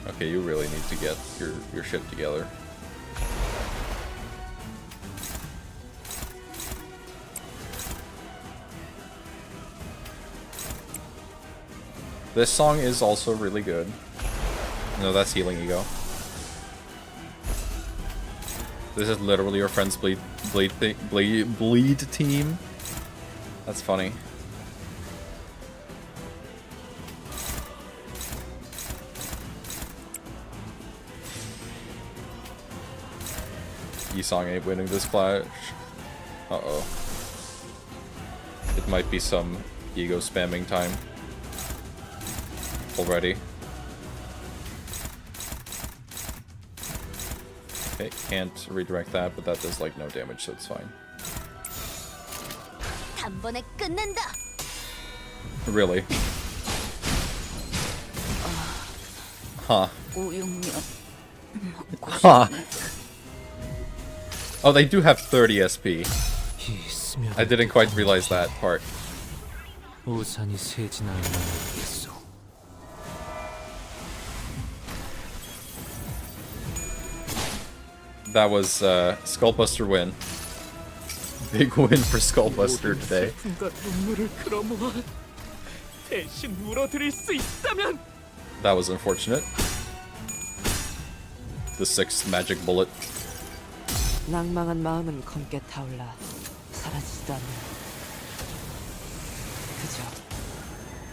Speaker 1: Okay, you really need to get your shit together. This song is also really good. No, that's Healing Ego. This is literally your friend's bleed team. That's funny. Yi-Song ain't winning this clash. Uh-oh. It might be some ego spamming time. Already. Okay, can't redirect that, but that does like no damage, so it's fine.
Speaker 4: 단번에 끝낸다.
Speaker 1: Really? Huh.
Speaker 7: 우육면
Speaker 1: Huh. Oh, they do have 30 SP.
Speaker 2: 이 스며들
Speaker 1: I didn't quite realize that part.
Speaker 2: 우산이 새진 않나 모르겠어.
Speaker 1: That was Skullbuster win. Big win for Skullbuster today.
Speaker 3: 눈물을 끌어모아 대신 물어드릴 수 있다면
Speaker 1: That was unfortunate. The 6th magic bullet.
Speaker 8: 낭망한 마음은 검게 타올라 사라지지도 않는 그저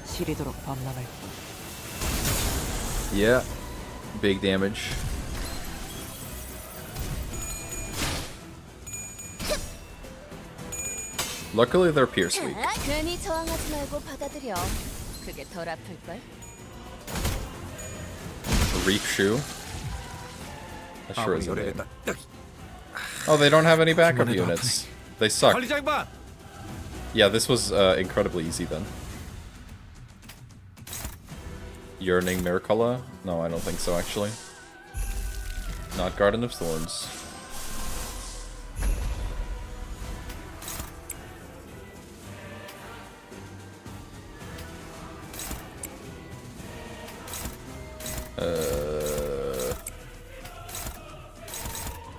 Speaker 8: 시리도록 범람할 뿐.
Speaker 1: Yeah. Big damage. Luckily they're pierce weak.
Speaker 4: 괜히 저항하지 말고 받아들여. 그게 덜 아플걸?
Speaker 1: Reap Shoe. That sure
Speaker 5: 아무리
Speaker 1: is a name.
Speaker 5: 열애겠다.
Speaker 1: Oh, they don't have any backup units. They suck.
Speaker 5: 관리자 양반.
Speaker 1: Yeah, this was incredibly easy then. Yearning Miracula? No, I don't think so actually. Not Garden of Thorns.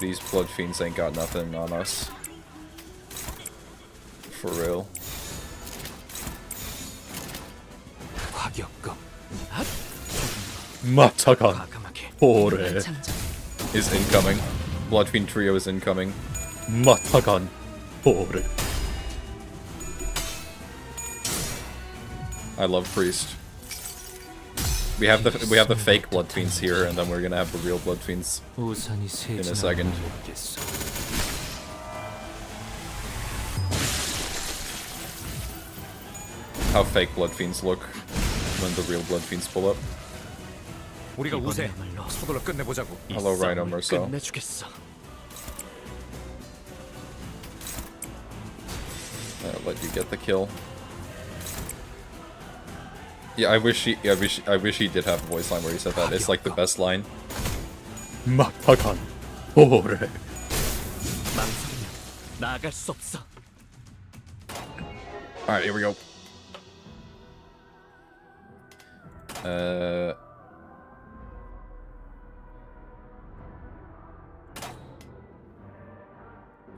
Speaker 1: These Blood Fiends ain't got nothing on us. For real.
Speaker 2: 과격검
Speaker 1: Matakan
Speaker 2: 과감하게
Speaker 1: Hore
Speaker 7: 창조.
Speaker 1: is incoming. Blood Fiend Trio is incoming. Matakan Hore. I love Priest. We have the fake Blood Fiends here, and then we're gonna have the real Blood Fiends.
Speaker 2: 우산이 새진 않나
Speaker 1: second.
Speaker 2: 모르겠어.
Speaker 1: How fake Blood Fiends look when the real Blood Fiends pull up.
Speaker 5: 우리가 우세.
Speaker 2: 이번이야말로
Speaker 5: 서둘러 끝내보자고.
Speaker 1: Hello, Rhino Merceau.
Speaker 3: 끝내주겠어.
Speaker 1: I'll let you get the kill. Yeah, I wish he did have a voice line where he said that. It's like the best line. Matakan Hore.
Speaker 3: 망설이면 나아갈 수 없어.
Speaker 1: Alright, here we go.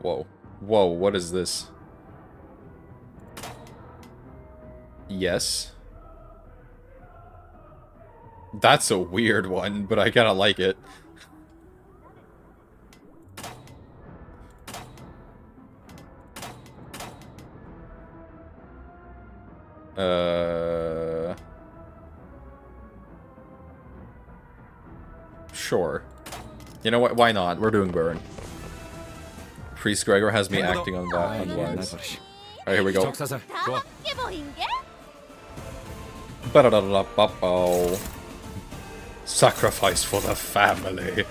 Speaker 1: Whoa. Whoa, what is this? Yes. That's a weird one, but I kinda like it. Sure. You know what? Why not? We're doing burn. Priest Gregor has me acting on that on lines. Alright, here we go.
Speaker 5: 적사살. 좋아.
Speaker 4: 함께 보인 게?
Speaker 1: Ba-da-da-da-ba-bow. Sacrifice for the family.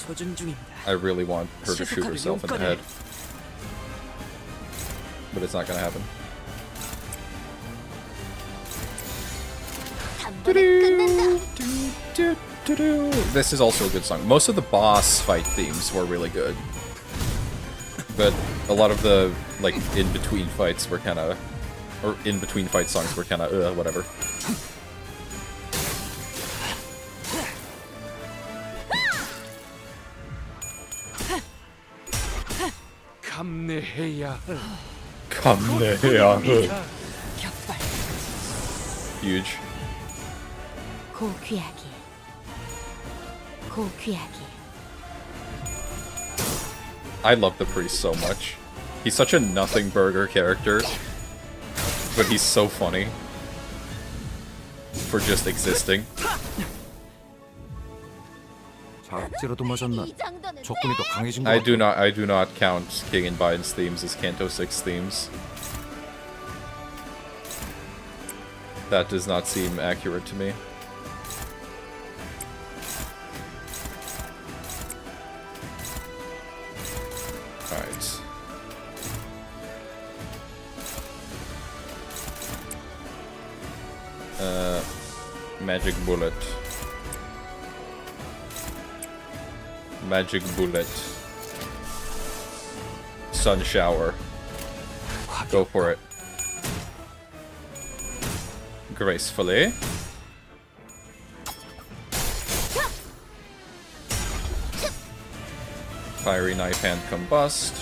Speaker 8: 조준 중입니다.
Speaker 1: I really want her to shoot herself in the head. But it's not gonna happen. This is also a good song. Most of the boss fight themes were really good. But a lot of the, like, in-between fights were kinda... Or in-between fight songs were kinda, whatever.
Speaker 7: 격발
Speaker 1: Huge.
Speaker 7: 고귀하기 고귀하기
Speaker 1: I love the priest so much. He's such a nothing burger character, but he's so funny for just existing.
Speaker 5: 자학제라도 맞았나?
Speaker 4: 이 정도는
Speaker 5: 적군이 더 강해진 거
Speaker 1: I
Speaker 5: 같아.
Speaker 1: do not count King and Biden's themes as Canto 6 themes. That does not seem accurate to me. Alright. Magic bullet. Magic bullet. Sun shower. Go for it. Gracefully. Fiery knife hand combust.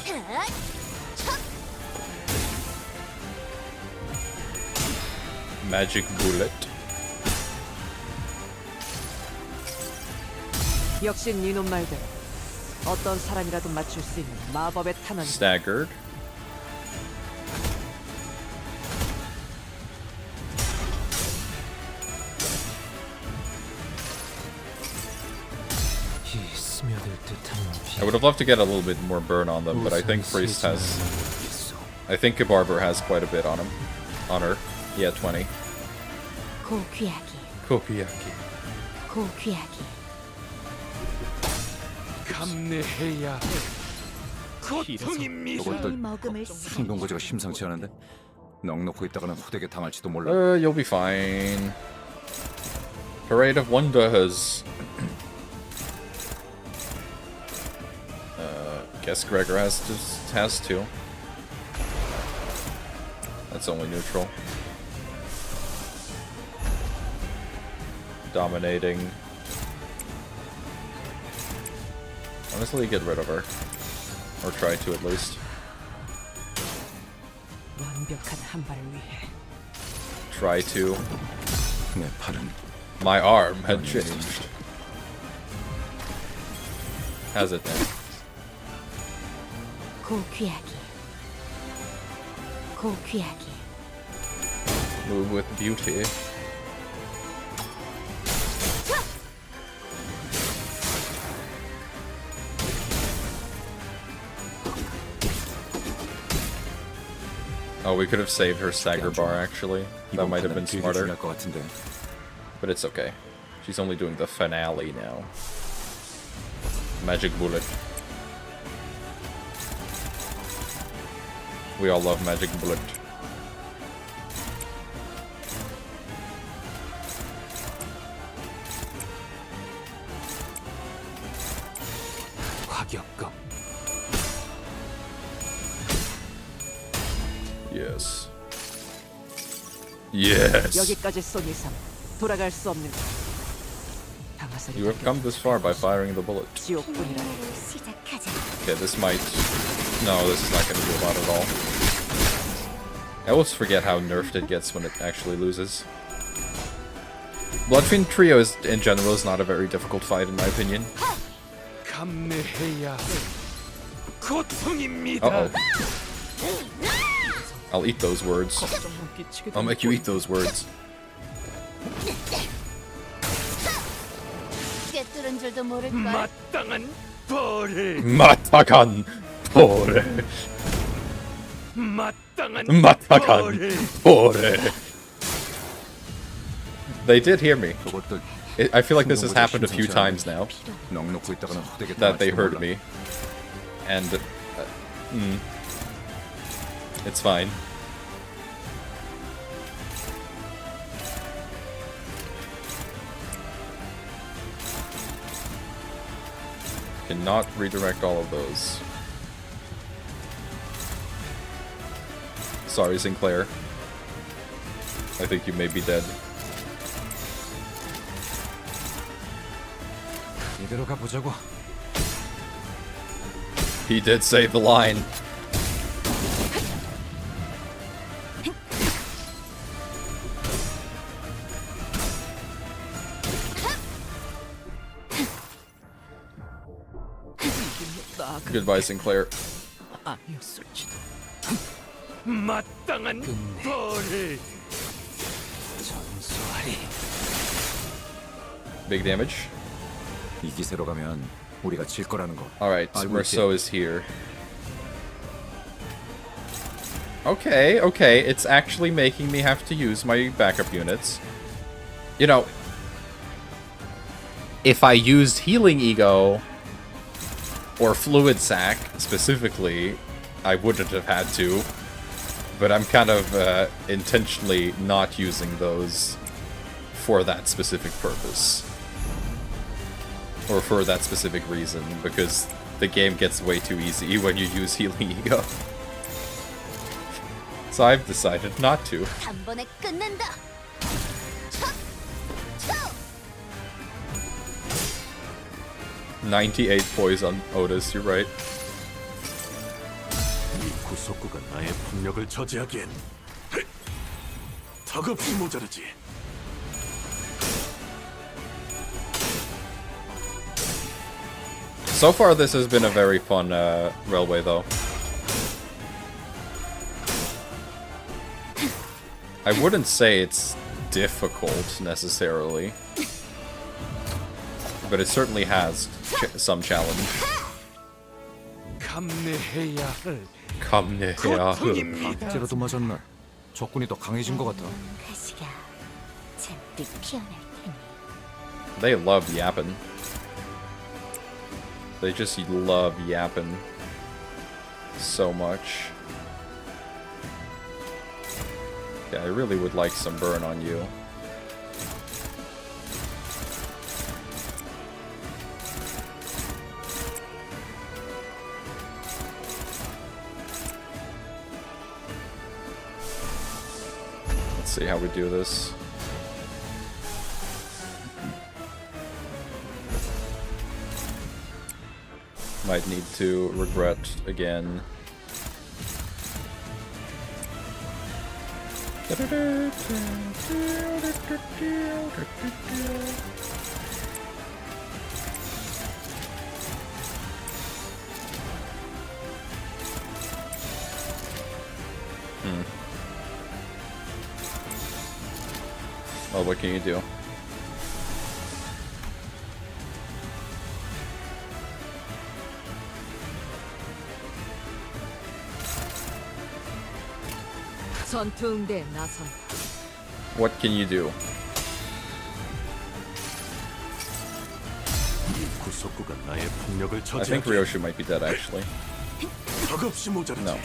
Speaker 1: Magic bullet.
Speaker 8: 역시 니놈 말대로 어떤 사람이라도 맞출 수 있는 마법의 탄원.
Speaker 1: Staggered.
Speaker 2: 이 스며들 듯한
Speaker 1: I would have loved to get a little bit more burn on them, but I think Priest has... I think Barber has quite a bit on him. On her. Yeah, 20.
Speaker 7: 고귀하기
Speaker 1: Kopiyaki.
Speaker 7: 고귀하기
Speaker 5: 저것들
Speaker 7: 먹음을
Speaker 5: 충동거지가 심상치 않은데? 넉넉고 있다가는 후대게 당할지도 몰라.
Speaker 1: You'll be fine. Parade of Wonders. Guess Gregor has to. That's only neutral. Dominating. Honestly, get rid of her. Or try to at least.
Speaker 8: 완벽한 한 발을 위해
Speaker 1: Try to.
Speaker 5: 내 팔은
Speaker 1: My arm had changed. Has it now?
Speaker 7: 고귀하기 고귀하기
Speaker 1: Move with beauty. Oh, we could have saved her stagger bar actually. That might have been smarter.
Speaker 5: 중요할 것 같은데.
Speaker 1: But it's okay. She's only doing the finale now. Magic bullet. We all love magic bullet.
Speaker 2: 화격검
Speaker 1: Yes. Yes.
Speaker 8: 여기까지 쏜 이상 돌아갈 수 없는 방아쇠를
Speaker 1: You have come this far by firing the bullet.
Speaker 8: 지옥뿐이라
Speaker 4: 시작하자.
Speaker 1: Okay, this might... No, this is not going to do a lot at all. I always forget how nerfed it gets when it actually loses. Bloodfiend Trio is, in general, is not a very difficult fight in my opinion. Uh-oh. I'll eat those words. I'll make you eat those words.
Speaker 4: 꿰뚫은 줄도 모를걸.
Speaker 6: 마땅한 벌을
Speaker 1: 마타간 포레.
Speaker 6: 마땅한
Speaker 1: 마타간 포레. They did hear me.
Speaker 5: 저것들
Speaker 1: I feel like this has happened a few times now
Speaker 5: 넋놓고 있다가는 헛되겠다.
Speaker 1: that they heard me, and it's fine. Cannot redirect all of those. Sorry, Sinclair. I think you may be dead.
Speaker 5: 이대로 가보자고.
Speaker 1: He did save the line. Goodbye, Sinclair.
Speaker 2: 아니었을지도.
Speaker 6: 마땅한 벌을.
Speaker 2: 전소하리.
Speaker 1: Big damage.
Speaker 5: 이 기세로 가면 우리가 질 거라는 거.
Speaker 1: Alright,
Speaker 5: 알고
Speaker 1: Merceau is here. Okay, okay, it's actually making me have to use my backup units. You know, if I used Healing Ego or Fluid Sac specifically, I wouldn't have had to. But I'm kind of intentionally not using those for that specific purpose. Or for that specific reason, because the game gets way too easy when you use Healing Ego. So I've decided not to.
Speaker 4: 단번에 끝낸다. 쳐! 쳐!
Speaker 1: 98 poise on Otis, you're right.
Speaker 6: 이 구속구가 나의 폭력을 저지하기엔 턱없이 모자르지.
Speaker 1: So far this has been a very fun railway though. I wouldn't say it's difficult necessarily, but it certainly has some challenge.
Speaker 6: 감내해야 할
Speaker 1: 감내해야
Speaker 5: 박제라도 맞았나? 적군이 더 강해진 것 같아.
Speaker 4: 가시가 잔뜩 피어날 테니.
Speaker 1: They love yapping. They just love yapping so much. Yeah, I really would like some burn on you. Let's see how we do this. Might need to regret again. Oh, what can you do?
Speaker 7: 전투응대에 나선다.
Speaker 1: What can you do?
Speaker 6: 이 구속구가 나의 폭력을
Speaker 1: I think
Speaker 6: 저지하기엔
Speaker 1: Ryoshi might be dead actually.
Speaker 6: 턱없이 모자르지.
Speaker 1: No.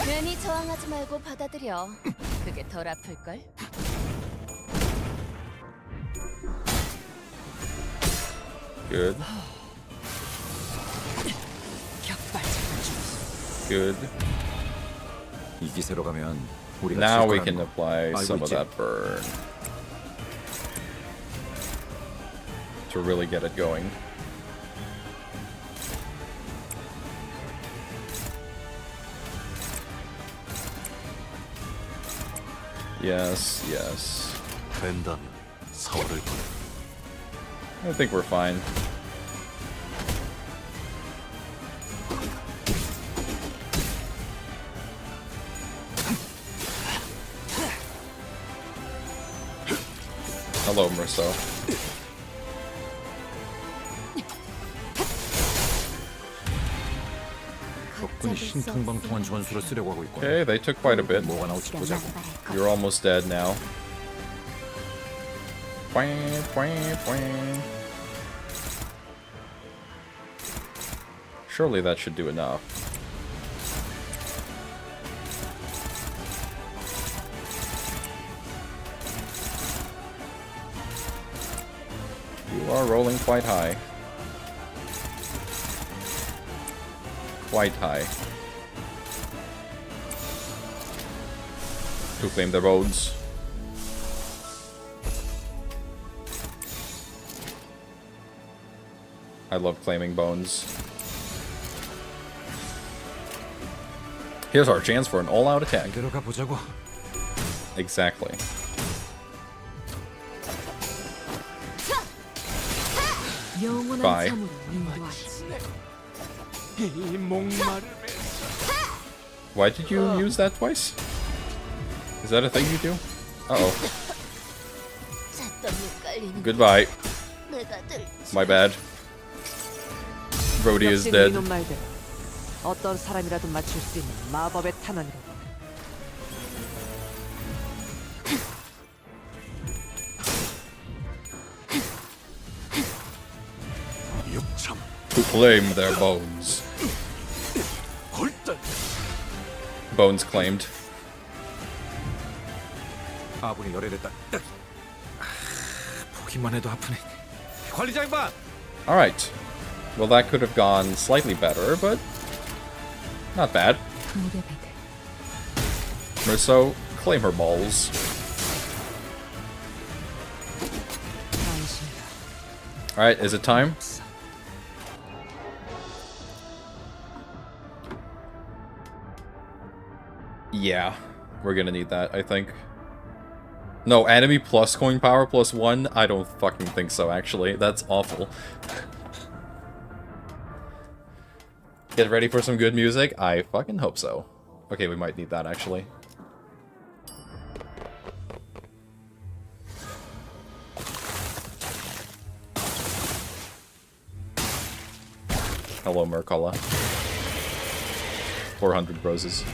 Speaker 4: 괜히 저항하지 말고 받아들여. 그게 덜 아플걸?
Speaker 1: Good. Good.
Speaker 5: 이 기세로 가면 우리가
Speaker 1: Now
Speaker 5: 질
Speaker 1: we
Speaker 5: 거라는
Speaker 1: can
Speaker 5: 거.
Speaker 1: apply
Speaker 5: 알고
Speaker 1: some of
Speaker 5: 있지?
Speaker 1: that burn to really get it going. Yes, yes.
Speaker 6: 된다면 서울을 보내.
Speaker 1: I think we're fine. Hello, Merceau.
Speaker 5: 적군이 신통방통한 전술을 쓰려고 하고 있고.
Speaker 1: Okay, they took quite a bit.
Speaker 5: 뭐가 나올지 보자고.
Speaker 1: You're almost dead now. Surely that should do enough. You are rolling quite high. Quite high. To claim the roads. I love claiming bones. Here's our chance for an all-out attack.
Speaker 5: 이대로 가보자고.
Speaker 1: Exactly.
Speaker 7: 영원한
Speaker 1: Bye.
Speaker 7: 참으로 인도하지.
Speaker 3: 이 목마름에
Speaker 1: Why did you use that twice? Is that a thing you do? Uh-oh.
Speaker 4: 잣더미 깔리는
Speaker 1: Goodbye.
Speaker 4: 내가 들.
Speaker 1: My bad. Brody is
Speaker 8: 역시
Speaker 1: dead.
Speaker 8: 이놈 말대로 어떤 사람이라도 맞출 수 있는 마법의 탄환으로.
Speaker 6: 육참
Speaker 1: To claim their bones.
Speaker 6: 골단
Speaker 1: Bones claimed.
Speaker 5: 아군이 열애됐다. 보기만 해도 아프네. 관리자 양반.
Speaker 1: Alright. Well, that could have gone slightly better, but not bad.
Speaker 7: 무대비들.
Speaker 1: Merso, claim her balls.
Speaker 7: 당신이라
Speaker 1: Alright, is it time?
Speaker 7: 없어.
Speaker 1: Yeah, we're gonna need that, I think. No, enemy plus coin power plus 1? I don't fucking think so, actually. That's awful. Get ready for some good music? I fucking hope so. Okay, we might need that, actually. Hello, Merkala. 400 roses.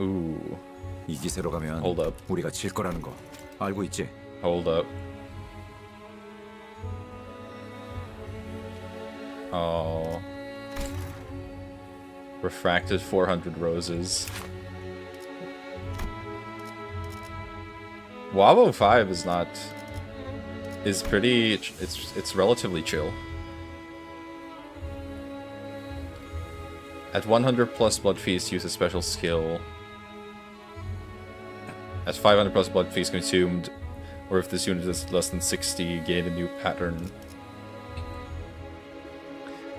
Speaker 1: Ooh.
Speaker 5: 이 기세로 가면
Speaker 1: Hold up.
Speaker 5: 우리가 질 거라는 거 알고 있지?
Speaker 1: Hold up. Oh. Refracted 400 roses. Wabo 5 is not... is pretty... it's relatively chill. At 100 plus Blood Feast, use a special skill. At 500 plus Blood Feast consumed, or if this unit is less than 60, gain a new pattern.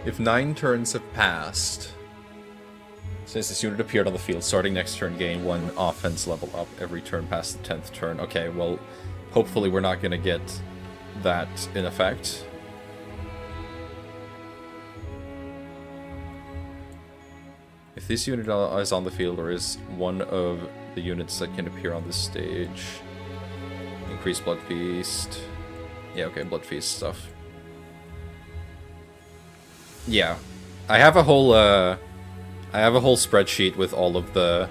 Speaker 1: If 9 turns have passed, since this unit appeared on the field, starting next turn gain 1 offense level up every turn past the 10th turn. Okay, well, hopefully we're not gonna get that in effect. If this unit is on the field or is one of the units that can appear on this stage, increase Blood Feast. Yeah, okay, Blood Feast stuff. Yeah, I have a whole spreadsheet with all of the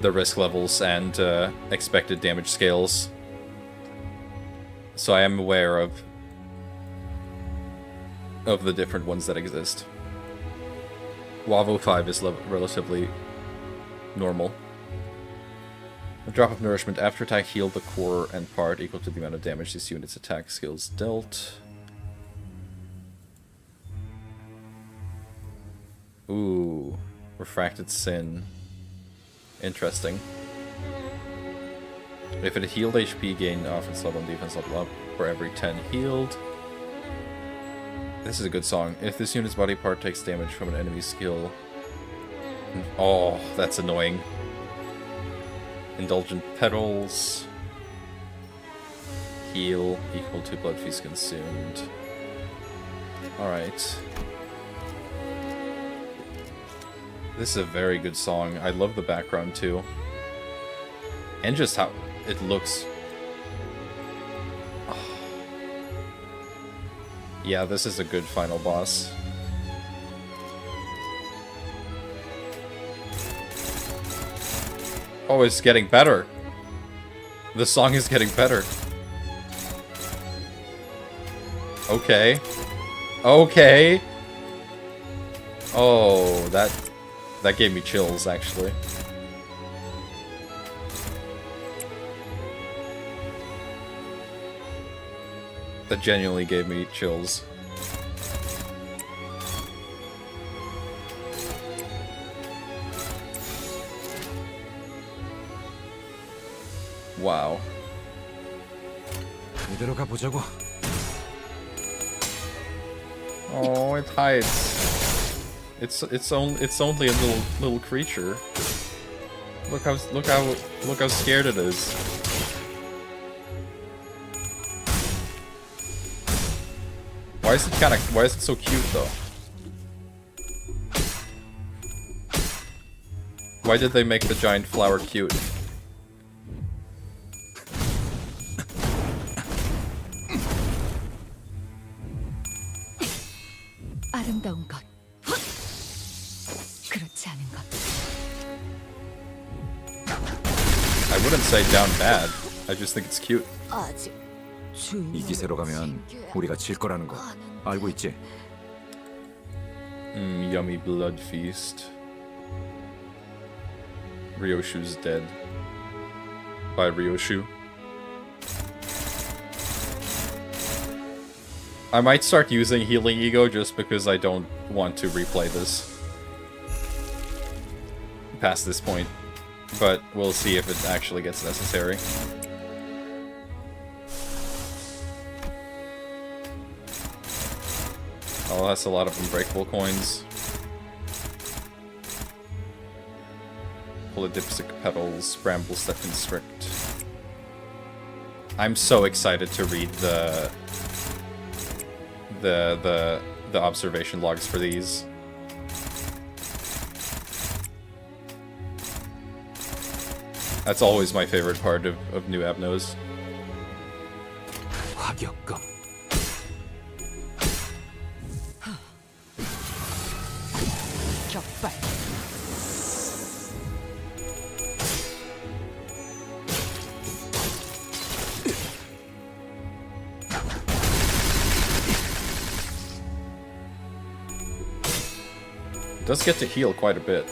Speaker 1: risk levels and expected damage scales, so I am aware of the different ones that exist. Wavo 5 is relatively normal. A drop of nourishment after attack healed the core and part equal to the amount of damage this unit's attack skills dealt. Ooh, Refracted Sin. Interesting. If it healed HP, gain offense level and defense level up for every 10 healed. This is a good song. If this unit's body part takes damage from an enemy skill... Oh, that's annoying. Indulgent Petals. Heal equal to Blood Feast consumed. Alright. This is a very good song. I love the background too. And just how it looks. Oh. Yeah, this is a good final boss. Oh, it's getting better. The song is getting better. Okay. Okay. Oh, that gave me chills, actually. That genuinely gave me chills. Wow.
Speaker 5: 이대로 가보자고.
Speaker 1: Oh, it hides. It's only a little creature. Look how scared it is. Why is it so cute though? Why did they make the giant flower cute?
Speaker 7: 아름다운 것. 그렇지 않은 것.
Speaker 1: I wouldn't say down bad. I just think it's cute.
Speaker 4: 아직
Speaker 5: 이 기세로 가면 우리가 질 거라는 거 알고 있지?
Speaker 1: Yummy blood feast. Ryoshu's dead. By Ryoshu. I might start using Healing Ego just because I don't want to replay this past this point. But we'll see if it actually gets necessary. Oh, that's a lot of unbreakable coins. Polydipsic petals, brambles that constrict. I'm so excited to read the observation logs for these. That's always my favorite part of new Abnos.
Speaker 5: 화격검.
Speaker 8: 격발.
Speaker 1: It does get to heal quite a bit.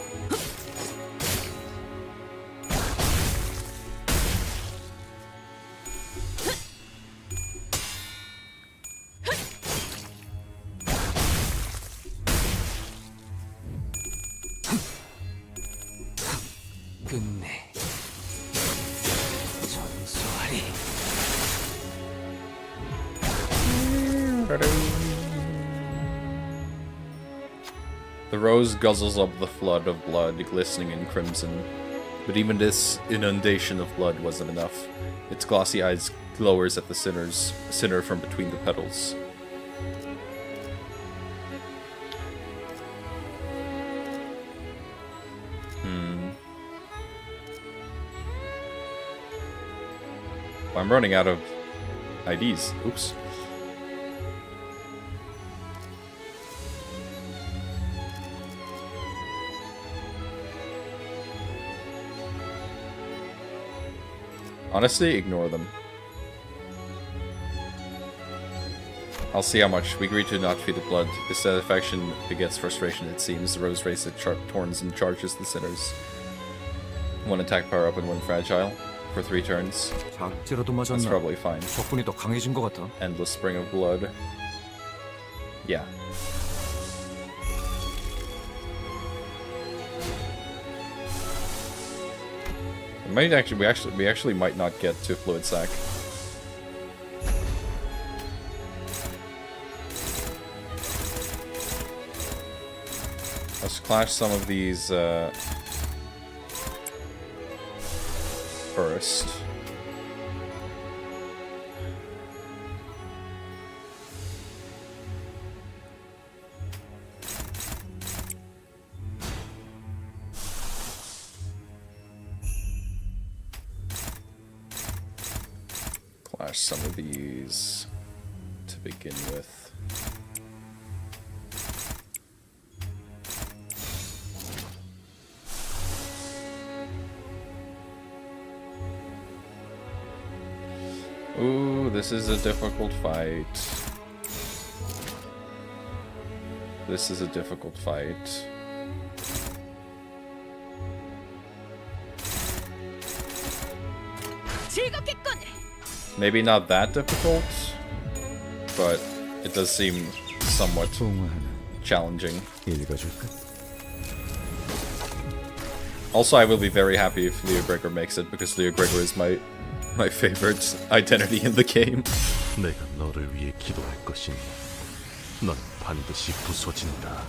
Speaker 5: 끝내. 전소하리.
Speaker 1: The rose guzzles up the flood of blood, glistening in crimson. But even this inundation of blood wasn't enough. Its glossy eyes glowers at the sinner from between the petals. I'm running out of IDs. Oops. Honestly, ignore them. I'll see how much. We agreed to not feed it blood. Dissatisfaction begets frustration, it seems. The rose races its sharp thorns and charges the sinners. One attack power up and one fragile. For 3 turns.
Speaker 5: 작지라도
Speaker 1: That's
Speaker 5: 맞았나?
Speaker 1: probably fine.
Speaker 5: 적군이 더 강해진 것 같아.
Speaker 1: Endless spring of blood. Yeah. It might actually we actually might not get to fluid sac. Let's clash some of these first. Clash some of these to begin with. Ooh, this is a difficult fight. This is a difficult fight. Maybe not that difficult, but it does seem somewhat challenging. Also, I will be very happy if Leo Gregor makes it, because Leo Gregor is my favorite identity in the game.
Speaker 6: 내가 너를 위해 기도할 것이니 넌 반드시 부서진다.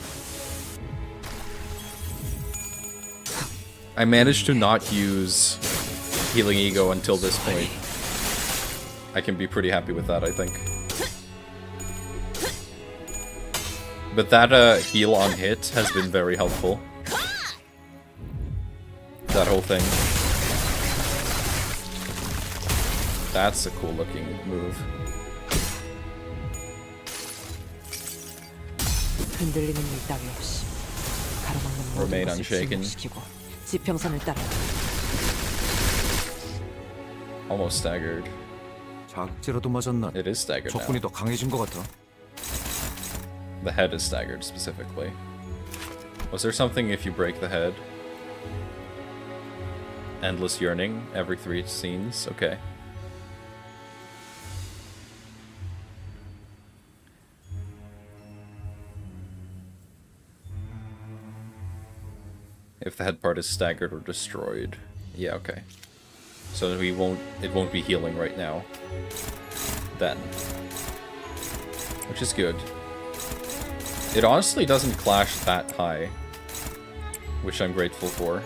Speaker 1: I managed to not use Healing Ego until this point. I can be pretty happy with that, I think. But that heal on hit has been very helpful. That whole thing. That's a cool looking move.
Speaker 8: 흔들리는 일 따위 없이 가로막는 모든
Speaker 1: Remain
Speaker 8: 것을
Speaker 1: unshaken.
Speaker 8: 진동시키고 지평선을 따라.
Speaker 1: Almost staggered.
Speaker 5: 작지라도 맞았나?
Speaker 1: It is staggered
Speaker 5: 적군이
Speaker 1: now.
Speaker 5: 더 강해진 것 같아.
Speaker 1: The head is staggered specifically. Was there something if you break the head? Endless yearning every 3 scenes? Okay. If the head part is staggered or destroyed. Yeah, okay. So it won't be healing right now. Then. Which is good. It honestly doesn't clash that high, which I'm grateful for.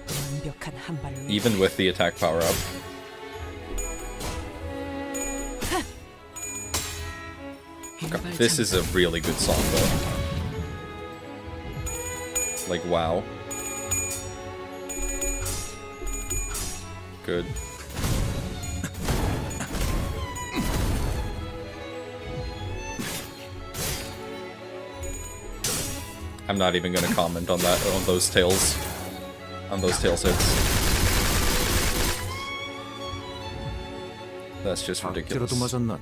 Speaker 8: 완벽한 한 발로.
Speaker 1: Even with the attack power up. This is a really good song though. Like, wow. Good. I'm not even gonna comment on that, on those tails. On those tail hits. That's just ridiculous.
Speaker 5: 작지라도 맞았나?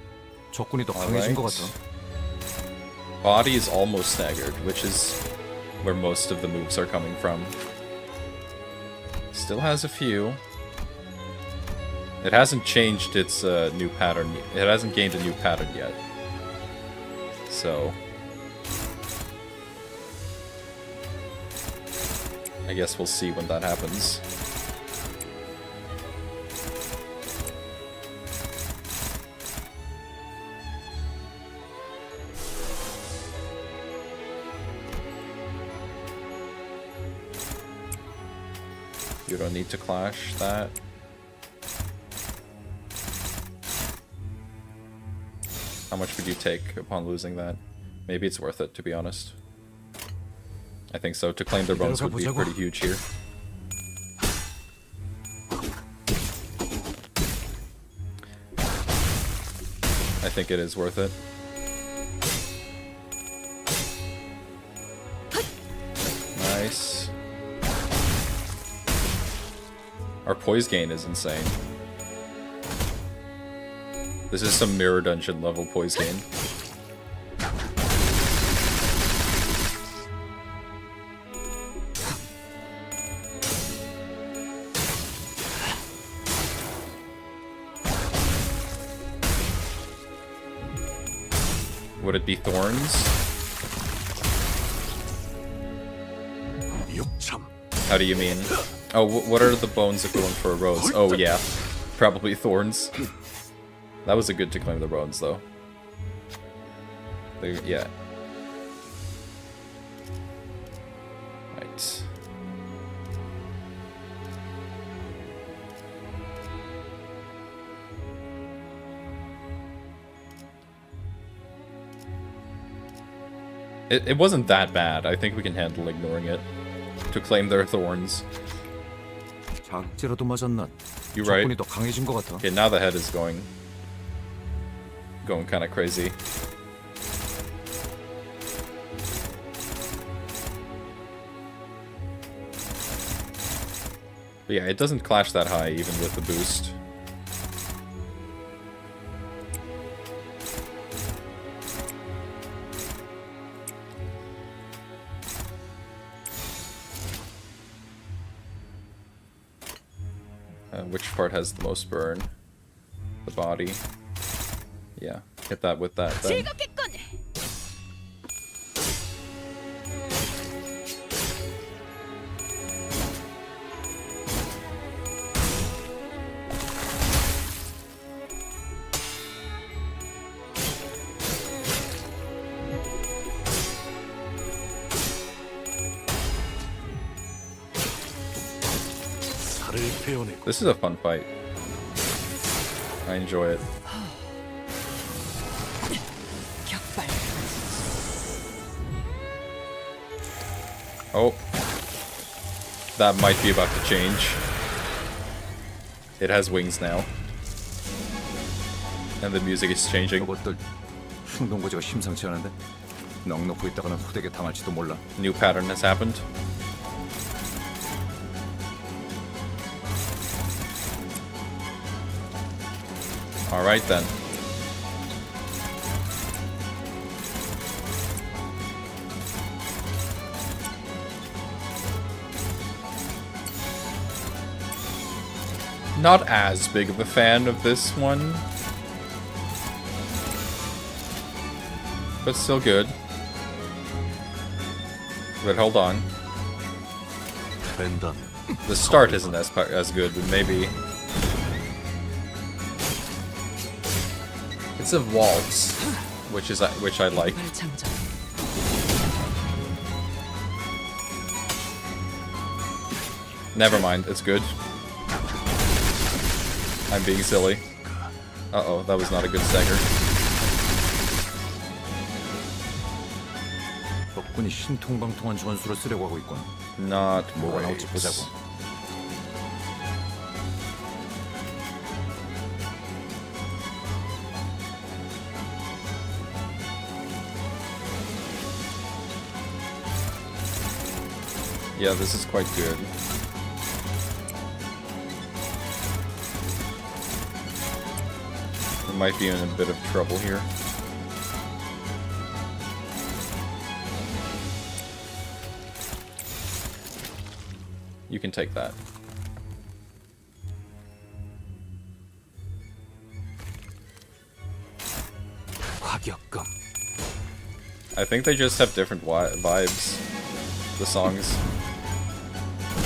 Speaker 5: 적군이 더 강해진 것 같아.
Speaker 1: Body is almost staggered, which is where most of the moves are coming from. Still has a few. It hasn't changed its new pattern. It hasn't gained a new pattern yet. So I guess we'll see when that happens. You don't need to clash that. How much would you take upon losing that? Maybe it's worth it, to be honest. I think so. To claim their bones would be pretty huge here. I think it is worth it. Nice. Our poise gain is insane. This is some mirror dungeon level poise gain. Would it be thorns? How do you mean? Oh, what are the bones equivalent for a rose? Oh yeah, probably thorns. That was a good to claim the bones though. Yeah. Right. It wasn't that bad. I think we can handle ignoring it. To claim their thorns.
Speaker 5: 작지라도 맞았나?
Speaker 1: You're right.
Speaker 5: 적군이 더 강해진 것 같아.
Speaker 1: Okay, now the head is going kind of crazy. But yeah, it doesn't clash that high even with the boost. Which part has the most burn? The body. Yeah, hit that with that then. This is a fun fight. I enjoy it. Oh. That might be about to change. It has wings now. And the music is changing.
Speaker 5: 저것들 충동고지가 심상치 않은데 넉넉고 있다가는 후대게 당할지도 몰라.
Speaker 1: New pattern has happened. Alright then. Not as big of a fan of this one. But still good. But hold on. The start isn't as good, but maybe... It's a waltz, which I like. Never mind, it's good. I'm being silly. Uh-oh, that was not a good stagger.
Speaker 5: 덕분이 신통방통한 전술을 쓰려고 하고 있군.
Speaker 1: Not
Speaker 5: 뭐가 나올지
Speaker 1: great.
Speaker 5: 보자고.
Speaker 1: Yeah, this is quite good. We might be in a bit of trouble here. You can take that. I think they just have different vibes, the songs.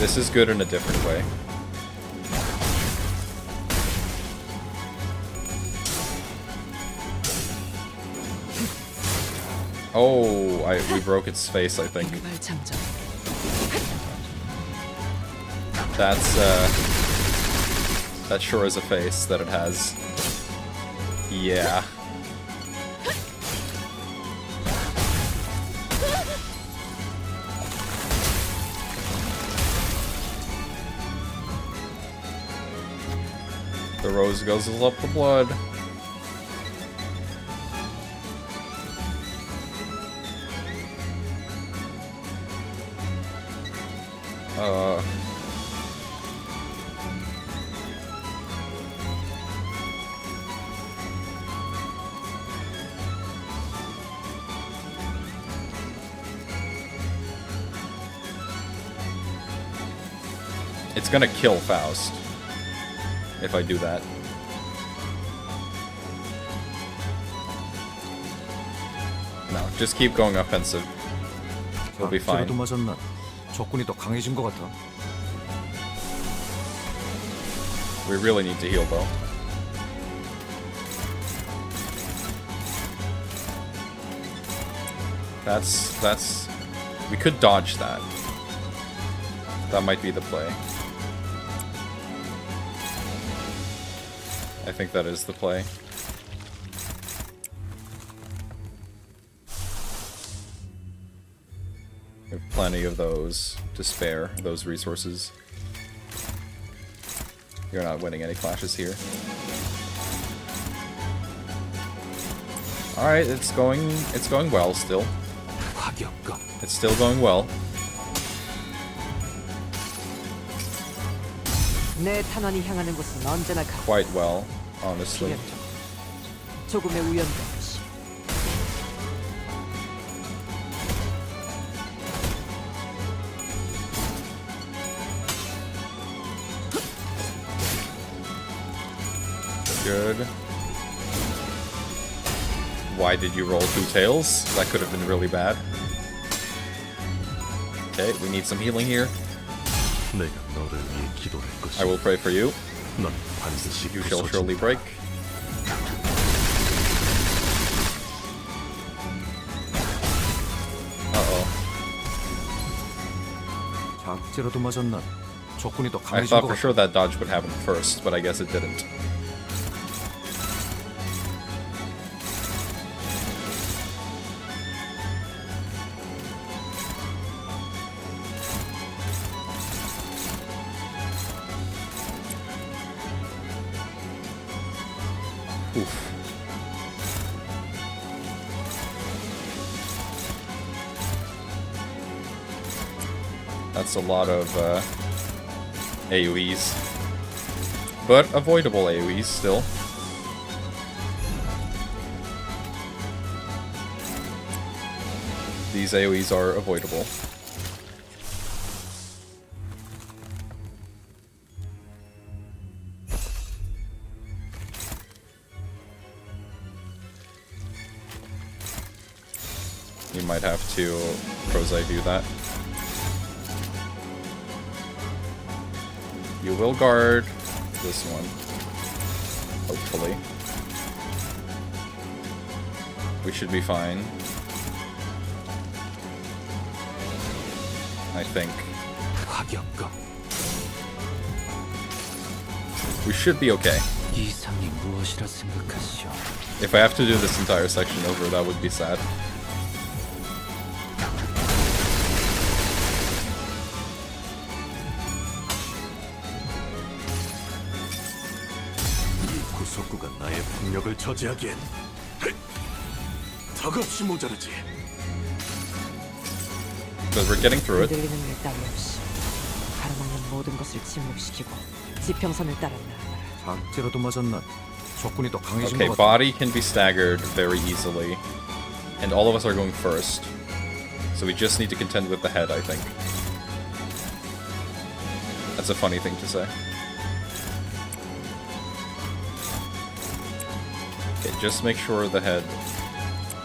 Speaker 1: This is good in a different way. Oh, we broke its face, I think. That sure is a face that it has. Yeah. The rose guzzles up the blood. It's gonna kill Faust if I do that. No, just keep going offensive. We'll be fine.
Speaker 5: 맞았나? 적군이 더 강해진 것 같아.
Speaker 1: We really need to heal though. That's... We could dodge that. That might be the play. I think that is the play. We have plenty of those to spare, those resources. You're not winning any clashes here. Alright, it's going well still. It's still going well.
Speaker 8: 내 탄환이 향하는 곳은 언제나
Speaker 1: quite well, honestly.
Speaker 8: 기념적. 조금의 우연도 없이.
Speaker 1: Good. Why did you roll 2 tails? That could have been really bad. Okay, we need some healing here.
Speaker 6: 내가 너를 위해 기도할
Speaker 1: I
Speaker 6: 것이다.
Speaker 1: will pray for you.
Speaker 6: 넌 반드시
Speaker 1: You shall surely break. Uh-oh.
Speaker 5: 작지라도 맞았나? 적군이 더
Speaker 1: I
Speaker 5: 강해진
Speaker 1: thought
Speaker 5: 것
Speaker 1: for
Speaker 5: 같아.
Speaker 1: sure that dodge would happen first, but I guess it didn't. Oof. That's a lot of AoEs. But avoidable AoEs still. These AoEs are avoidable. You might have to crow's eye view that. You will guard this one. Hopefully. We should be fine. I think.
Speaker 3: 화격감.
Speaker 1: We should be okay.
Speaker 3: 이상이 무엇이라 생각하시오?
Speaker 1: If I have to do this entire section over, that would be sad.
Speaker 6: 이 구속구가 나의 폭력을 저지하기엔 턱없이 모자르지.
Speaker 1: Because we're getting through it.
Speaker 8: 흔들리는 일 따위 없이 가로막는 모든 것을 침묵시키고 지평선을 따라 나아가라.
Speaker 5: 작지라도 맞았나? 적군이 더 강해진
Speaker 1: Okay,
Speaker 5: 것 같아.
Speaker 1: body can be staggered very easily. And all of us are going first. So we just need to contend with the head, I think. That's a funny thing to say. Okay, just make sure the head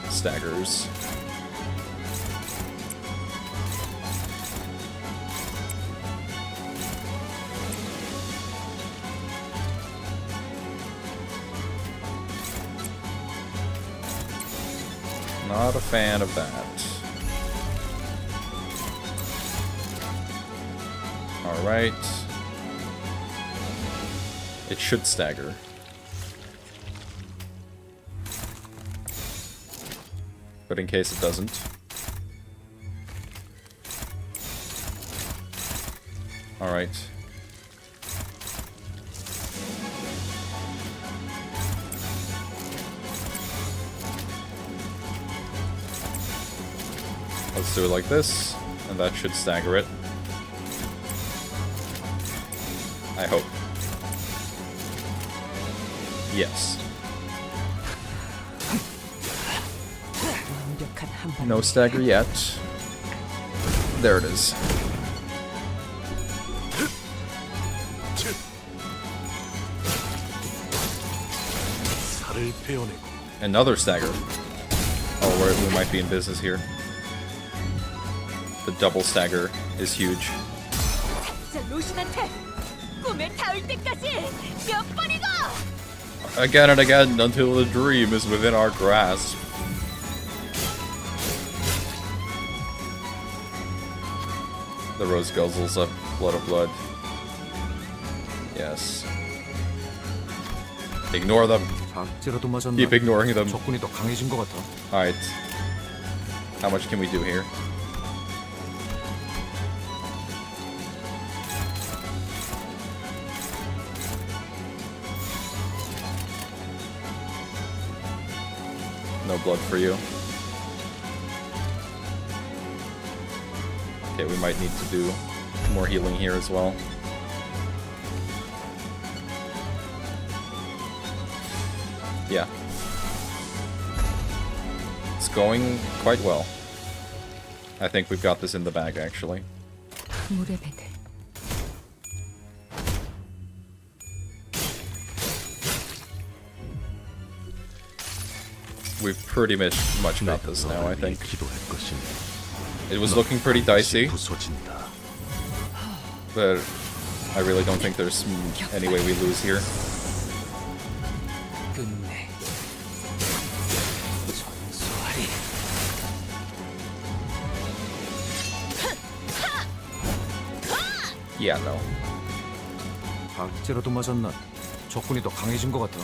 Speaker 1: staggers. Not a fan of that. Alright. It should stagger. But in case it doesn't. Alright. Let's do it like this, and that should stagger it. I hope. Yes.
Speaker 8: 완벽한 한 발.
Speaker 1: No stagger yet. There it is.
Speaker 6: 살을 베어내고
Speaker 1: Another stagger. Oh, we might be in business here. The double stagger is huge.
Speaker 4: 저 로신한테 꿈에 닿을 때까지 몇 번이고!
Speaker 1: Again and again until the dream is within our grasp. The rose guzzles up blood of blood. Yes. Ignore them.
Speaker 5: 작지라도 맞았나?
Speaker 1: Keep ignoring them.
Speaker 5: 적군이 더 강해진 것 같아.
Speaker 1: Alright. How much can we do here? No blood for you. Okay, we might need to do more healing here as well. Yeah. It's going quite well. I think we've got this in the bag, actually.
Speaker 7: 물의 배들.
Speaker 1: We've pretty much got this now, I
Speaker 6: 너를 위해
Speaker 1: think.
Speaker 6: 기도할 것이니
Speaker 1: It was looking pretty dicey,
Speaker 6: 부서진다.
Speaker 1: but I really don't think there's any way we lose here.
Speaker 3: 끝내. 전수하리.
Speaker 1: Yeah, no.
Speaker 5: 박제로도 맞았나? 적군이 더 강해진 것 같아.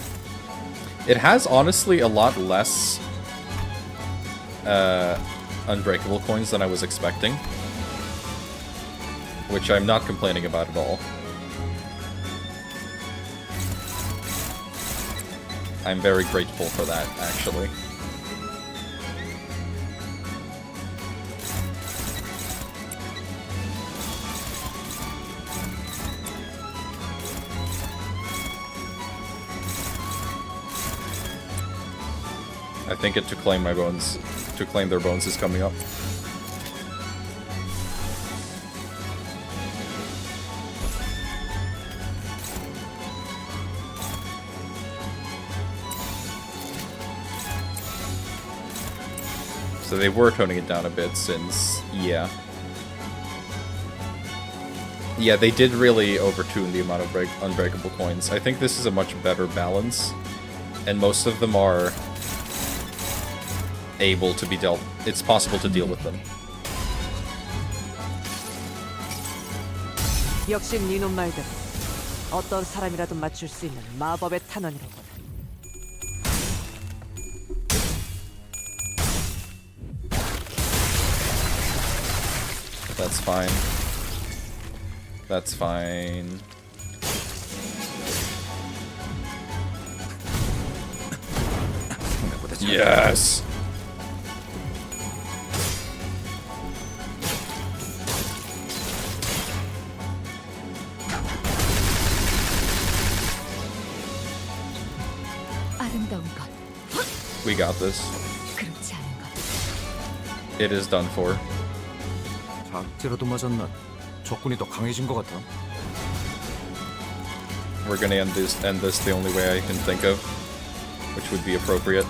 Speaker 1: It has honestly a lot less unbreakable coins than I was expecting, which I'm not complaining about at all. I'm very grateful for that, actually. I think it to claim my bones, to claim their bones is coming up. So they were toning it down a bit since, yeah. Yeah, they did really overtune the amount of unbreakable coins. I think this is a much better balance, and most of them are able to be dealt. It's possible to deal with them.
Speaker 8: 역시 니놈 말대로 어떤 사람이라도 맞출 수 있는 마법의 탄원이로군.
Speaker 1: That's fine. That's fine. Yes!
Speaker 7: 아름다운 것.
Speaker 1: We got this.
Speaker 7: 그렇지 않은 것.
Speaker 1: It is done for.
Speaker 5: 박제로도 맞았나? 적군이 더 강해진 것 같아.
Speaker 1: We're gonna end this the only way I can think of, which would be appropriate.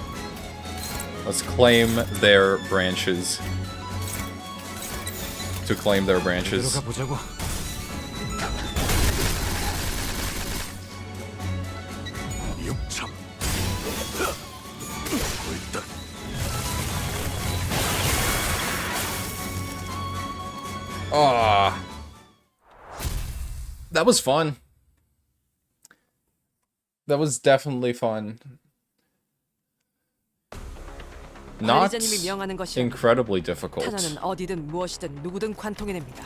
Speaker 1: Let's claim their branches. To claim their branches.
Speaker 5: 들어가 보자고.
Speaker 6: 육참. 일단
Speaker 1: Ah, that was fun. That was definitely fun. Not
Speaker 8: 관리자님이 명하는 것이라면
Speaker 1: incredibly difficult,
Speaker 8: 탄원은 어디든 무엇이든 누구든 관통해냅니다.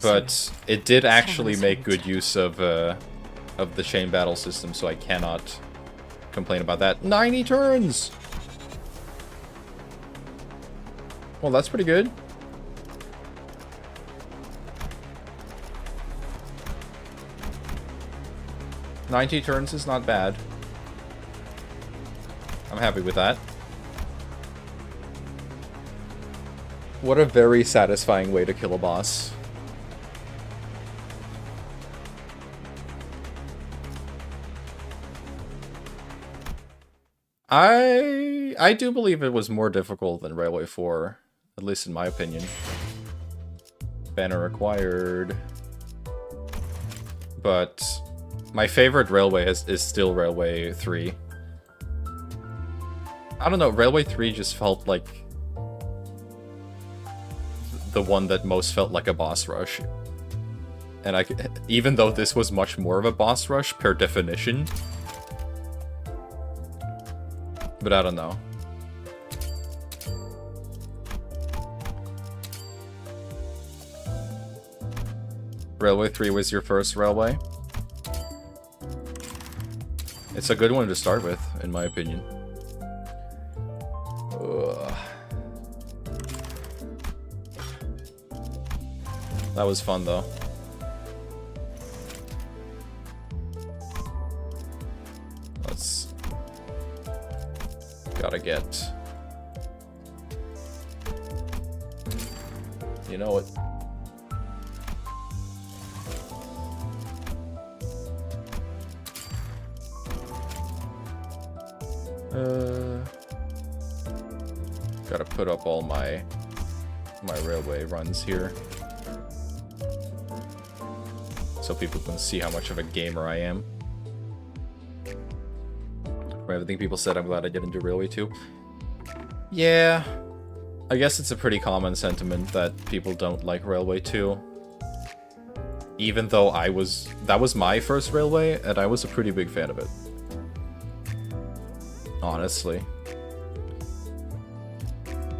Speaker 1: but it did actually make good use of the chain battle system, so I cannot complain about that. 90 turns. Well, that's pretty good. $90 turns is not bad. I'm happy with that. What a very satisfying way to kill a boss. I do believe it was more difficult than Railway 4, at least in my opinion. Banner acquired. But my favorite Railway is still Railway 3. I don't know, Railway 3 just felt like the one that most felt like a boss rush. And even though this was much more of a boss rush per definition, but I don't know. Railway 3 was your first Railway? It's a good one to start with, in my opinion. Ugh. That was fun, though. Gotta get... You know what? Gotta put up all my railway runs here, so people can see how much of a gamer I am. For everything people said, I'm glad I didn't do Railway 2. Yeah, I guess it's a pretty common sentiment that people don't like Railway 2. Even though that was my first Railway, and I was a pretty big fan of it. Honestly.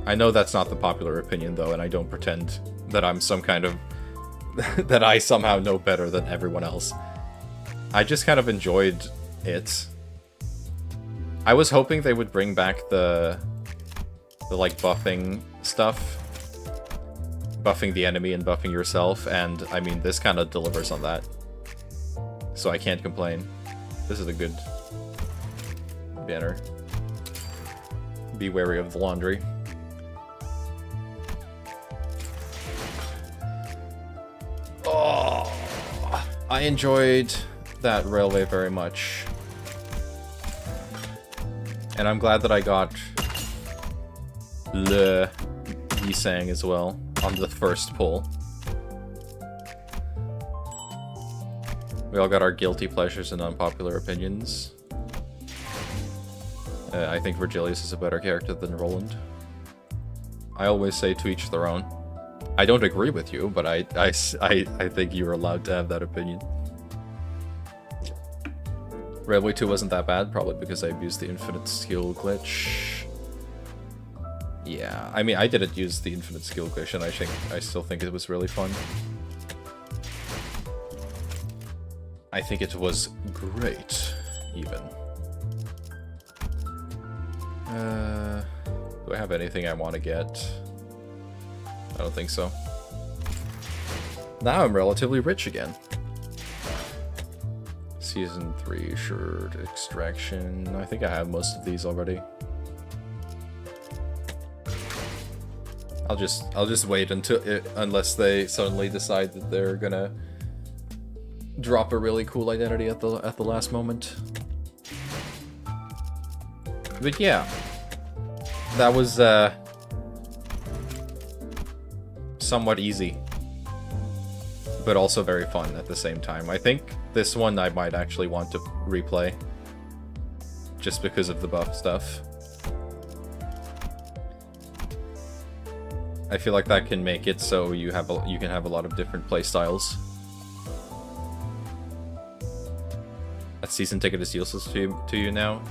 Speaker 1: I know that's not the popular opinion, though, and I don't pretend that I'm some kind of... that I somehow know better than everyone else. I just kind of enjoyed it. I was hoping they would bring back the like, buffing stuff. Buffing the enemy and buffing yourself, and, I mean, this kind of delivers on that. So I can't complain. This is a good banner. Be wary of the laundry. Oh, I enjoyed that railway very much. And I'm glad that I got Le Yisang as well on the first pull. We all got our guilty pleasures and unpopular opinions. I think Virgilius is a better character than Roland. I always say to each their own. I don't agree with you, but I think you're allowed to have that opinion. Railway 2 wasn't that bad, probably because I abused the infinite skill glitch. Yeah, I mean, I didn't use the infinite skill glitch, and I still think it was really fun. I think it was great, even. Do I have anything I want to get? I don't think so. Now I'm relatively rich again. Season 3 shirt extraction. I think I have most of these already. I'll just wait until unless they suddenly decide that they're gonna drop a really cool identity at the last moment. But yeah, that was somewhat easy, but also very fun at the same time. I think this one I might actually want to replay, just because of the buff stuff. I feel like that can make it so you can have a lot of different playstyles. That season ticket is useless to you now.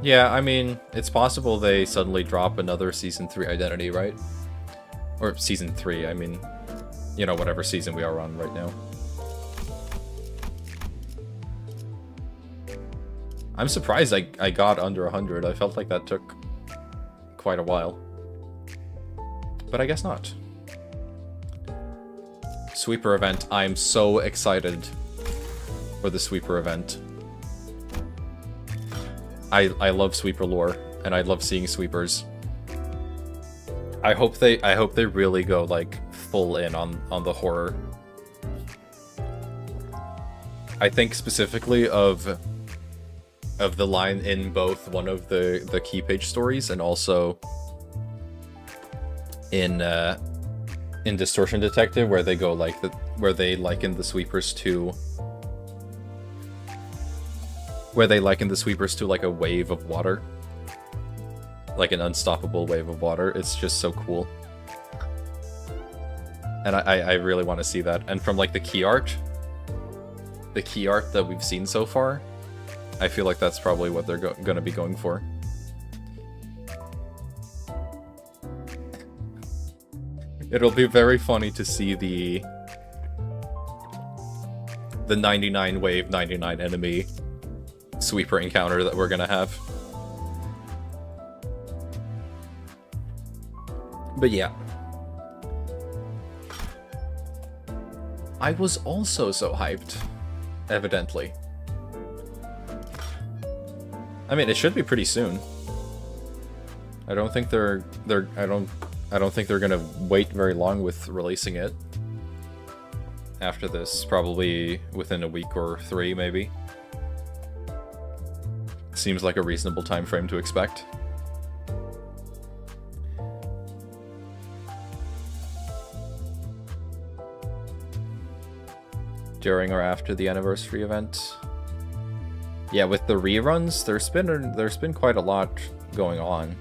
Speaker 1: Yeah, I mean, it's possible they suddenly drop another Season 3 identity, right? Or Season 3, I mean, you know, whatever season we are on right now. I'm surprised I got under 100. I felt like that took quite a while. But I guess not. Sweeper event. I'm so excited for the Sweeper event. I love Sweeper lore, and I love seeing Sweepers. I hope they really go like full in on the horror. I think specifically of the line in both one of the key page stories and also in Distortion Detective, where they go like where they liken the Sweepers to like a wave of water. Like an unstoppable wave of water. It's just so cool. And I really want to see that. And from like the key art that we've seen so far, I feel like that's probably what they're going to be going for. It'll be very funny to see the 99 wave, 99 enemy Sweeper encounter that we're gonna have. But yeah. I was also so hyped, evidently. I mean, it should be pretty soon. I don't think I don't think they're gonna wait very long with releasing it. After this, probably within a week or 3, maybe. Seems like a reasonable time frame to expect. During or after the anniversary event. Yeah, with the reruns, there's been quite a lot going on.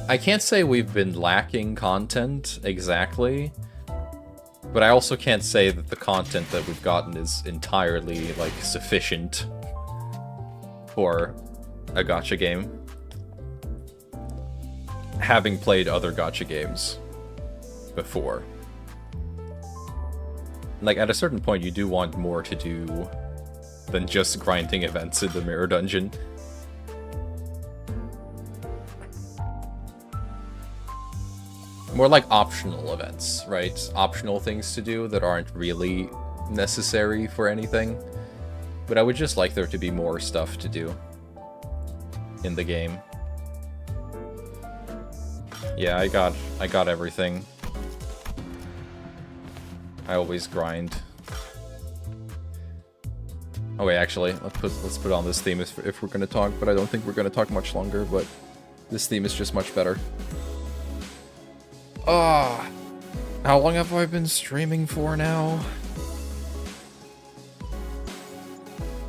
Speaker 1: I can't say we've been lacking content exactly, but I also can't say that the content that we've gotten is entirely, like, sufficient for a gacha game. Having played other gacha games before. Like, at a certain point, you do want more to do than just grinding events in the mirror dungeon. More like optional events, right? Optional things to do that aren't really necessary for anything. But I would just like there to be more stuff to do in the game. Yeah, I got everything. I always grind. Oh wait, actually, let's put on this theme if we're gonna talk, but I don't think we're gonna talk much longer, but this theme is just much better. Ah, how long have I been streaming for now?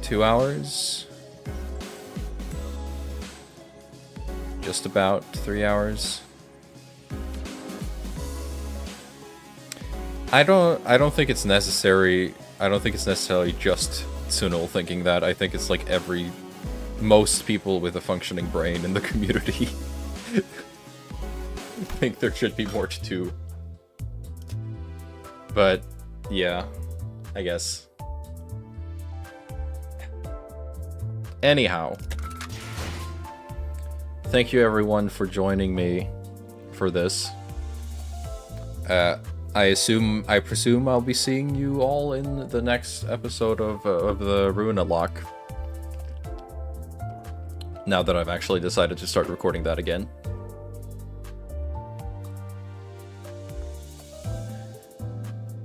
Speaker 1: 2 hours? Just about 3 hours. I don't think it's necessary. I don't think it's necessarily just Sunil thinking that. I think it's like most people with a functioning brain in the community think there should be more to do. But yeah, I guess. Anyhow, thank you everyone for joining me for this. I presume I'll be seeing you all in the next episode of the Ruina Lock. Now that I've actually decided to start recording that again.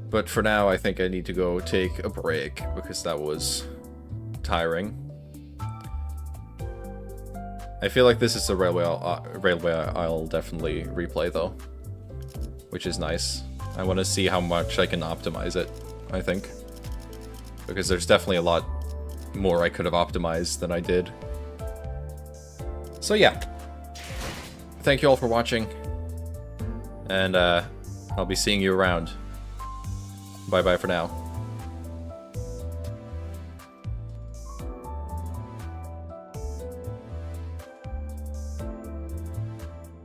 Speaker 1: But for now, I think I need to go take a break, because that was tiring. I feel like this is a railway I'll definitely replay, though. Which is nice. I want to see how much I can optimize it, I think. Because there's definitely a lot more I could have optimized than I did. So yeah. Thank you all for watching. And I'll be seeing you around. Bye-bye for now.